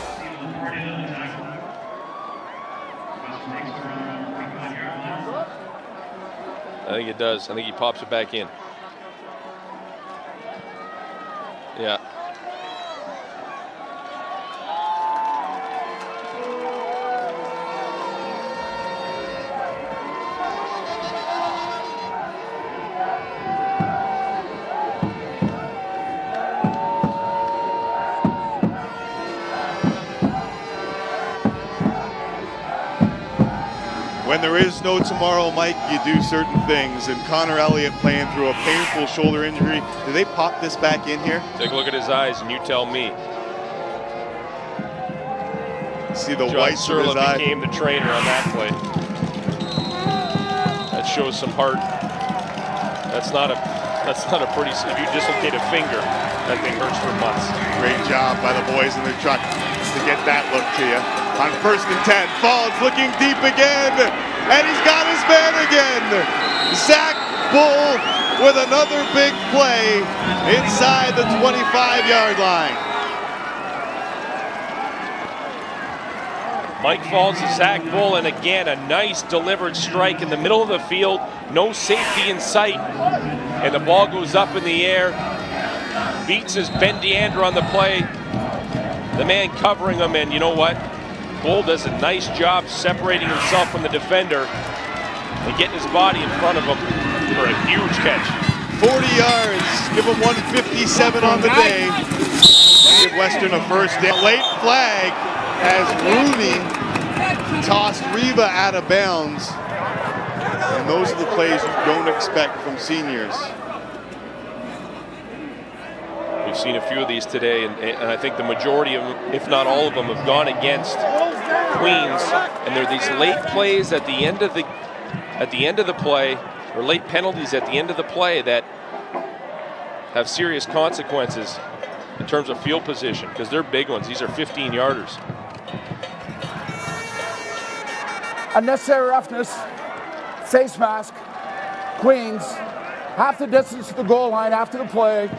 I think it does. I think he pops it back in. Yeah. When there is no tomorrow, Mike, you do certain things. And Connor Elliott playing through a painful shoulder injury. Do they pop this back in here? Take a look at his eyes and you tell me. See the John whites of his Surla eye. became the trainer on that play. That shows some heart. That's not a pretty, if you dislocate a finger, that thing hurts for months. Great job by the boys in the truck to get that look to you. On first and 10, Falls looking deep again, and he's got his man again. Zach Bull with another big play inside the 25-yard line. Mike Falls to Zach Bull, and again a nice delivered strike in the middle of the field. No safety in sight, and the ball goes up in the air. Beats his Ben DeAndre on the play. The man covering him, and you know what? Bull does a nice job separating himself from the defender and getting his body in front of him for a huge catch. 40 yards, give him 157 on the day. Give Western a first down. Late flag as Rooney tossed Riva out of bounds. And those are the plays you don't expect from seniors. We've seen a few of these today, and I think the majority of them, if not all of them, have gone against Queens. And they're these late plays at the end of the play, or late penalties at the end of the play that have serious consequences in terms of field position, because they're big ones. These are 15-yarders. Unnecessary roughness, face mask, Queens, half the distance to the goal line after the play,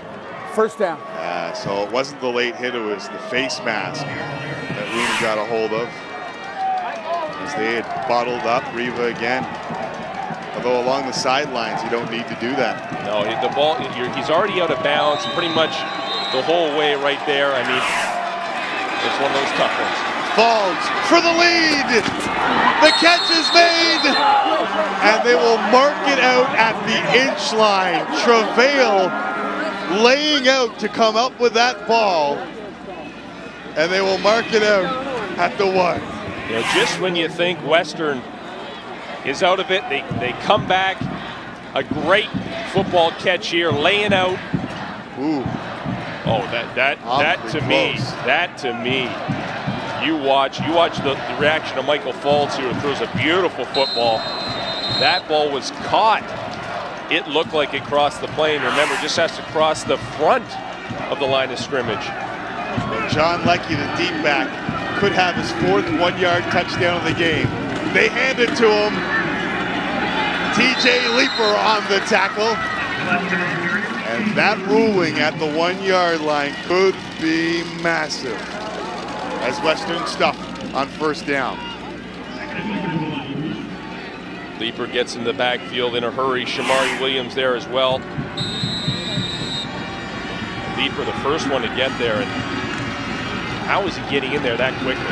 first down. So it wasn't the late hit, it was the face mask that Rooney got a hold of. As they had bottled up Riva again. Although along the sidelines, you don't need to do that. No, the ball, he's already out of bounds pretty much the whole way right there. I mean, it's one of those tough ones. Falls for the lead. The catch is made, and they will mark it out at the inch line. Travail laying out to come up with that ball, and they will mark it out at the 1. You know, just when you think Western is out of it, they come back. A great football catch here, laying out. Ooh. Oh, that to me. You watch the reaction of Michael Falls here, who throws a beautiful football. That ball was caught. It looked like it crossed the plane. Remember, just has to cross the front of the line of scrimmage. And John Leckie, the deep back, could have his 4th 1-yard touchdown of the game. They hand it to him. TJ Leeper on the tackle. And that ruling at the 1-yard line could be massive as Western stuff on 1st down. Leeper gets in the backfield in a hurry. Shamari Williams there as well. Leeper, the first one to get there, and how is he getting in there that quickly?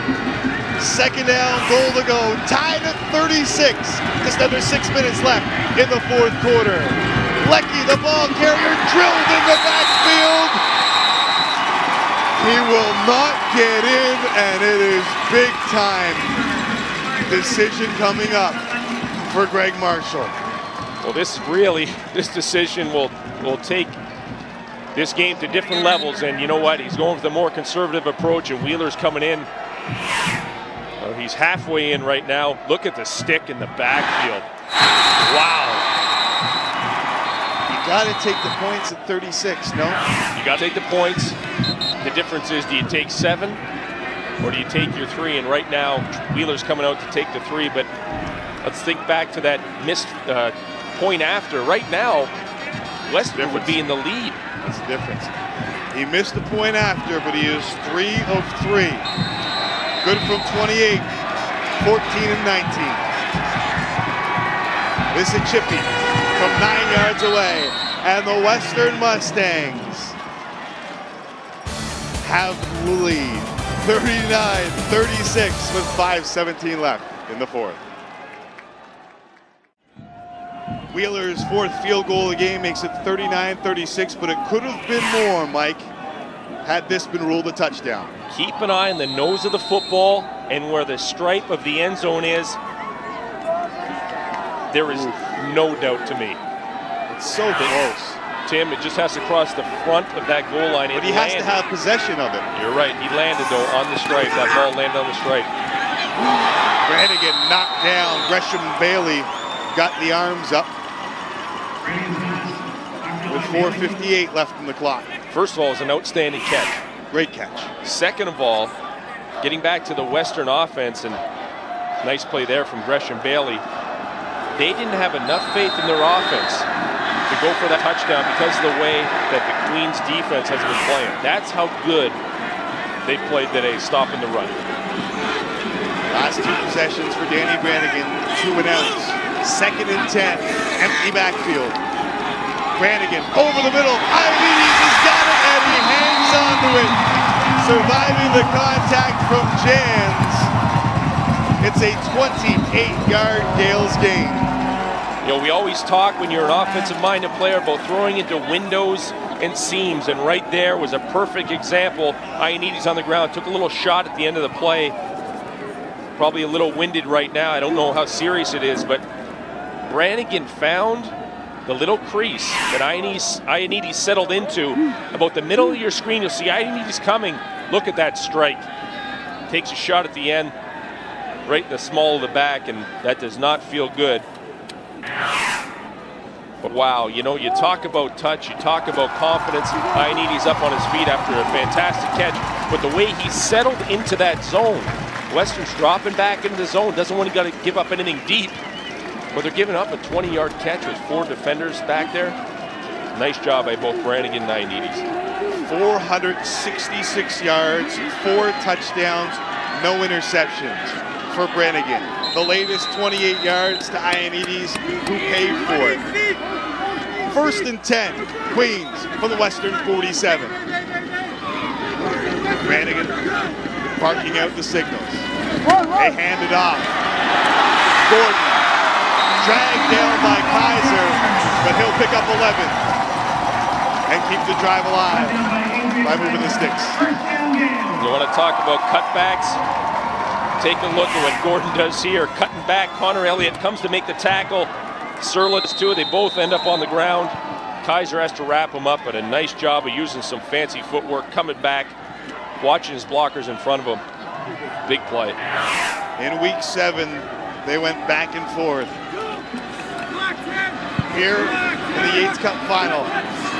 2nd down, goal to go. Tied at 36. Just under 6 minutes left in the 4th quarter. Leckie, the ball carrier, drilled in the backfield. He will not get in, and it is big time. Decision coming up for Greg Marshall. Well, this decision will take this game to different levels, and you know what? He's going with the more conservative approach, and Wheeler's coming in. Well, he's halfway in right now. Look at the stick in the backfield. Wow. You got to take the points at 36, no? You got to take the points. The difference is, do you take 7 or do you take your 3? And right now, Wheeler's coming out to take the 3, but let's think back to that missed point after. Right now, Western would be in the lead. That's the difference. He missed the point after, but he is 3 of 3. Good from 28, 14 and 19. This is Chippy from 9 yards away, and the Western Mustangs have the lead, 39-36 with 5:17 left in the 4th. Wheeler's 4th field goal of the game makes it 39-36, but it could have been more, Mike, had this been ruled a touchdown. Keep an eye on the nose of the football and where the stripe of the end zone is. There is no doubt to me. It's so close. Tim, it just has to cross the front of that goal line. But he has to have possession of it. You're right. He landed, though, on the stripe. That ball landed on the stripe. Brannigan knocked down. Gresham Bailey got the arms up with 4:58 left in the clock. First of all, it was an outstanding catch. Great catch. Second of all, getting back to the Western offense, and nice play there from Gresham Bailey. They didn't have enough faith in their offense to go for that touchdown because of the way that the Queens defense has been playing. That's how good they played today, stopping the run. Last 2 possessions for Danny Brannigan, 2 and outs. 2nd and 10, empty backfield. Brannigan over the middle. Ioannidis has got it, and he hangs on to it, surviving the contact from Jans. It's a 28-yard Gaels gain. You know, we always talk when you're an offensive-minded player about throwing into windows and seams, and right there was a perfect example. Ioannidis on the ground, took a little shot at the end of the play. Probably a little winded right now. I don't know how serious it is, but Brannigan found the little crease that Ioannidis settled into. About the middle of your screen, you'll see Ioannidis coming. Look at that strike. Takes a shot at the end, right in the small of the back, and that does not feel good. But wow, you know, you talk about touch, you talk about confidence. Ioannidis up on his feet after a fantastic catch, but the way he settled into that zone, Western's dropping back into the zone, doesn't want to give up anything deep, but they're giving up a 20-yard catch with 4 defenders back there. Nice job by both Brannigan and Ioannidis. 466 yards, 4 touchdowns, no interceptions for Brannigan. the latest 28 yards to Ioannidis, who paid for it. 1st and 10, Queens from the Western 47. Brannigan barking out the signals. They hand it off. Gordon dragged down by Kaiser, but he'll pick up 11 and keep the drive alive by moving the sticks. You want to talk about cutbacks? Take a look at what Gordon does here. Cutting back, Connor Elliott comes to make the tackle. Surlitz too, they both end up on the ground. Kaiser has to wrap him up, but a nice job of using some fancy footwork, coming back, watching his blockers in front of him. Big play. In week 7, they went back and forth. Here in the Yates Cup final,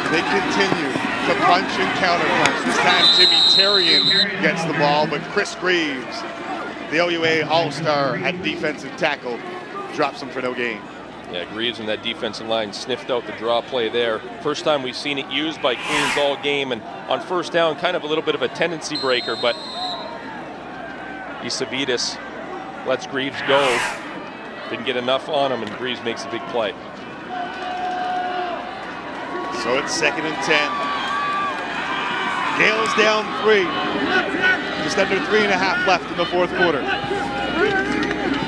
they continue to punch and counterpunch. This time Jimmy Terrian gets the ball, but Chris Greaves, the OUA All-Star at defensive tackle, drops him for no gain. Yeah, Greaves in that defensive line sniffed out the draw play there. First time we've seen it used by Queens all game, and on first down, kind of a little bit of a tendency breaker, but Isavides lets Greaves go. Didn't get enough on him, and Greaves makes a big play. So it's 2nd and 10. Gaels down 3. Just under 3.5 left in the 4th quarter.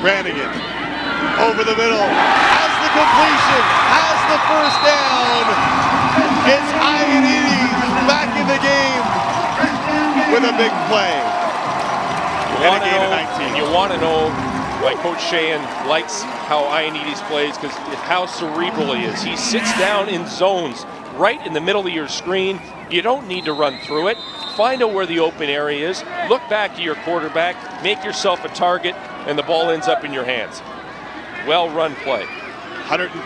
Brannigan over the middle, has the completion, has the 1st down. It's Ioannidis back in the game with a big play. You want to know why Coach Sheehan likes how Ioannidis plays, because how cerebral he is. He sits down in zones right in the middle of your screen. You don't need to run through it. Find out where the open area is. Look back to your quarterback, make yourself a target, and the ball ends up in your hands. Well-run play. 133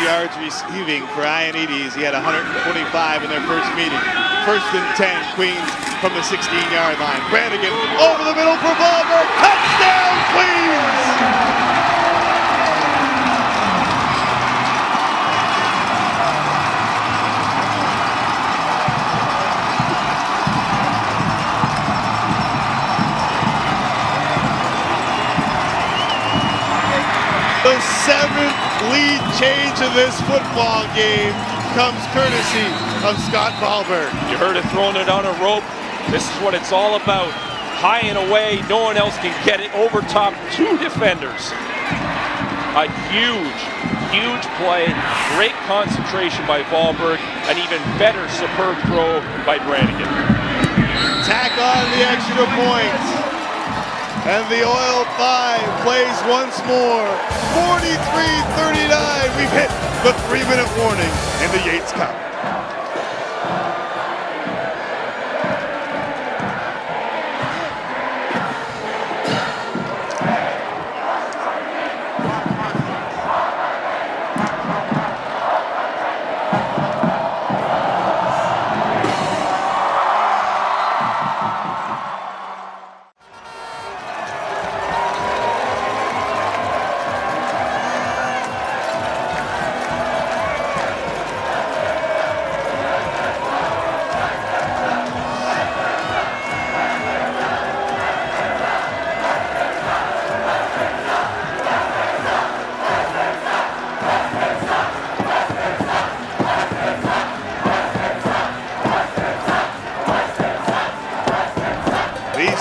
yards receiving for Ioannidis. He had 125 in their first meeting. 1st and 10, Queens from the 16-yard line. Brannigan over the middle for Ballberg. Touchdown, Queens! The 7th lead change of this football game comes courtesy of Scott Ballberg. You heard it, throwing it on a rope. This is what it's all about. High and away, no one else can get it over top 2 defenders. A huge play. Great concentration by Ballberg. An even better superb throw by Brannigan. Tack on the extra point. And the Oil 5 plays once more. 43-39. We've hit the 3-minute warning in the Yates Cup.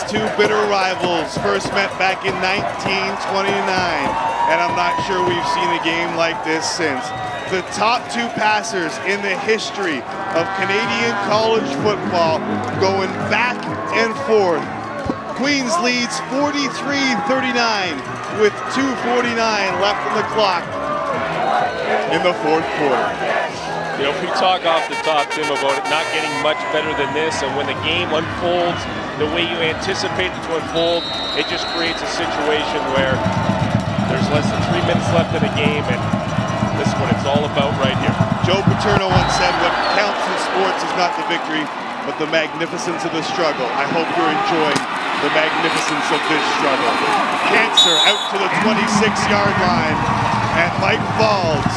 Two bitter rivals first met back in 1929, and I'm not sure we've seen a game like this since. The top 2 passers in the history of Canadian college football going back and forth. Queens leads 43-39 with 2:49 left on the clock in the 4th quarter. You know, we talk off the top, Tim, about it not getting much better than this, and when the game unfolds the way you anticipate it to unfold, it just creates a situation where there's less than 3 minutes left in the game, and this is what it's all about right here. Joe Paterno once said, what counts in sports is not the victory, but the magnificence of the struggle. I hope you're enjoying the magnificence of this struggle. Cancer out to the 26-yard line, and Mike Falls,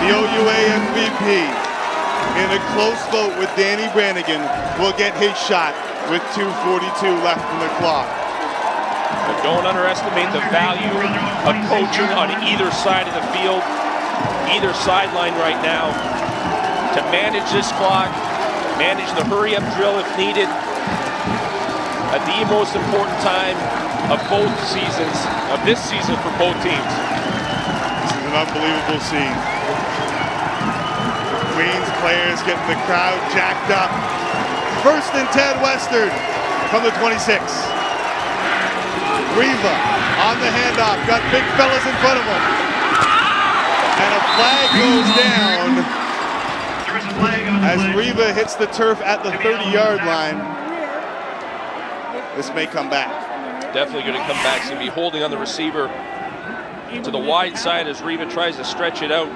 the OUA MVP, in a close vote with Danny Brannigan, will get his shot with 2:42 left in the clock. The Don't underestimate the value of coaching on either side of the field, either sideline right now, to manage this clock, manage the hurry-up drill if needed, at the most important time of both seasons, of this season for both teams. This is an unbelievable scene. Queens players getting the crowd jacked up. 1st and 10 Western from the 26. Riva on the handoff, got big fellas in front of him. And a flag goes down as Riva hits the turf at the 30-yard line. This may come back. Definitely going to come back. He's going to be holding on the receiver to the wide side as Riva tries to stretch it out.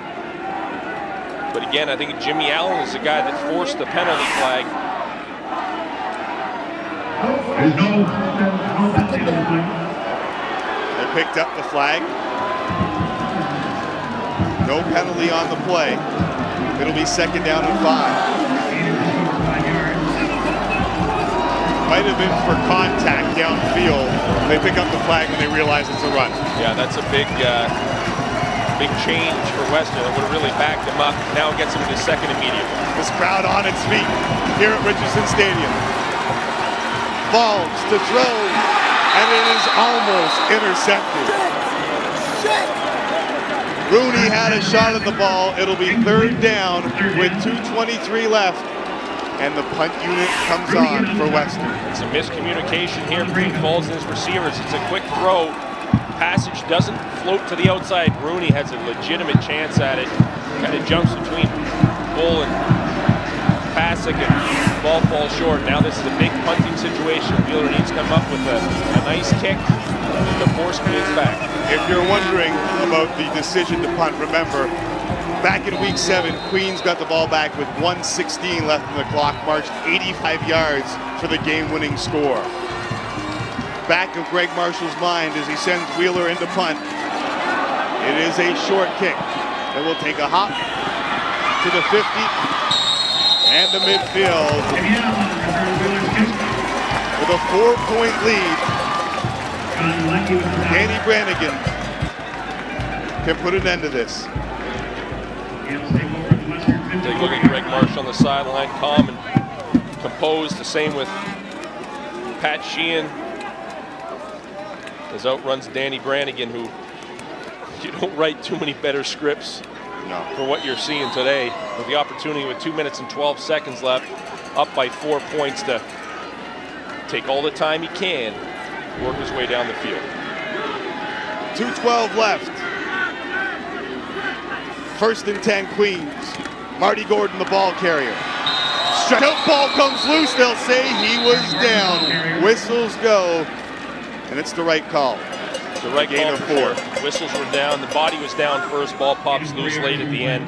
But again, I think Jimmy Allen is the guy that forced the penalty flag. They picked up the flag. No penalty on the play. It'll be 2nd down and 5. Might have been for contact downfield. They pick up the flag when they realize it's a run. Yeah, that's a big change for Western. It would have really backed him up. Now it gets him to 2nd immediately. This crowd on its feet here at Richardson Stadium. Falls to throw, and it is almost intercepted. Rooney had a shot at the ball. It'll be 3rd down with 2:23 left. And the punt unit comes on for Western. It's a miscommunication here between Falls and his receivers. It's a quick throw. Passage doesn't float to the outside. Rooney has a legitimate chance at it. Kind of jumps between Bull and Pasick, and ball falls short. Now this is a big punting situation. Wheeler needs to come up with a nice kick to force Queens back. If you're wondering about the decision to punt, remember, back in week 7, Queens got the ball back with 1:16 left in the clock, marched 85 yards for the game-winning score. Back of Greg Marshall's mind as he sends Wheeler into punt. It is a short kick that will take a hop to the 50 and the midfield. With a 4-point lead, Danny Brannigan can put an end to this. Take a look at Greg Marshall on the sideline, calm and composed. The same with Pat Sheehan, as outruns Danny Brannigan, who you don't write too many better scripts for what you're seeing today. With the opportunity with 2 minutes and 12 seconds left, up by 4 points, to take all the time he can, work his way down the field. 2:12 left. 1st and 10 Queens. Marty Gordon, the ball carrier. Stretch out ball comes loose. They'll say he was down. Whistles go, and it's the right call. The right gain call of for 4. Whistles were down. The body was down first. Ball pops loose late at the end.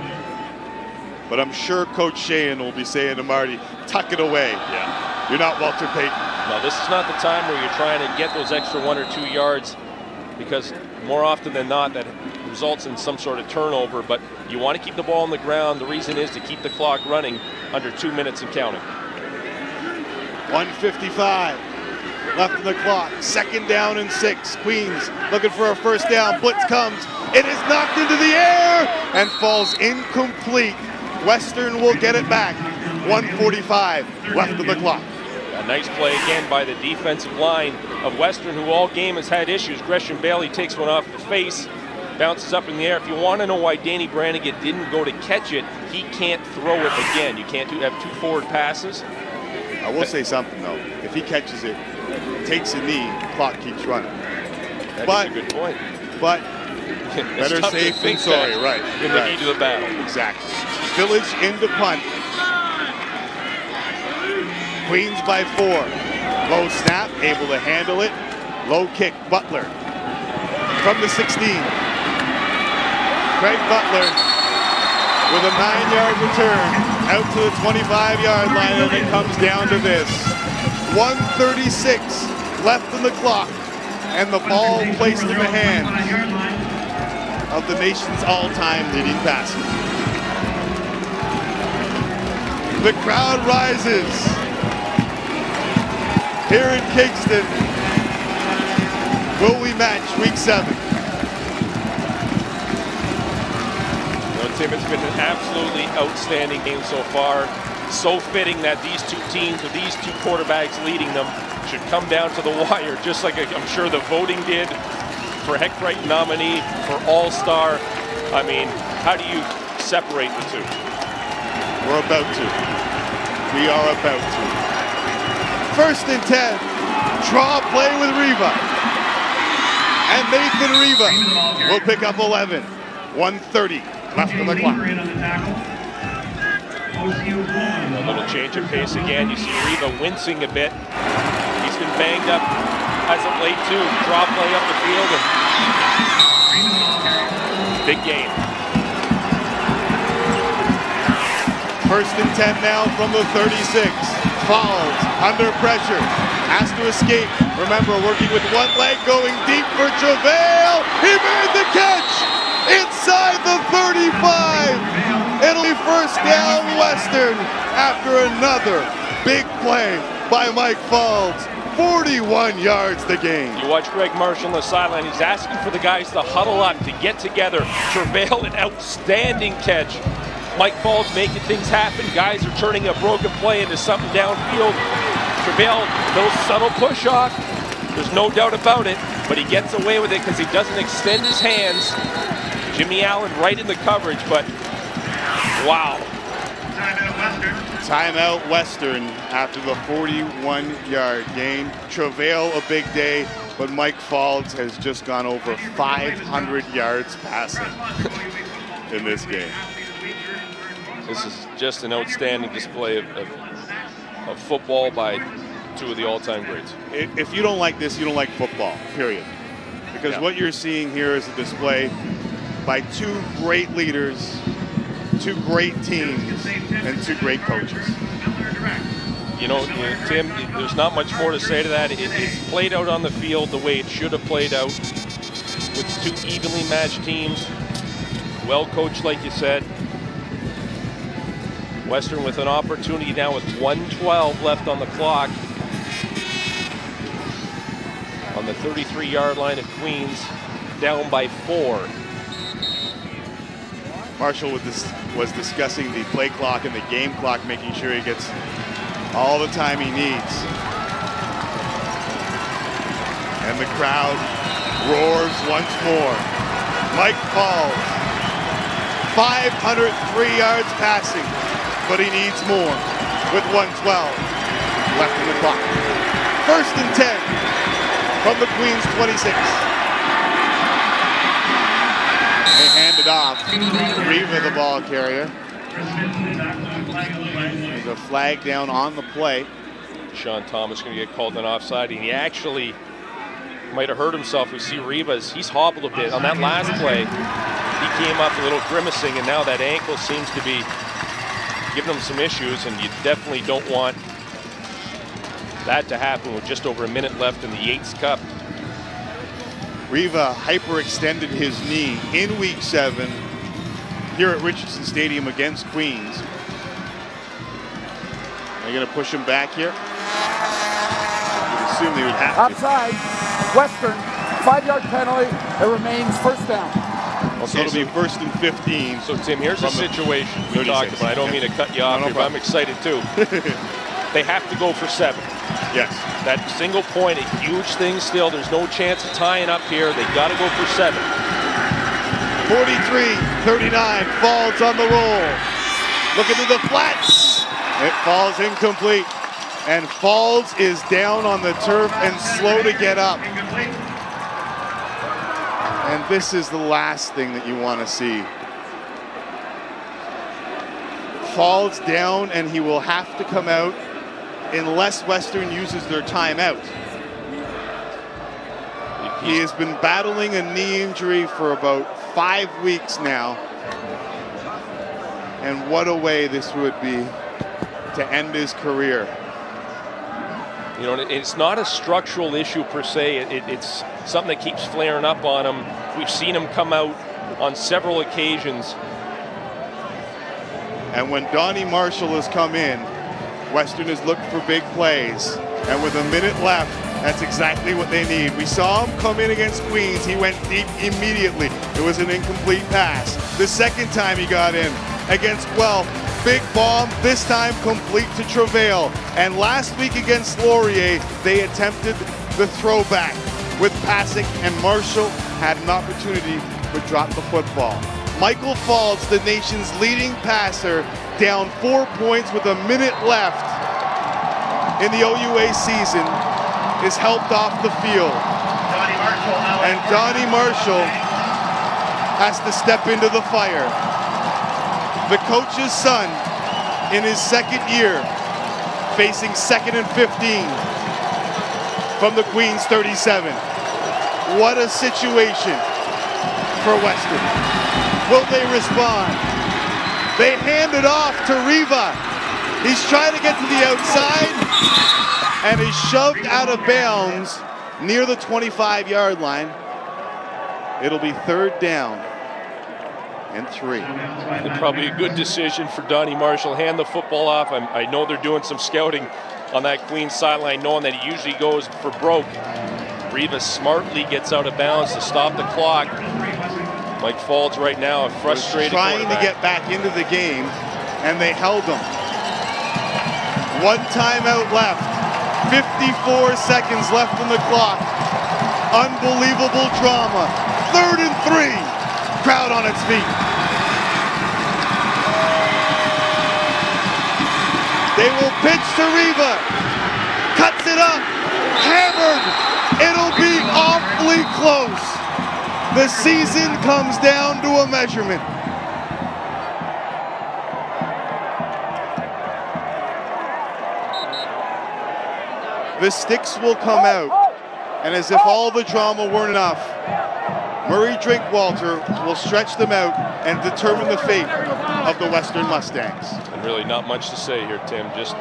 But I'm sure Coach Sheehan will be saying to Marty, tuck it away. Yeah. You're not Walter Payton. No, this is not the time where you're trying to get those extra 1 or 2 yards, because more often than not that results in some sort of turnover. But you want to keep the ball on the ground. The reason is to keep the clock running under 2 minutes and counting. 1:55 left in the clock. 2nd down and 6. Queens looking for a 1st down. Blitz comes. It is knocked into the air and falls incomplete. Western will get it back. 1:45 left in the clock. A nice play again by the defensive line of Western, who all game has had issues. Gresham Bailey takes one off the face, bounces up in the air. If you want to know why Danny Brannigan didn't go to catch it, he can't throw it again. You can't have 2 forward passes. I will say something though. If he catches it, takes a knee, clock keeps running. That's a good point. But better safe than sorry, right? In the heat of the battle. Exactly. Village into punt. Queens by 4. Low snap, able to handle it. Low kick, Butler. From the 16. Craig Butler with a 9-yard return out to the 25-yard line, and it comes down to this. 1:36 left in the clock, and the ball placed in the hands of the nation's all-time leading passer. The crowd rises here in Kingston. will we match week 7? Tim, it's been an absolutely outstanding game so far. So fitting that these two teams, with these two quarterbacks leading them, should come down to the wire, just like I'm sure the voting did for Heckbright nominee, for All-Star. I mean, how do you separate the two? We're about to. We are about to. 1st and 10. Draw play with Riva. And Nathan Riva will pick up 11. 1:30 left on the clock. A little change of pace again. You see Riva wincing a bit. He's been banged up as of late too. Draw play up the field and big game. 1st and 10 now from the 36. Falls under pressure. Has to escape. Remember, working with one leg, going deep for Travail. He made the catch inside the 35. It'll be 1st down Western after another big play by Mike Falls. 41 yards the game. You watch Greg Marshall on the sideline. He's asking for the guys to huddle up, to get together. Travail, an outstanding catch. Mike Falls making things happen. Guys are turning a broken play into something downfield. Travail, little subtle push off. There's no doubt about it, but he gets away with it because he doesn't extend his hands. Jimmy Allen right in the coverage, but wow. Timeout Western after the 41-yard gain. Travail, a big day, but Mike Falls has just gone over 500 yards passing in this game. This is just an outstanding display of football by two of the all-time greats. If you don't like this, you don't like football, period. Because what you're seeing here is a display by two great leaders, two great teams, and two great coaches. You know, Tim, there's not much more to say to that. It's played out on the field the way it should have played out, with two evenly matched teams, well coached, like you said. Western with an opportunity now with 1:12 left on the clock. On the 33-yard line of Queens, down by 4. Marshall was discussing the play clock and the game clock, making sure he gets all the time he needs. And the crowd roars once more. Mike Falls, 503 yards passing, but he needs more with 1:12 left in the clock. 1st and 10 from the Queens 26. They hand it off. Riva, the ball carrier. There's a flag down on the play. Sean Thomas going to get called an offside, and he actually might have hurt himself. We see Rivas, he's hobbled a bit. On that last play, he came up a little grimacing, and now that ankle seems to be giving him some issues, and you definitely don't want that to happen with just over a minute left in the Yates Cup. Riva hyperextended his knee in week 7 here at Richardson Stadium against Queens. They're going to push him back here. You'd assume they would have to. Offside, Western, 5-yard penalty. It remains 1st down. So it'll be 1st and 15. So Tim, here's the situation we talked about. I don't mean to cut you off here, but I'm excited too. They have to go for 7. Yes. That single point, a huge thing still. There's no chance of tying up here. They got to go for 7. 43-39, Falls on the roll. Looking to the flats. It falls incomplete. And Falls is down on the turf and slow to get up. And this is the last thing that you want to see. Falls down, and he will have to come out unless Western uses their timeout. He has been battling a knee injury for about 5 weeks now. And what a way this would be to end his career. You know, it's not a structural issue per se. It's something that keeps flaring up on him. We've seen him come out on several occasions. And when Donnie Marshall has come in, Western has looked for big plays. And with a minute left, That's exactly what they need. We saw him come in against Queens. He went deep immediately. It was an incomplete pass. The second time he got in against Guelph, big bomb, this time complete to Travail. And last week against Laurier, they attempted the throwback with Pasick, and Marshall had an opportunity to drop the football. Michael Faulds, the nation's leading passer, down 4 points with a minute left in the OUA season, is helped off the field. And Donnie Marshall has to step into the fire. The coach's son in his second year, facing 2nd and 15 from the Queens 37. What a situation for Western. Will they respond? They hand it off to Riva. He's trying to get to the outside and is shoved out of bounds near the 25-yard line. It'll be 3rd down and 3. Probably a good decision for Donnie Marshall. Hand the football off. I know they're doing some scouting on that Queens sideline, knowing that he usually goes for broke. Riva smartly gets out of bounds to stop the clock. Mike Faulds right now, a frustrated trying to get back into the game, and they held him. 1 timeout left. 54 seconds left on the clock. Unbelievable drama. 3rd and 3. Crowd on its feet. They will pitch to Riva. Cuts it up. Hammered. It'll be awfully close. The season comes down to a measurement. The sticks will come out, and as if all the drama weren't enough, Murray Drinkwalter will stretch them out and determine the fate of the Western Mustangs. And really not much to say here, Tim. Just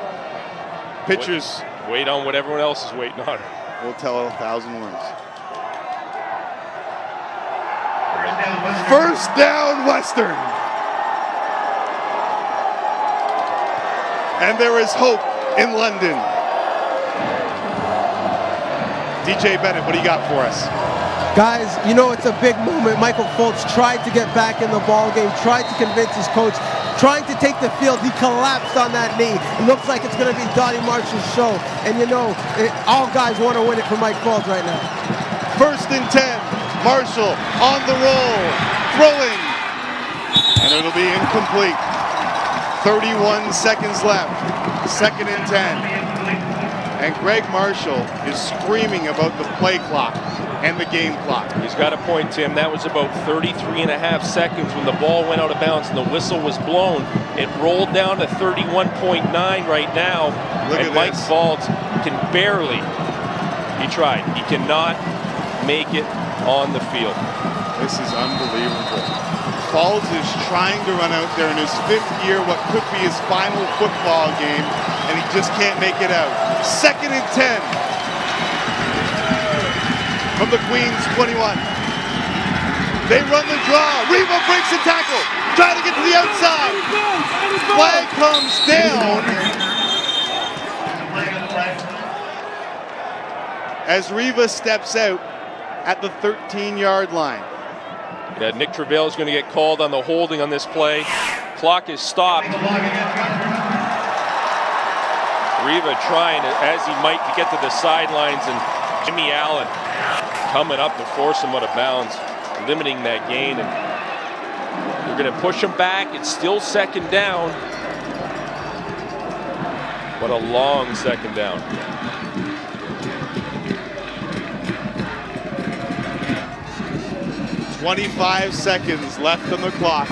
pitchers wait on what everyone else is waiting on. We'll tell 1,000 words. First down, Western. And there is hope in London. DJ Bennett, what do you got for us? Guys, you know it's a big moment. Michael Faulds tried to get back in the ball game, tried to convince his coach, trying to take the field. He collapsed on that knee. It looks like it's going to be Donnie Marshall's show. And you know, all guys want to win it for Mike Faulds right now. 1st and 10. Marshall on the roll, throwing, and it'll be incomplete. 31 seconds left. 2nd and 10. And Greg Marshall is screaming about the play clock and the game clock. He's got a point, Tim. That was about 33.5 seconds when the ball went out of bounds and the whistle was blown. It rolled down to 31.9 right now. And Mike Faulds can barely, he tried, he cannot make it on the field. This is unbelievable. Faulds is trying to run out there in his 5th year, what could be his final football game, and he just can't make it out. 2nd and 10 from the Queens 21. They run the draw. Riva breaks the tackle, trying to get to the outside. Flag comes down as Riva steps out at the 13-yard line. Yeah, Nick Travail is going to get called on the holding on this play. Clock is stopped. Riva trying, as he might, to get to the sidelines, and Jimmy Allen coming up to force him out of bounds, limiting that gain. And they're going to push him back. It's still 2nd down. What a long 2nd down. .25 seconds left on the clock.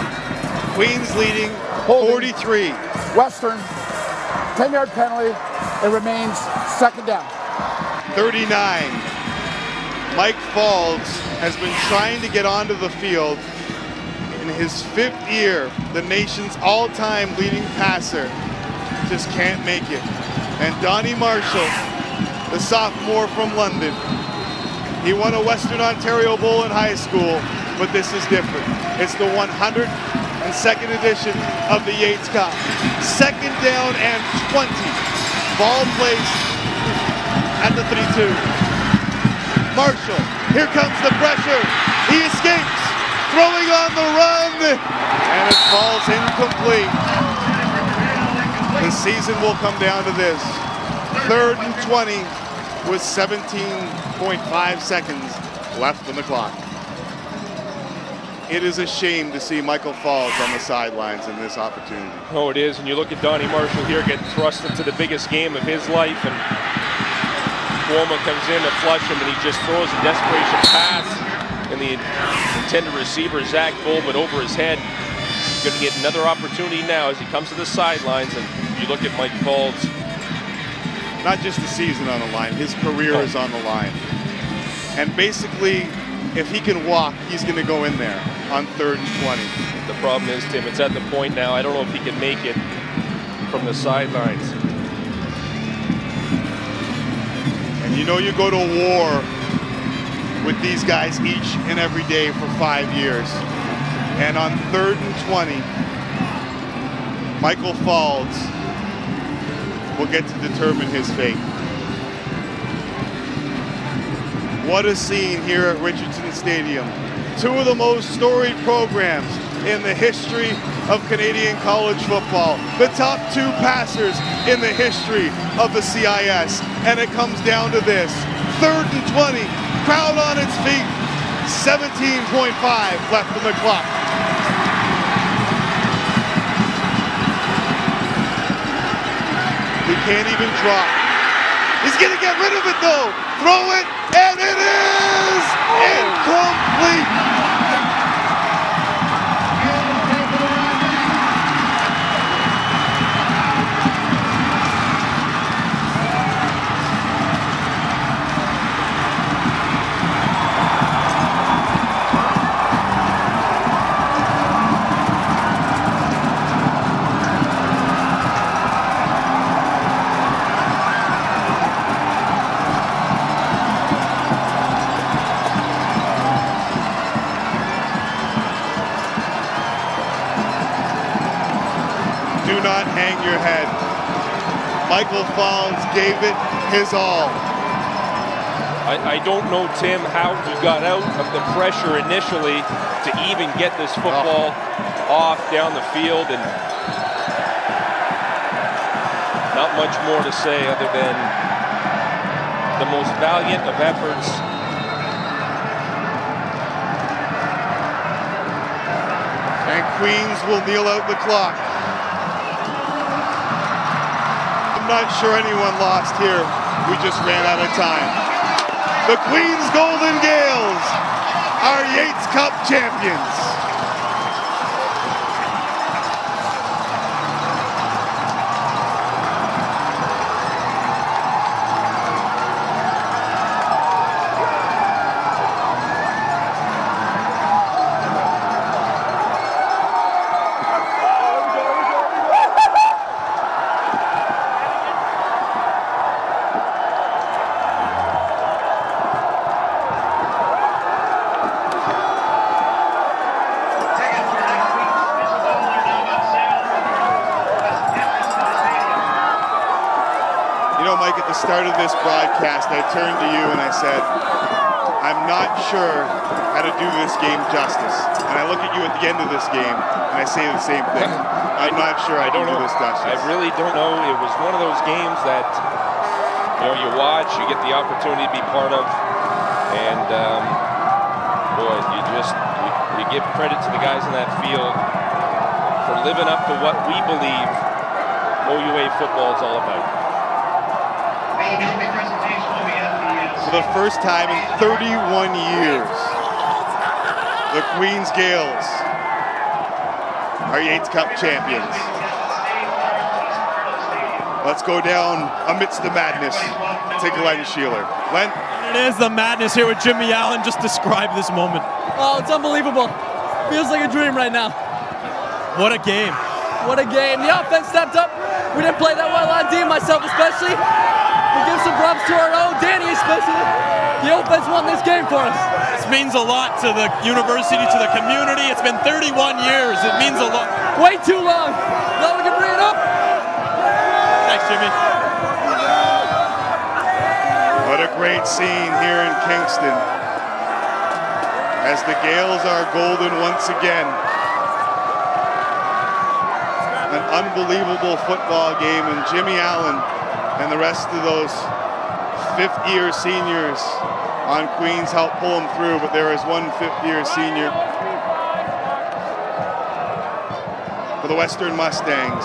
Queens leading 43. Western, 10-yard penalty. It remains 2nd down. 39. Mike Faulds has been trying to get onto the field. In his 5th year, the nation's all-time leading passer just can't make it. And Donnie Marshall, the sophomore from London, he won a Western Ontario Bowl in high school, but this is different. It's the 102nd edition of the Yates Cup. 2nd down and 20. Ball placed at the 32. Marshall, here comes the pressure. He escapes, throwing on the run, and it falls incomplete. The season will come down to this. 3rd and 20 with 17.5 seconds left on the clock. It is a shame to see Michael Falls on the sidelines in this opportunity. Oh, it is. And you look at Donnie Marshall here getting thrust into the biggest game of his life, and Cuomo comes in to flush him, and he just throws a desperation pass, and the intended receiver, Zach Bull, but over his head. He's going to get another opportunity now as he comes to the sidelines, and you look at Mike Falls. Not just the season on the line, his career is on the line. And basically, if he can walk, he's going to go in there on 3rd and 20. The problem is, Tim, it's at the point now, I don't know if he can make it from the sidelines. And you know you go to war with these guys each and every day for 5 years. And on 3rd and 20, Michael Falls will get to determine his fate. What a scene here at Richardson Stadium. Two of the most storied programs in the history of Canadian college football. The top 2 passers in the history of the CIS. And it comes down to this. 3rd and 20, crowd on its feet. 17.5 left on the clock. He can't even drop. He's going to get rid of it though. Throw it, and it is incomplete. Do not hang your head. Michael Falls gave it his all. I don't know, Tim, how he got out of the pressure initially to even get this football off down the field, and not much more to say other than the most valiant of efforts. And Queens will kneel out the clock. I'm not sure anyone lost here. We just ran out of time. The Queens Golden Gaels are Yates Cup champions. Mike, at the start of this broadcast, I turned to you and I said, I'm not sure how to do this game justice. And I look at you at the end of this game and I say the same thing. I'm not sure I can do this justice. I really don't know. It was one of those games that, you watch, you get the opportunity to be part of, and boy, you give credit to the guys in that field for living up to what we believe OUA football is all about. For the first time in 31 years, the Queens Gaels are Yates Cup champions. Let's go down amidst the madness. Take a Len Sheeler. Len? It is the madness here with Jimmy Allen. Just describe this moment. Oh, it's unbelievable. Feels like a dream right now. What a game. What a game. The offense stepped up. We didn't play that well on D, myself especially. We give some props to our own, Danny especially. The offense won this game for us. This means a lot to the university, to the community. It's been 31 years. It means a lot. Way too long. Now we can bring it up. Thanks, Jimmy. What a great scene here in Kingston as the Gaels are golden once again. An unbelievable football game, and Jimmy Allen and the rest of those fifth-year seniors on Queens helped pull them through, but there is one fifth-year senior for the Western Mustangs.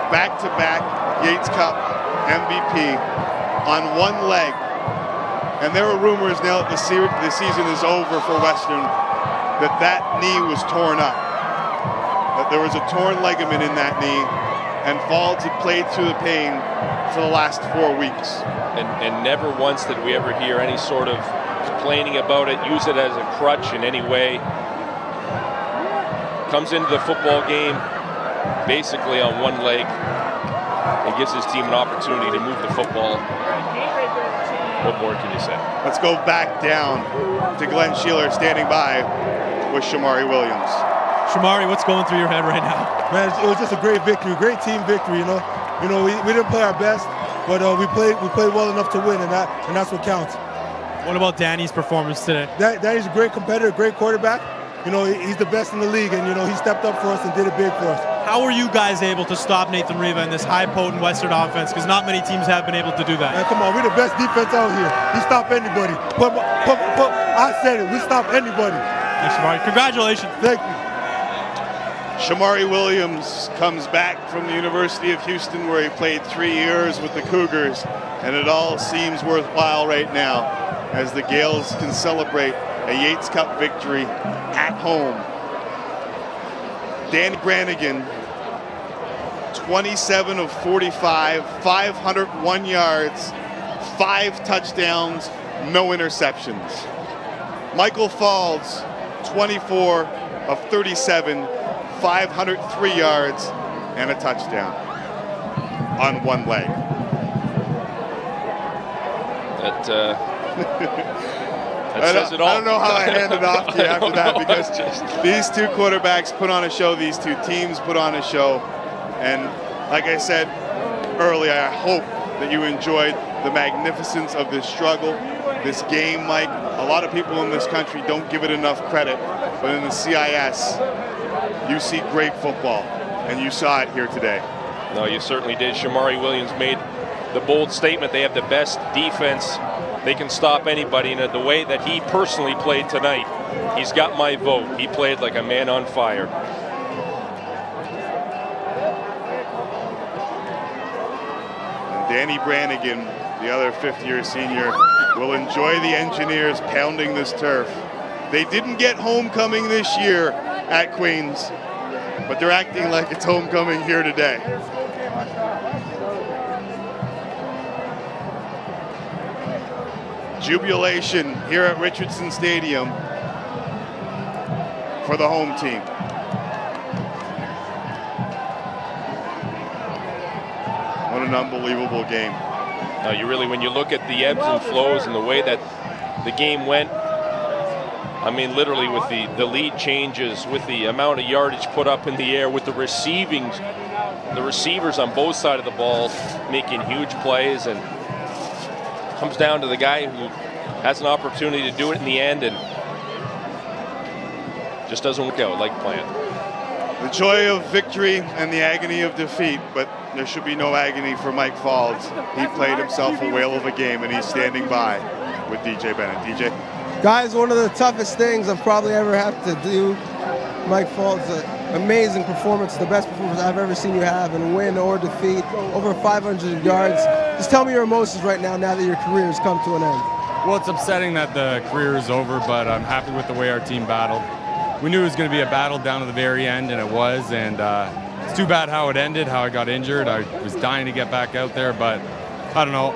Back-to-back Yates Cup MVP on one leg. And there are rumors now that the season is over for Western, that knee was torn up. That there was a torn ligament in that knee, and Falls had played through the pain for the last 4 weeks. And never once did we ever hear any sort of complaining about it, use it as a crutch in any way. Comes into the football game basically on one leg and gives his team an opportunity to move the football. What more can you say? Let's go back down to Glenn Sheeler standing by with Shamari Williams. Shamari, what's going through your head right now? Man, it was just a great victory, great team victory. You know, we didn't play our best, but we played well enough to win, and that's what counts. What about Danny's performance today? Danny's a great competitor, great quarterback. You know, he's the best in the league, and he stepped up for us and did it big for us. How were you guys able to stop Nathan Riva in this high potent Western offense? Because not many teams have been able to do that. Man, come on, we're the best defense out here. We stop anybody. I said it. We stop anybody. Thanks, Shamari. Congratulations. Thank you. Shamari Williams comes back from the University of Houston, where he played 3 years with the Cougars, and it all seems worthwhile right now as the Gaels can celebrate a Yates Cup victory at home. Danny Brannigan, 27 of 45, 501 yards, 5 touchdowns, no interceptions. Michael Falls, 24 of 37, 503 yards, and a touchdown on one leg. That says it all. I don't know how I hand it off to you after that, because these two quarterbacks put on a show, these two teams put on a show, and like I said earlier, I hope that you enjoyed the magnificence of this struggle, this game, Mike. A lot of people in this country don't give it enough credit, but in the CIS, you see great football, and you saw it here today. No, you certainly did. Shamari Williams made the bold statement they have the best defense. They can stop anybody, and the way that he personally played tonight, he's got my vote. He played like a man on fire. And Danny Brannigan, the other fifth-year senior, will enjoy the Engineers pounding this turf. They didn't get homecoming this year at Queens, but they're acting like it's homecoming here today. Jubilation here at Richardson Stadium for the home team. What an unbelievable game. You really, when you look at the ebbs and flows and the way that the game went, I mean, literally with the lead changes, with the amount of yardage put up in the air, with the receivers on both sides of the ball making huge plays, and comes down to the guy who has an opportunity to do it in the end and just doesn't work out like planned. The joy of victory and the agony of defeat, but there should be no agony for Mike Falls. He played himself a whale of a game, and he's standing by with DJ Bennett. DJ? Guys, one of the toughest things I've probably ever had to do. Mike Falls, amazing performance, the best performance I've ever seen you have in win or defeat, over 500 yards. Just tell me your emotions right now that your career has come to an end. Well, it's upsetting that the career is over, but I'm happy with the way our team battled. We knew it was going to be a battle down to the very end, and it was, and it's too bad how it ended, how I got injured. I was dying to get back out there, but I don't know.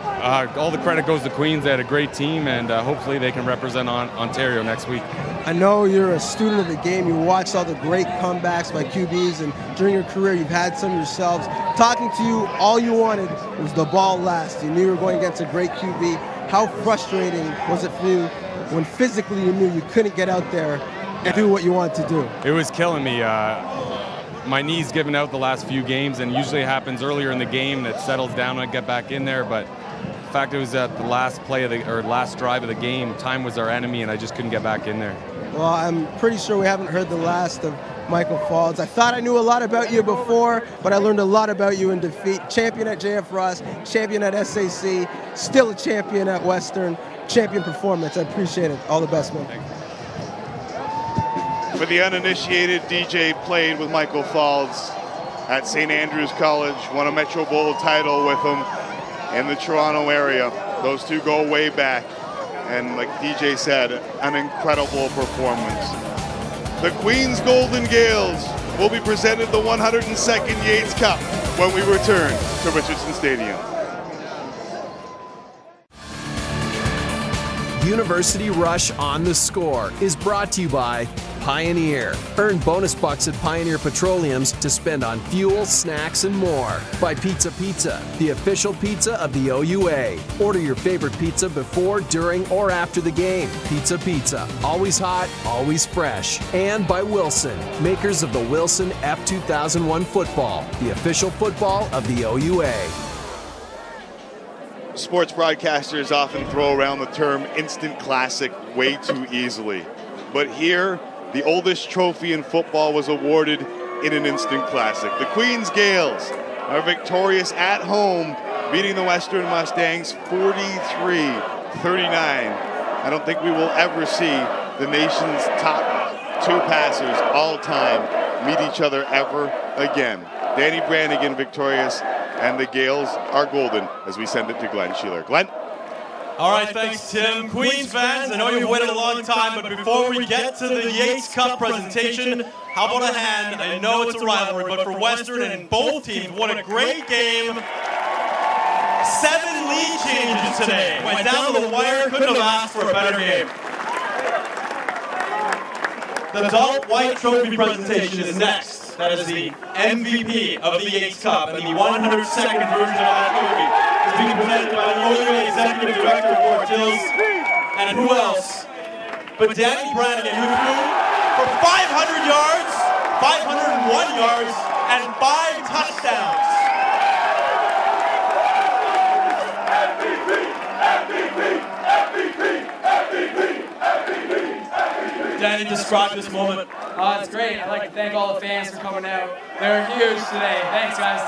All the credit goes to Queens. They had a great team, and hopefully they can represent Ontario next week. I know you're a student of the game. You watched all the great comebacks by QBs, and during your career, you've had some yourselves. Talking to you, all you wanted was the ball last. You knew you were going against a great QB. How frustrating was it for you when physically you knew you couldn't get out there and do what you wanted to do? It was killing me. My knee's given out the last few games, and usually it happens earlier in the game that settles down when I get back in there, but The fact it was at the last play of the, or last drive of the game, time was our enemy, and I just couldn't get back in there. Well, I'm pretty sure we haven't heard the last of Michael Faulds. I thought I knew a lot about you before, but I learned a lot about you in defeat. Champion at JF Ross, champion at SAC, still a champion at Western, champion performance. I appreciate it. All the best, man. For the uninitiated, DJ played with Michael Faulds at St. Andrews College, won a Metro Bowl title with him in the Toronto area. Those two go way back. And like DJ said, an incredible performance. The Queens Golden Gaels will be presented the 102nd Yates Cup when we return to Richardson Stadium. University Rush on the Score is brought to you by Pioneer. Earn bonus bucks at Pioneer Petroleums to spend on fuel, snacks, and more. By Pizza Pizza, the official pizza of the OUA. Order your favorite pizza before, during, or after the game. Pizza Pizza, always hot, always fresh. And by Wilson, makers of the Wilson F2001 football, the official football of the OUA. Sports broadcasters often throw around the term instant classic way too easily. But here, the oldest trophy in football was awarded in an instant classic. The Queens Gaels are victorious at home, beating the Western Mustangs 43-39. I don't think we will ever see the nation's top two passers all time meet each other ever again. Danny Brannigan victorious, and the Gaels are golden as we send it to Glenn Sheeler. Glenn? All right, thanks, Tim. Queens fans, I know you've waited a long time, but before we get to the Yates Cup presentation, how about a hand? I know it's a rivalry, but for Western and both teams, what a great game. 7 lead changes today. Went down to the wire, couldn't have asked for a better game. The adult white trophy presentation is next. That is the MVP of the Yates Cup and the 102nd version of that trophy. It's being presented by the OUA Executive Director of Fort Hills, and who else but Danny Brannigan, who threw for 500 yards, 501 yards, and 5 touchdowns. Danny, describe this moment. It's great. I'd like to thank all the fans for coming out. They're huge today. Thanks, guys.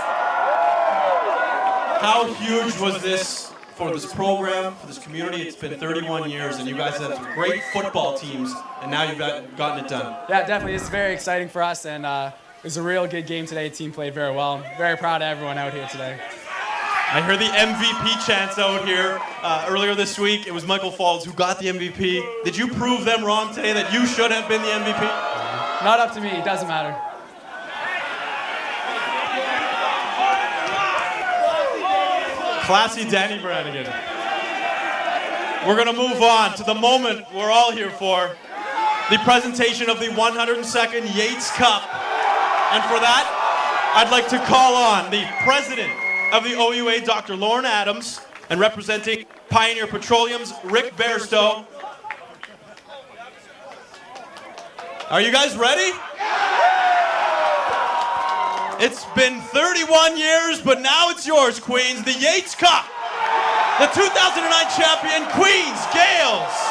How huge was this for this program, for this community? It's been 31 years, and you guys have some great football teams, and now you've gotten it done. Yeah, definitely. This is very exciting for us, and it was a real good game today. The team played very well. I'm very proud of everyone out here today. I heard the MVP chants out here earlier this week. It was Michael Faulds who got the MVP. Did you prove them wrong today that you should have been the MVP? Not up to me. It doesn't matter. Classy Danny Brannigan. We're going to move on to the moment we're all here for, the presentation of the 102nd Yates Cup. And for that, I'd like to call on the president of the OUA, Dr. Lauren Adams, and representing Pioneer Petroleum's Rick Bairstow. Are you guys ready? It's been 31 years, but now it's yours, Queens. The Yates Cup. The 2009 champion, Queens Gaels.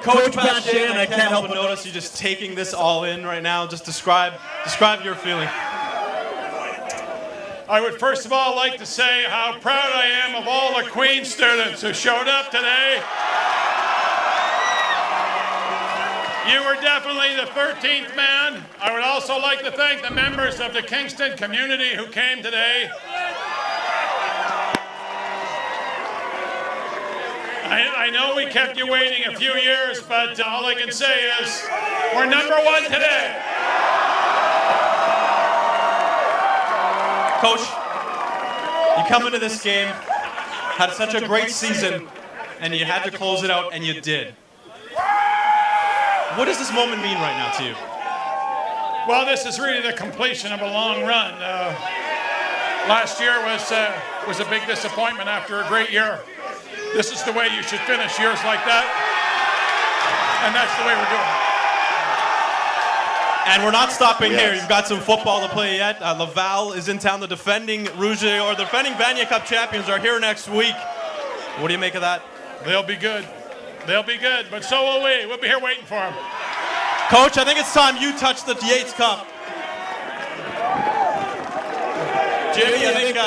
Coach Pat Shanahan, I can't help but notice you just taking this all in right now. Just describe your feeling. I would first of all like to say how proud I am of all the Queen's students who showed up today. You were definitely the 13th man. I would also like to thank the members of the Kingston community who came today. I know we kept you waiting a few years, but all I can say is we're number one today. Coach, you come into this game, had such a great season, and you had to close it out, and you did. What does this moment mean right now to you? Well, this is really the completion of a long run. Last year was a big disappointment after a great year. This is the way you should finish years like that, and that's the way we're doing it. And we're not stopping here. You've got some football to play yet. Laval is in town. The defending Vanier Cup champions are here next week. What do you make of that? They'll be good. They'll be good, but so will we. We'll be here waiting for them. Coach, I think it's time you touch the Yates Cup. Jimmy, I think...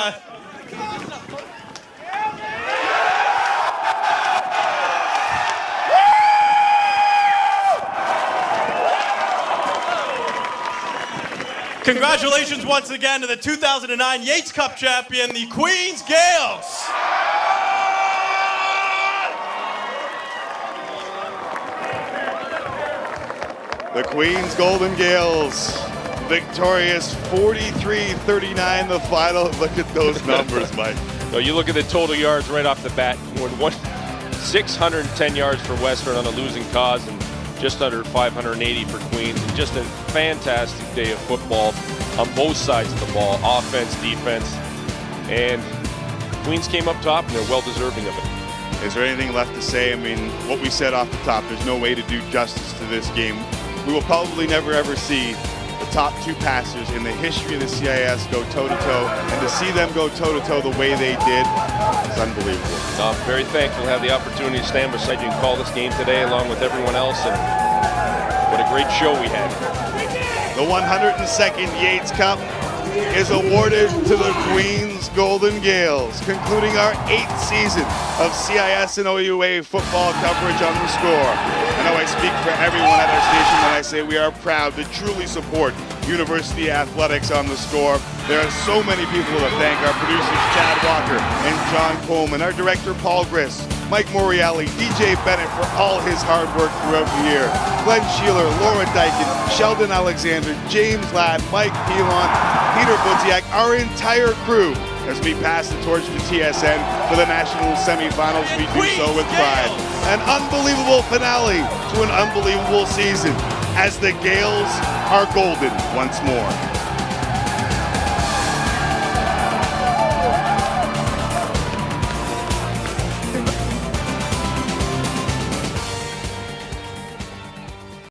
Congratulations once again to the 2009 Yates Cup champion, the Queens Gaels. The Queens Golden Gaels, victorious 43-39 the final. Look at those numbers, Mike. So you look at the total yards right off the bat. 610 yards for Western on a losing cause, and just under 580 for Queens. And just a fantastic day of football on both sides of the ball, offense, defense, and Queens came up top, and they're well deserving of it. Is there anything left to say? I mean, what we said off the top, there's no way to do justice to this game. We will probably never ever see the top two passers in the history of the CIS go toe-to-toe, and to see them go toe-to-toe the way they did is unbelievable. So I'm very thankful to have the opportunity to stand beside you and call this game today along with everyone else, and what a great show we had. The 102nd Yates Cup is awarded to the Queens Golden Gaels, concluding our 8th season of CIS and OUA football coverage on the score. I know I speak for everyone at our station when I say we are proud to truly support university athletics on the score. There are so many people to thank: our producers Chad Walker and John Coleman, our director Paul Griss, Mike Morielli, DJ Bennett for all his hard work throughout the year, Glenn Sheeler, Laura Dyken, Sheldon Alexander, James Ladd, Mike Pilon, Peter Budziak, our entire crew as we pass the torch to TSN for the national semifinals. We do so with pride. An unbelievable finale to an unbelievable season as the Gaels are golden once more.